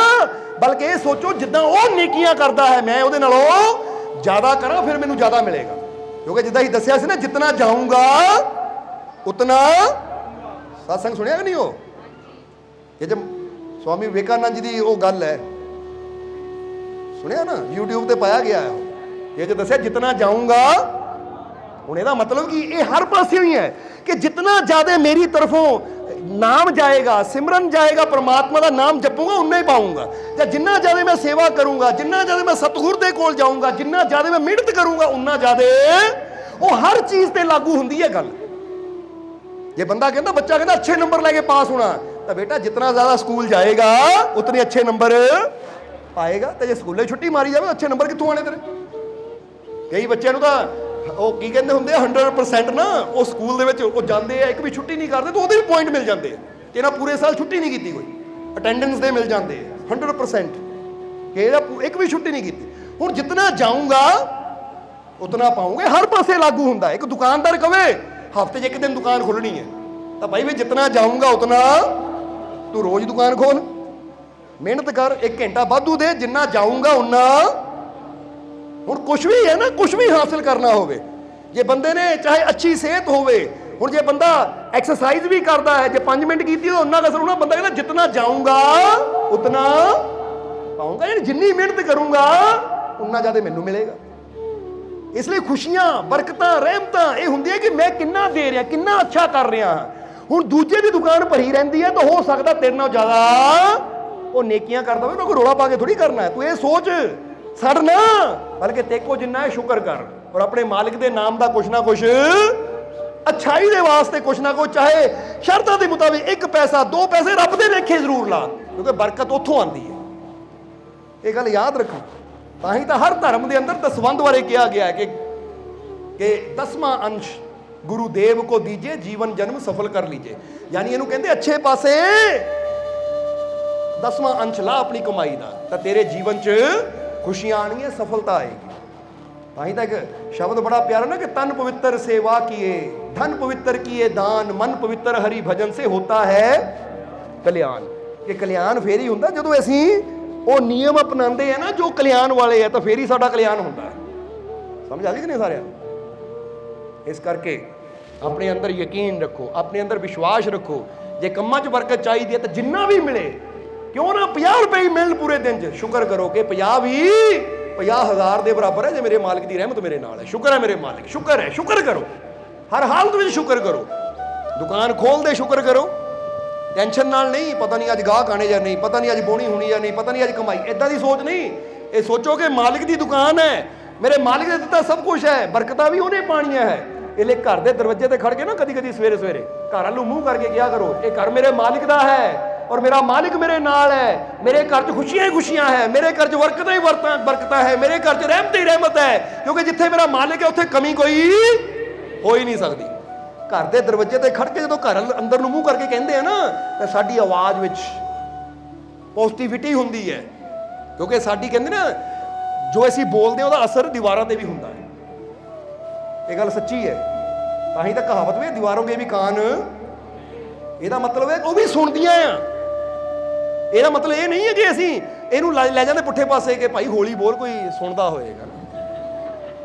S1: ਬਲਕਿ ਇਹ ਸੋਚੋ ਜਿੱਦਾਂ ਉਹ ਨੇਕੀਆਂ ਕਰਦਾ ਹੈ ਮੈਂ ਉਹਦੇ ਨਾਲੋਂ ਜ਼ਿਆਦਾ ਕਰਾਂ, ਫਿਰ ਮੈਨੂੰ ਜ਼ਿਆਦਾ ਮਿਲੇਗਾ। ਕਿਉਂਕਿ ਜਿੱਦਾਂ ਹੀ ਦੱਸਿਆ ਸੀ ਨਾ, ਜਿਤਨਾ ਜਾਊਂਗਾ ਉਤਨਾ, ਸਤਸੰਗ ਸੁਣਿਆ ਕਿ ਨਹੀਂ? ਉਹ ਇਹ ਜਦ ਸਵਾਮੀ ਵਿਵੇਕਾਨੰਦ ਜੀ ਦੀ ਉਹ ਗੱਲ ਹੈ, ਸੁਣਿਆ ਨਾ, YouTube ਤੇ ਪਾਇਆ ਗਿਆ ਹੈ। ਇਹ ਜੋ ਦੱਸਿਆ ਜਿਤਨਾ ਜਾਊਂਗਾ, ਹੁਣ ਇਹਦਾ ਮਤਲਬ ਕਿ ਇਹ ਹਰ ਪਾਸੇ ਹੀ ਹੈ ਕਿ ਜਿਤਨਾ ਜ਼ਿਆਦਾ ਮੇਰੀ ਤਰਫੋਂ ਨਾਮ ਜਾਏਗਾ, ਸਿਮਰਨ ਜਾਏਗਾ, ਪ੍ਰਮਾਤਮਾ ਦਾ ਨਾਮ ਜਪੂੰਗਾ, ਉਨਾ ਹੀ ਪਾਊਂਗਾ। ਜਾਂ ਜਿੰਨਾ ਜ਼ਿਆਦਾ ਮੈਂ ਸੇਵਾ ਕਰੂੰਗਾ, ਜਿੰਨਾ ਜ਼ਿਆਦਾ ਮੈਂ ਸਤਿਗੁਰ ਦੇ ਕੋਲ ਜਾਊਂਗਾ, ਜਿੰਨਾ ਜ਼ਿਆਦਾ ਮੈਂ ਮਿਹਨਤ ਕਰੂੰਗਾ, ਉਨਾ ਜ਼ਿਆਦਾ ਉਹ ਹਰ ਚੀਜ਼ ਤੇ ਲਾਗੂ ਹੁੰਦੀ ਹੈ ਗੱਲ। ਜੇ ਬੰਦਾ ਕਹਿੰਦਾ, ਬੱਚਾ ਕਹਿੰਦਾ ਅੱਛੇ ਨੰਬਰ ਲੈ ਕੇ ਪਾਸ ਹੋਣਾ, ਤਾਂ ਬੇਟਾ ਜਿਤਨਾ ਜ਼ਿਆਦਾ ਸਕੂਲ ਜਾਏਗਾ ਉਤਨੇ ਅੱਛੇ ਨੰਬਰ ਪਾਏਗਾ। ਤੇ ਜੇ ਸਕੂਲੇ ਛੁੱਟੀ ਮਾਰੀ ਜਾਵੇ, ਅੱਛੇ ਨੰਬਰ ਕਿੱਥੋਂ ਆਣੇ ਤੇਰੇ? ਕਈ ਬੱਚਿਆਂ ਨੂੰ ਤਾਂ ਉਹ ਕੀ ਕਹਿੰਦੇ ਹੁੰਦੇ ਆ 100% ਨਾ, ਉਹ ਸਕੂਲ ਦੇ ਵਿੱਚ ਉਹ ਜਾਂਦੇ ਆ, ਇੱਕ ਵੀ ਛੁੱਟੀ ਨਹੀਂ ਕਰਦੇ ਤਾਂ ਉਹਦੇ ਵੀ ਪੁਆਇੰਟ ਮਿਲ ਜਾਂਦੇ ਆ ਕਿ ਇਹਨਾਂ ਪੂਰੇ ਸਾਲ ਛੁੱਟੀ ਨਹੀਂ ਕੀਤੀ, ਕੋਈ ਅਟੈਂਡੈਂਸ ਦੇ ਮਿਲ ਜਾਂਦੇ ਆ 100% ਕਿ ਇਹਦਾ ਇੱਕ ਵੀ ਛੁੱਟੀ ਨਹੀਂ ਕੀਤੀ। ਹੁਣ ਜਿਤਨਾ ਜਾਊਂਗਾ ਉਤਨਾ ਪਾਉਂਗੇ, ਹਰ ਪਾਸੇ ਲਾਗੂ ਹੁੰਦਾ। ਇੱਕ ਦੁਕਾਨਦਾਰ ਕਵੇ ਹਫ਼ਤੇ 'ਚ ਇੱਕ ਦਿਨ ਦੁਕਾਨ ਖੁੱਲਣੀ ਹੈ, ਤਾਂ ਭਾਈ ਵੀ ਜਿਤਨਾ ਜਾਊਂਗਾ ਉਤਨਾ ਤੂੰ ਰੋਜ਼ ਦੁਕਾਨ ਖੋਲ, ਮਿਹਨਤ ਕਰ, 1 ਘੰਟਾ ਵਾਧੂ ਦੇ, ਜਿੰਨਾ ਜਾਊਂਗਾ ਉਨਾ। ਹੁਣ ਕੁਛ ਵੀ ਹੈ ਨਾ, ਕੁਛ ਵੀ ਹਾਸਿਲ ਕਰਨਾ ਹੋਵੇ, ਜੇ ਬੰਦੇ ਨੇ ਚਾਹੇ ਅੱਛੀ ਸਿਹਤ ਹੋਵੇ, ਹੁਣ ਜੇ ਬੰਦਾ ਐਕਸਰਸਾਈਜ਼ ਵੀ ਕਰਦਾ ਹੈ, ਜੇ 5 ਮਿੰਟ ਕੀਤੀ ਤਾਂ ਉਹਨਾਂ ਕਸਰ ਹੋਣਾ, ਬੰਦਾ ਕਹਿੰਦਾ ਜਿਤਨਾ ਜਾਊਂਗਾ ਉਤਨਾ ਪਾਊਂਗਾ, ਯਾਨੀ ਜਿੰਨੀ ਮਿਹਨਤ ਕਰੂੰਗਾ ਉਨਾ ਜ਼ਿਆਦਾ ਮੈਨੂੰ ਮਿਲੇਗਾ। ਇਸ ਲਈ ਖੁਸ਼ੀਆਂ, ਬਰਕਤਾਂ, ਰਹਿਮਤਾਂ ਇਹ ਹੁੰਦੀਆਂ ਕਿ ਮੈਂ ਕਿੰਨਾ ਦੇ ਰਿਹਾ, ਕਿੰਨਾ ਅੱਛਾ ਕਰ ਰਿਹਾ ਹਾਂ। ਹੁਣ ਦੂਜੇ ਦੀ ਦੁਕਾਨ ਭਰੀ ਰਹਿੰਦੀ ਹੈ, ਤਾਂ ਹੋ ਸਕਦਾ ਤੇਰੇ ਨਾਲੋਂ ਜ਼ਿਆਦਾ ਉਹ ਨੇਕੀਆਂ ਕਰਦਾ ਹੋਵੇ। ਕੋਈ ਰੋਲਾ ਪਾ ਕੇ ਥੋੜੀ ਕਰਨਾ ਹੈ, ਤੂੰ ਇਹ ਸੋਚ ਸੜ ਨਾ, ਬਲਕਿ ਤੇਕੋ ਜਿੰਨਾ ਹੈ ਸ਼ੁਕਰ ਕਰ, ਔਰ ਆਪਣੇ ਮਾਲਿਕ ਦੇ ਨਾਮ ਦਾ ਕੁਛ ਨਾ ਕੁਛ ਅੱਛਾਈ ਦੇ ਵਾਸਤੇ ਕੁਛ ਨਾ ਕੁਛ, ਚਾਹੇ ਸ਼ਰਤਾਂ ਦੇ ਮੁਤਾਬਿਕ 1 ਪੈਸਾ 2 ਪੈਸੇ ਰੱਬ ਦੇ ਲੇਖੇ ਜ਼ਰੂਰ ਲਾ, ਕਿਉਂਕਿ ਬਰਕਤ ਉੱਥੋਂ ਆਉਂਦੀ ਹੈ। ਇਹ ਗੱਲ ਯਾਦ ਰੱਖੋ। ਤਾਂ ਹੀ ਤਾਂ ਹਰ ਧਰਮ ਦੇ ਅੰਦਰ ਦਸਵੰਧ ਬਾਰੇ ਕਿਹਾ ਗਿਆ ਹੈ ਕਿ 10ਵਾਂ ਅੰਸ਼ ਗੁਰੂ ਦੇਵ ਕੋ ਦੀਜੇ, ਜੀਵਨ ਜਨਮ ਸਫਲ ਕਰ ਲੀਜੇ। ਯਾਨੀ ਇਹਨੂੰ ਕਹਿੰਦੇ ਅੱਛੇ ਪਾਸੇ 10ਵਾਂ ਅੰਸ਼ ਲਾ ਆਪਣੀ ਕਮਾਈ ਦਾ, ਤਾਂ ਤੇਰੇ ਜੀਵਨ 'ਚ ਖੁਸ਼ੀਆਂ ਆਣਗੀਆਂ, ਸਫਲਤਾ ਆਏਗੀ। ਤਾਂ ਹੀ ਤਾਂ ਇੱਕ ਸ਼ਬਦ ਬੜਾ ਪਿਆਰਾ ਨਾ ਕਿ ਤਨ ਪਵਿੱਤਰ ਸੇਵਾ ਕੀਏ, ਧਨ ਪਵਿੱਤਰ ਕੀਏ ਦਾਨ, ਮਨ ਪਵਿੱਤਰ ਹਰੀ ਭਜਨ ਸੇ ਹੋਤਾ ਹੈ ਕਲਿਆਣ। ਇਹ ਕਲਿਆਣ ਫੇਰ ਹੀ ਹੁੰਦਾ ਜਦੋਂ ਅਸੀਂ ਉਹ ਨਿਯਮ ਅਪਣਾਉਂਦੇ ਆ ਨਾ ਜੋ ਕਲਿਆਣ ਵਾਲੇ ਆ, ਤਾਂ ਫੇਰ ਹੀ ਸਾਡਾ ਕਲਿਆਣ ਹੁੰਦਾ ਹੈ। ਸਮਝ ਆ ਗਈ ਕਿ ਨਹੀਂ ਸਾਰਿਆਂ? ਇਸ ਕਰਕੇ ਆਪਣੇ ਅੰਦਰ ਯਕੀਨ ਰੱਖੋ, ਆਪਣੇ ਅੰਦਰ ਵਿਸ਼ਵਾਸ ਰੱਖੋ। ਜੇ ਕੰਮਾਂ 'ਚ ਬਰਕਤ ਚਾਹੀਦੀ ਹੈ ਤਾਂ ਜਿੰਨਾ ਵੀ ਮਿਲੇ, ਕਿਉਂ ਨਾ 50 ਰੁਪਏ ਮਿਲਣ ਪੂਰੇ ਦਿਨ 'ਚ, ਸ਼ੁਕਰ ਕਰੋ ਕਿ 50 ਵੀ 50,000 ਦੇ ਬਰਾਬਰ ਹੈ। ਜੇ ਮੇਰੇ ਮਾਲਕ ਦੀ ਰਹਿਮਤ ਮੇਰੇ ਨਾਲ ਹੈ, ਸ਼ੁਕਰ ਹੈ ਮੇਰੇ ਮਾਲਕ, ਸ਼ੁਕਰ ਹੈ, ਸ਼ੁਕਰ ਕਰੋ, ਹਰ ਹਾਲਤ ਵਿੱਚ ਸ਼ੁਕਰ ਕਰੋ। ਦੁਕਾਨ ਖੋਲਦੇ ਸ਼ੁਕਰ ਕਰੋ, ਟੈਨਸ਼ਨ ਨਾਲ ਨਹੀਂ, ਪਤਾ ਨਹੀਂ ਅੱਜ ਗਾਹਕ ਆਣੇ ਜਾਂ ਨਹੀਂ, ਪਤਾ ਨਹੀਂ ਅੱਜ ਬੋਣੀ ਹੋਣੀ ਜਾਂ ਨਹੀਂ, ਪਤਾ ਨਹੀਂ ਅੱਜ ਕਮਾਈ, ਇਦਾਂ ਦੀ ਸੋਚ ਨਹੀਂ। ਇਹ ਸੋਚੋ ਕਿ ਮਾਲਿਕ ਦੀ ਦੁਕਾਨ ਹੈ, ਮੇਰੇ ਮਾਲਿਕ ਦੇ ਦਿੱਤਾ ਸਭ ਕੁਝ ਹੈ, ਬਰਕਤਾਂ ਵੀ ਉਹਨੇ ਪਾਣੀਆਂ ਹੈ। ਇਹ ਲਈ ਘਰ ਦੇ ਦਰਵਾਜ਼ੇ ਤੇ ਖੜ ਕੇ ਨਾ ਕਦੀ ਕਦੀ ਸਵੇਰੇ ਸਵੇਰੇ ਘਰ ਵੱਲ ਨੂੰ ਮੂੰਹ ਕਰਕੇ ਕਿਹਾ ਕਰੋ, ਇਹ ਘਰ ਮੇਰੇ ਮਾਲਿਕ ਦਾ ਹੈ ਔਰ ਮੇਰਾ ਮਾਲਿਕ ਮੇਰੇ ਨਾਲ ਹੈ, ਮੇਰੇ ਘਰ 'ਚ ਖੁਸ਼ੀਆਂ ਹੀ ਖੁਸ਼ੀਆਂ ਹੈ, ਮੇਰੇ ਘਰ 'ਚ ਬਰਕਤਾਂ ਹੀ ਬਰਕਤਾਂ ਹੈ, ਮੇਰੇ ਘਰ 'ਚ ਰਹਿਮਤ ਹੀ ਰਹਿਮਤ ਹੈ, ਕਿਉਂਕਿ ਜਿੱਥੇ ਮੇਰਾ ਮਾਲਿਕ ਹੈ ਉੱਥੇ ਕਮੀ ਕੋਈ ਹੋ ਹੀ ਨਹੀਂ ਸਕਦੀ। ਘਰ ਦੇ ਦਰਵਾਜ਼ੇ ਤੇ ਖੜ ਕੇ ਜਦੋਂ ਘਰ ਅੰਦਰ ਨੂੰ ਮੂੰਹ ਕਰਕੇ ਕਹਿੰਦੇ ਆ ਨਾ, ਤਾਂ ਸਾਡੀ ਆਵਾਜ਼ ਵਿੱਚ ਪੋਜ਼ਿਟਿਵਿਟੀ ਹੁੰਦੀ ਹੈ, ਕਿਉਂਕਿ ਸਾਡੀ ਕਹਿੰਦੇ ਨਾ ਜੋ ਅਸੀਂ ਬੋਲਦੇ ਉਹਦਾ ਅਸਰ ਦੀਵਾਰਾਂ ਤੇ ਵੀ ਹੁੰਦਾ ਹੈ। ਇਹ ਗੱਲ ਸੱਚੀ ਹੈ। ਤਾਂ ਹੀ ਤਾਂ ਕਹਾਵਤ ਵੀ ਦੀਵਾਰੋਂ ਕੇ ਵੀ ਕਾਨ, ਇਹਦਾ ਮਤਲਬ ਹੈ ਉਹ ਵੀ ਸੁਣਦੀਆਂ ਆ। ਇਹਦਾ ਮਤਲਬ ਇਹ ਨਹੀਂ ਹੈ ਕਿ ਅਸੀਂ ਇਹਨੂੰ ਲੈ ਜਾਂਦੇ ਪੁੱਠੇ ਪਾਸੇ ਕਿ ਭਾਈ ਹੌਲੀ ਬੋਲ, ਕੋਈ ਸੁਣਦਾ ਹੋਏਗਾ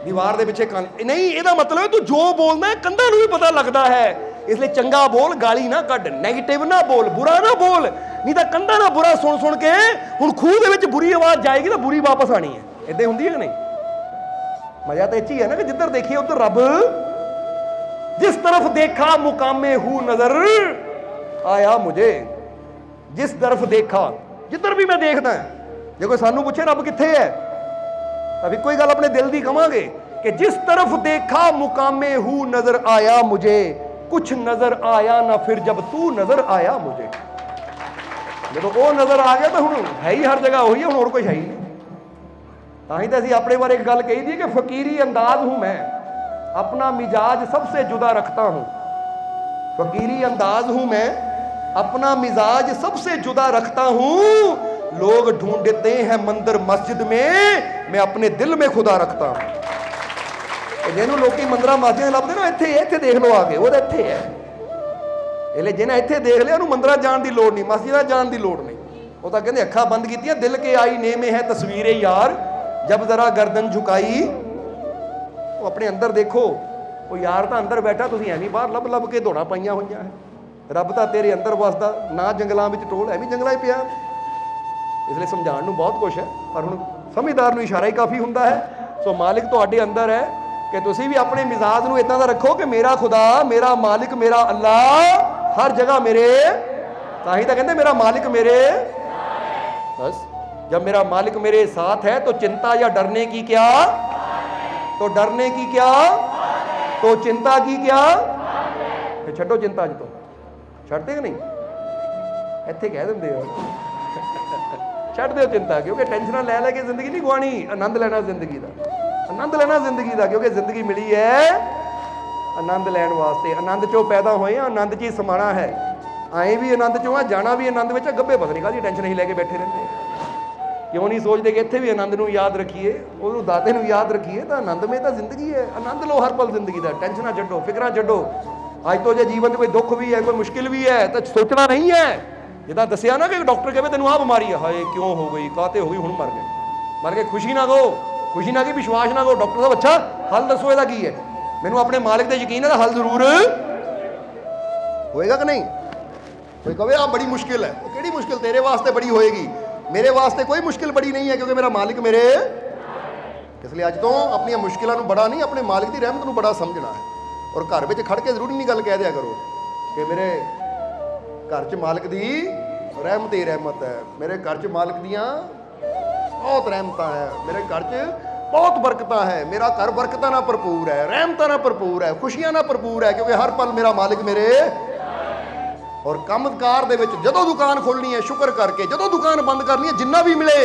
S1: ਦੀਵਾਰ ਦੇ ਪਿੱਛੇ ਕੰਨ, ਨਹੀਂ। ਇਹਦਾ ਮਤਲਬ ਹੈ ਤੂੰ ਜੋ ਬੋਲਦਾ ਕੰਧਾਂ ਨੂੰ ਵੀ ਪਤਾ ਲੱਗਦਾ ਹੈ, ਇਸ ਲਈ ਚੰਗਾ ਬੋਲ, ਗਾਲੀ ਨਾ ਕੱਢ, ਨੈਗੇਟਿਵ ਨਾ ਬੋਲ, ਬੁਰਾ ਨਾ ਬੋਲ, ਨਹੀਂ ਤਾਂ ਕੰਧਾਂ ਨਾਲ ਬੁਰਾ ਸੁਣ ਕੇ ਹੁਣ ਖੂਹ ਦੇ ਵਿੱਚ ਬੁਰੀ ਆਵਾਜ਼ ਜਾਏਗੀ ਤਾਂ ਬੁਰੀ ਵਾਪਸ ਆਣੀ ਹੈ। ਏਦਾਂ ਹੁੰਦੀ ਹੈ ਕਿ ਨਹੀਂ? ਮਜ਼ਾ ਤਾਂ ਇਹ 'ਚ ਹੀ ਹੈ ਨਾ ਕਿ ਜਿੱਧਰ ਦੇਖੀਏ ਉੱਧਰ ਰੱਬ, ਜਿਸ ਤਰਫ ਦੇਖਾ ਮੁਕਾਮੇ ਹੂ ਨਜ਼ਰ ਆਇਆ ਮੁਝੇ, ਜਿਸ ਤਰਫ ਦੇਖਾ, ਜਿੱਧਰ ਵੀ ਮੈਂ ਦੇਖਦਾ। ਜੇ ਕੋਈ ਸਾਨੂੰ ਪੁੱਛੇ ਰੱਬ ਕਿੱਥੇ ਹੈ, ਤਾਂ ਇੱਕੋ ਹੀ ਗੱਲ ਆਪਣੇ ਦਿਲ ਦੀ ਕਵਾਂਗੇ ਕਿ ਜਿਸ ਤਰਫ ਦੇਖਾ ਮੁਕਾਮੇ ਹੂ ਨਜ਼ਰ ਆਇਆ ਮੁਝੇ, ਕੁਛ ਨਜ਼ਰ ਆਇਆ ਨਾ ਫਿਰ ਜਬ ਤੂ ਨਜ਼ਰ ਆਇਆ ਮੁਝੇ। ਜਦੋਂ ਉਹ ਨਜ਼ਰ ਆ ਗਿਆ ਤਾਂ ਹੁਣ ਹੈ ਹੀ ਹਰ ਜਗ੍ਹਾ ਉਹੀ ਹੈ, ਹੁਣ ਹੋਰ ਕੋਈ ਹੈ ਹੀ ਨਹੀਂ। ਤਾਂ ਹੀ ਤਾਂ ਅਸੀਂ ਆਪਣੇ ਬਾਰੇ ਇੱਕ ਗੱਲ ਕਹੀ ਦੀ ਕਿ ਫਕੀਰੀ ਅੰਦਾਜ਼ ਹੂੰ ਮੈਂ, अपना मिजाज सबसे जुदा रखता हूँ। फकीरी अंदाज हूँ मैं, अपना मिजाज सबसे जुदा रखता हूँ। लोग ढूंढते हैं मंदिर मस्जिद में, मैं अपने दिल में खुदा रखता हूँ। ਜਿਹਨੂੰ ਲੋਕੀ ਮੰਦਰਾਂ ਮਸਜਿਦਾਂ ਲੱਭਦੇ ਨਾ, ਇੱਥੇ ਦੇਖ ਲਓ ਆ ਕੇ, ਉਹਦਾ ਇੱਥੇ ਹੈ। ਇਹਲੇ ਜਿਹਨੇ ਇੱਥੇ ਦੇਖ ਲਿਆ ਉਹਨੂੰ ਮੰਦਰਾਂ ਜਾਣ ਦੀ ਲੋੜ ਨਹੀਂ, ਮਸਜਿਦਾਂ ਜਾਣ ਦੀ ਲੋੜ ਨਹੀਂ। ਉਹ ਤਾਂ ਕਹਿੰਦੇ ਅੱਖਾਂ ਬੰਦ ਕੀਤੀਆਂ, ਦਿਲ ਕੇ ਆਈ ਨੇਮੇ ਹੈ ਤਸਵੀਰੇ ਯਾਰ, ਜਬ ਜ਼ਰਾ ਗਰਦਨ ਝੁਕਾਈ। ਉਹ ਆਪਣੇ ਅੰਦਰ ਦੇਖੋ, ਉਹ ਯਾਰ ਤਾਂ ਅੰਦਰ ਬੈਠਾ, ਤੁਸੀਂ ਐਵੇਂ ਬਾਹਰ ਲੱਭ ਕੇ ਦੌੜਾਂ ਪਾਈਆਂ ਹੋਈਆਂ ਹੈ। ਰੱਬ ਤਾਂ ਤੇਰੇ ਅੰਦਰ ਵਸਦਾ, ਨਾ ਜੰਗਲਾਂ ਵਿੱਚ ਟੋਲ, ਐਵੇਂ ਜੰਗਲਾਂ 'ਚ ਪਿਆ। ਇਸ ਲਈ ਸਮਝਾਉਣ ਨੂੰ ਬਹੁਤ ਕੁਛ ਹੈ, ਪਰ ਹੁਣ ਸਮਝਦਾਰ ਨੂੰ ਇਸ਼ਾਰਾ ਹੀ ਕਾਫੀ ਹੁੰਦਾ ਹੈ। ਸੋ ਮਾਲਿਕ ਤੁਹਾਡੇ ਅੰਦਰ ਹੈ ਕਿ ਤੁਸੀਂ ਵੀ ਆਪਣੇ ਮਿਜ਼ਾਜ ਨੂੰ ਇਦਾਂ ਦਾ ਰੱਖੋ ਕਿ ਮੇਰਾ ਖੁਦਾ, ਮੇਰਾ ਮਾਲਿਕ, ਮੇਰਾ ਅੱਲਾਹ हर जगह मेरे, ताही तो कहते मेरा मालिक मेरे। बस जब मेरा मालिक मेरे साथ है तो चिंता या डरने की क्या, तो डरने की क्या, तो चिंता की क्या। फिर छड्डो चिंता, अज तो छड्डते कि नहीं, इत्थे कह देंगे हो छड्ड दो चिंता, क्योंकि टेंशन लै लै के जिंदगी नहीं गुआनी, आनंद लेना जिंदगी का, आनंद लेना जिंदगी का, क्योंकि जिंदगी मिली है आनंद लैन वास्ते। आनंद चों पैदा होए, आनंद च ही समाना है। आए भी आनंद चों आ, जाना भी आनंद में। गब्बे पता नहीं काहदी टेंशन ही लैके बैठे रहते, क्यों नहीं सोचते कि इत्थे भी आनंद नूं याद रखीए, उहनूं दाते नूं याद रखीए। तो आनंद में तो जिंदगी है, आनंद लो हर पल जिंदगी का। टेंशन छड्डो, फिक्रां छड्डो। अज तो जे जीवन में कोई दुख भी है, कोई मुश्किल भी है, तो सोचना नहीं है। जिदा दसिया ना कि डॉक्टर कहे तैनूं आ बीमारी है, हाए क्यों हो गई, काते हो गई, हुण मर गए। खुशी ना कहो, खुशी ना कि विश्वास ना करो। डॉक्टर साहब अच्छा हल दसो इहदा की है, मैनूं अपने मालिक ते यकीन है, हल जरूर होएगा कि नहीं। कोई कहे आ बड़ी मुश्किल है, वो किहड़ी मुश्किल तेरे वास्ते बड़ी होएगी, मेरे वास्ते कोई मुश्किल बड़ी नहीं है, क्योंकि मेरा मालिक मेरे। इसलिए अज तो अपनी मुश्किलों बड़ा नहीं, अपने मालिक की रहमत को बड़ा समझना है। और घर में खड़ के जरूरी नहीं गल कह दिया करो कि मेरे घर च मालिक की रहमत ही रहमत है, मेरे घर च मालिक दियाँ बहुत रहमत है, मेरे घर च बहुत बरकतां है, मेरा घर बरकतां ना भरपूर है, रहमतां ना भरपूर है, खुशियां ना भरपूर है, क्योंकि हर पल मेरा मालिक मेरे। और कामकार दे विच जदों दुकान खोलनी है शुक्र करके, जदों दुकान बंद करनी है जिन्ना भी मिले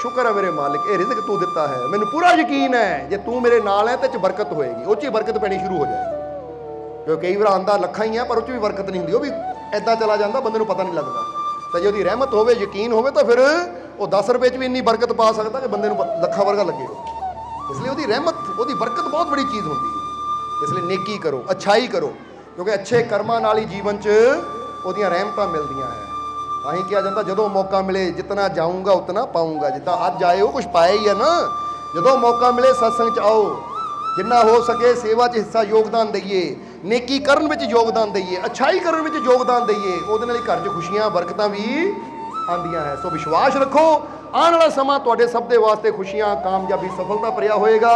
S1: शुक्र है मेरे मालिक, ये रिज़्क तू दिता है, मैनूं पूरा यकीन है जे तू मेरे नाल है तो बरकत होएगी, उस च बरकत पैनी शुरू हो जाएगी। क्योंकि कई बार आंदा लखां ही है पर उस भी बरकत नहीं होंदी, वो भी ऐदा चला जाता, बंदे नूं पता नहीं लगता। तो जो रहमत होवे, यकीन होवे, तो फिर वो 10 रुपए च भी इन्नी बरकत पा सकता कि बंदे नूं लखां वर्गा लगे। इसलिए वो रहमत, वो बरकत बहुत बड़ी चीज़ होती है। इसलिए नेकी करो, अच्छाई करो, क्योंकि अच्छे कर्मां नाल ही जीवन च ओहदियां रहमतां मिलदियां है। तां ही किया जाता जदों मौका मिले जितना जाऊँगा उतना पाऊँगा। जिद्दां अज आए हो कुछ पाया ही है ना, जदों मौका मिले सत्संग च आओ, जिन्ना हो सके सेवा च हिस्सा योगदान दईए, नेकी करन विच योगदान दईए, अच्छाई करन विच योगदान दईए, उहदे नाल घर च खुशियां बरकतां भी आंदियां है। सो विश्वास रखो, आने वाला समा तुहाडे सब दे वास्ते खुशियां, कामयाबी, सफलता भरिया होएगा।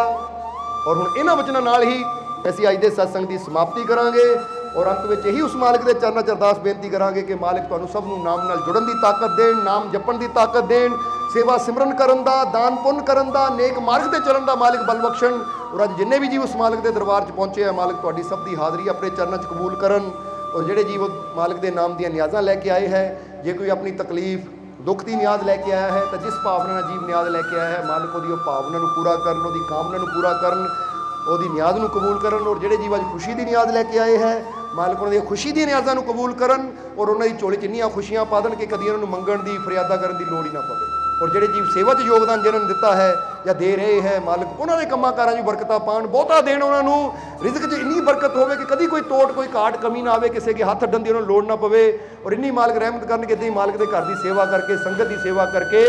S1: और हुण इन्हां वचनां नाल ही असीं अज दे सत्संग की समाप्ति करांगे और अंत में यही उस मालिक के चरणों च अरदास बेनती करांगे कि मालिक तुहानूं सब नूं नाम नाल जुड़न की ताकत देण, नाम जपण की ताकत देण, सेवा सिमरन करन दा, दान पुण्य करन दा, नेक मार्ग ते चलन दा मालिक बल बख्शण। और अज जिन्ने भी जीव उस मालिक के दरबार च पहुंचे हैं, मालिक तुहाडी सब की हाज़री अपने चरणों च कबूल करन। और जिहड़े जीव मालिक के नाम दीयां नियाज़ां लैके आए हैं, जे कोई अपनी तकलीफ दुख की नियाज लैके आया है, तो जिस भावना नाल जीव नियाज लैके आया है, मालिक उहदी भावना नूं पूरा करन, उहदी कामना नूं पूरा करन, उहदी नियाज नूं कबूल करन। और जिहड़े जीव अज खुशी की नियाज लैके आए हैं, मालिक उन्हां दी खुशी दी नियाज़ां नूं कबूल करन और उन्हां दी झोली च इन्नियां खुशियां पा देण कि कदी उन्हां नूं मंगण दी, फरियादा करन दी लोड़ ही ना पवे। और जिहड़े जीव सेवा च योगदान जिन्हां ने दिता है या दे रहे हैं, मालिक उन्हां दे कंमां कारां च बरकतां पाण, बहुता देण उन्हां नूं, रिज़क च इन्नी बरकत होवे कि कदी कोई तोड़, कोई घाट, कमी ना आवे, किसी के हथ अड्डण दी उन्हां नूं लोड़ ना पवे। और इन्नी मालिक रहमत करन कि इदां ही मालिक दे घर दी सेवा करके, संगत दी सेवा करके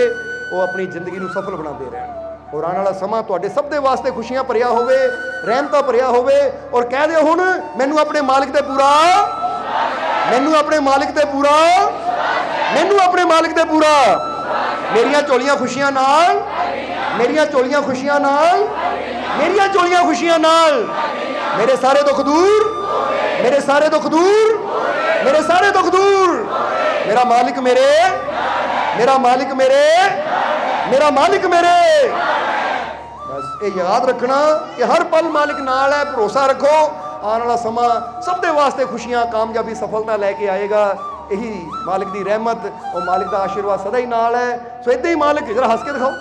S1: वो अपनी जिंदगी नूं सफल बनाते रहण। और आने वाला समा तुहाडे सब दे वास्ते खुशियां भरिया होवे, रहमतां भरिया होवे। और कह दिओ हुण मैनूं अपने मालिक ते पूरा, मैनूं अपने मालिक ते पूरा, मैनूं अपने मालिक ते पूरा, मेरियां झोलियां खुशियां नाल, मेरियां झोलियां खुशियां नाल, मेरियां झोलियां खुशियां नाल, मेरे सारे दुख दूर, मेरे सारे दुख दूर, मेरे सारे दुख दूर, मेरा मालिक मेरे, मेरा मालिक मेरे, मेरा मालिक मेरे। बस ये याद रखना कि हर पल मालिक नाल है, भरोसा रखो, आने वाला समा सब दे वास्ते खुशियां, कामयाबी, सफलता लैके आएगा। यही मालिक की रहमत और मालिक का आशीर्वाद सदा ही नाल है। सो इदां ही मालिक, जरा हस के दिखाओ,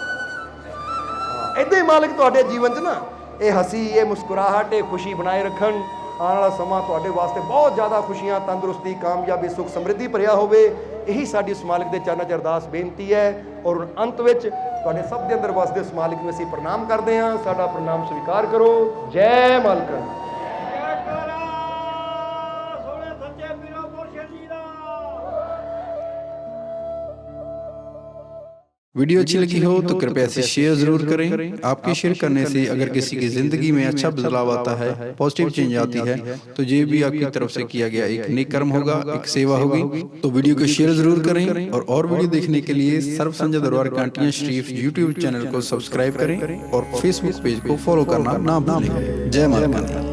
S1: इदां ही मालिक तुहाडे जीवन च ना ये हसी, ये मुस्कुराहट, ये खुशी बनाए रखन। ਆਉਣ ਵਾਲਾ ਸਮਾਂ ਤੁਹਾਡੇ ਵਾਸਤੇ ਬਹੁਤ ਜ਼ਿਆਦਾ ਖੁਸ਼ੀਆਂ, ਤੰਦਰੁਸਤੀ, ਕਾਮਯਾਬੀ, ਸੁਖ ਸਮਰਿੱਧੀ ਭਰਿਆ ਹੋਵੇ। ਇਹੀ ਸਾਡੀ ਉਸ ਮਾਲਕ ਦੇ ਚਰਨਾਂ 'ਚ ਅਰਦਾਸ ਬੇਨਤੀ ਹੈ। ਔਰ ਅੰਤ ਵਿੱਚ ਤੁਹਾਡੇ ਸਭ ਦੇ ਅੰਦਰ ਵਸਦੇ ਉਸ ਮਾਲਕ ਨੂੰ ਅਸੀਂ ਪ੍ਰਣਾਮ ਕਰਦੇ ਹਾਂ। ਸਾਡਾ ਪ੍ਰਣਾਮ ਸਵੀਕਾਰ ਕਰੋ। ਜੈ ਮਾਲਕਾ।
S2: वीडियो अच्छी लगी हो तो कृपया इसे शेयर जरूर करें। आपके शेयर करने से अगर किसी की जिंदगी में अच्छा बदलाव आता है, पॉजिटिव चेंज आती है, तो ये भी आपकी तरफ से किया गया एक नेक कर्म होगा, एक सेवा होगी। तो वीडियो को शेयर जरूर करें और वीडियो देखने के लिए सर्व संजय दरबार कांटियां शरीफ यूट्यूब चैनल को सब्सक्राइब करें और फेसबुक पेज को फॉलो करना ना भूलें। जय माता दी।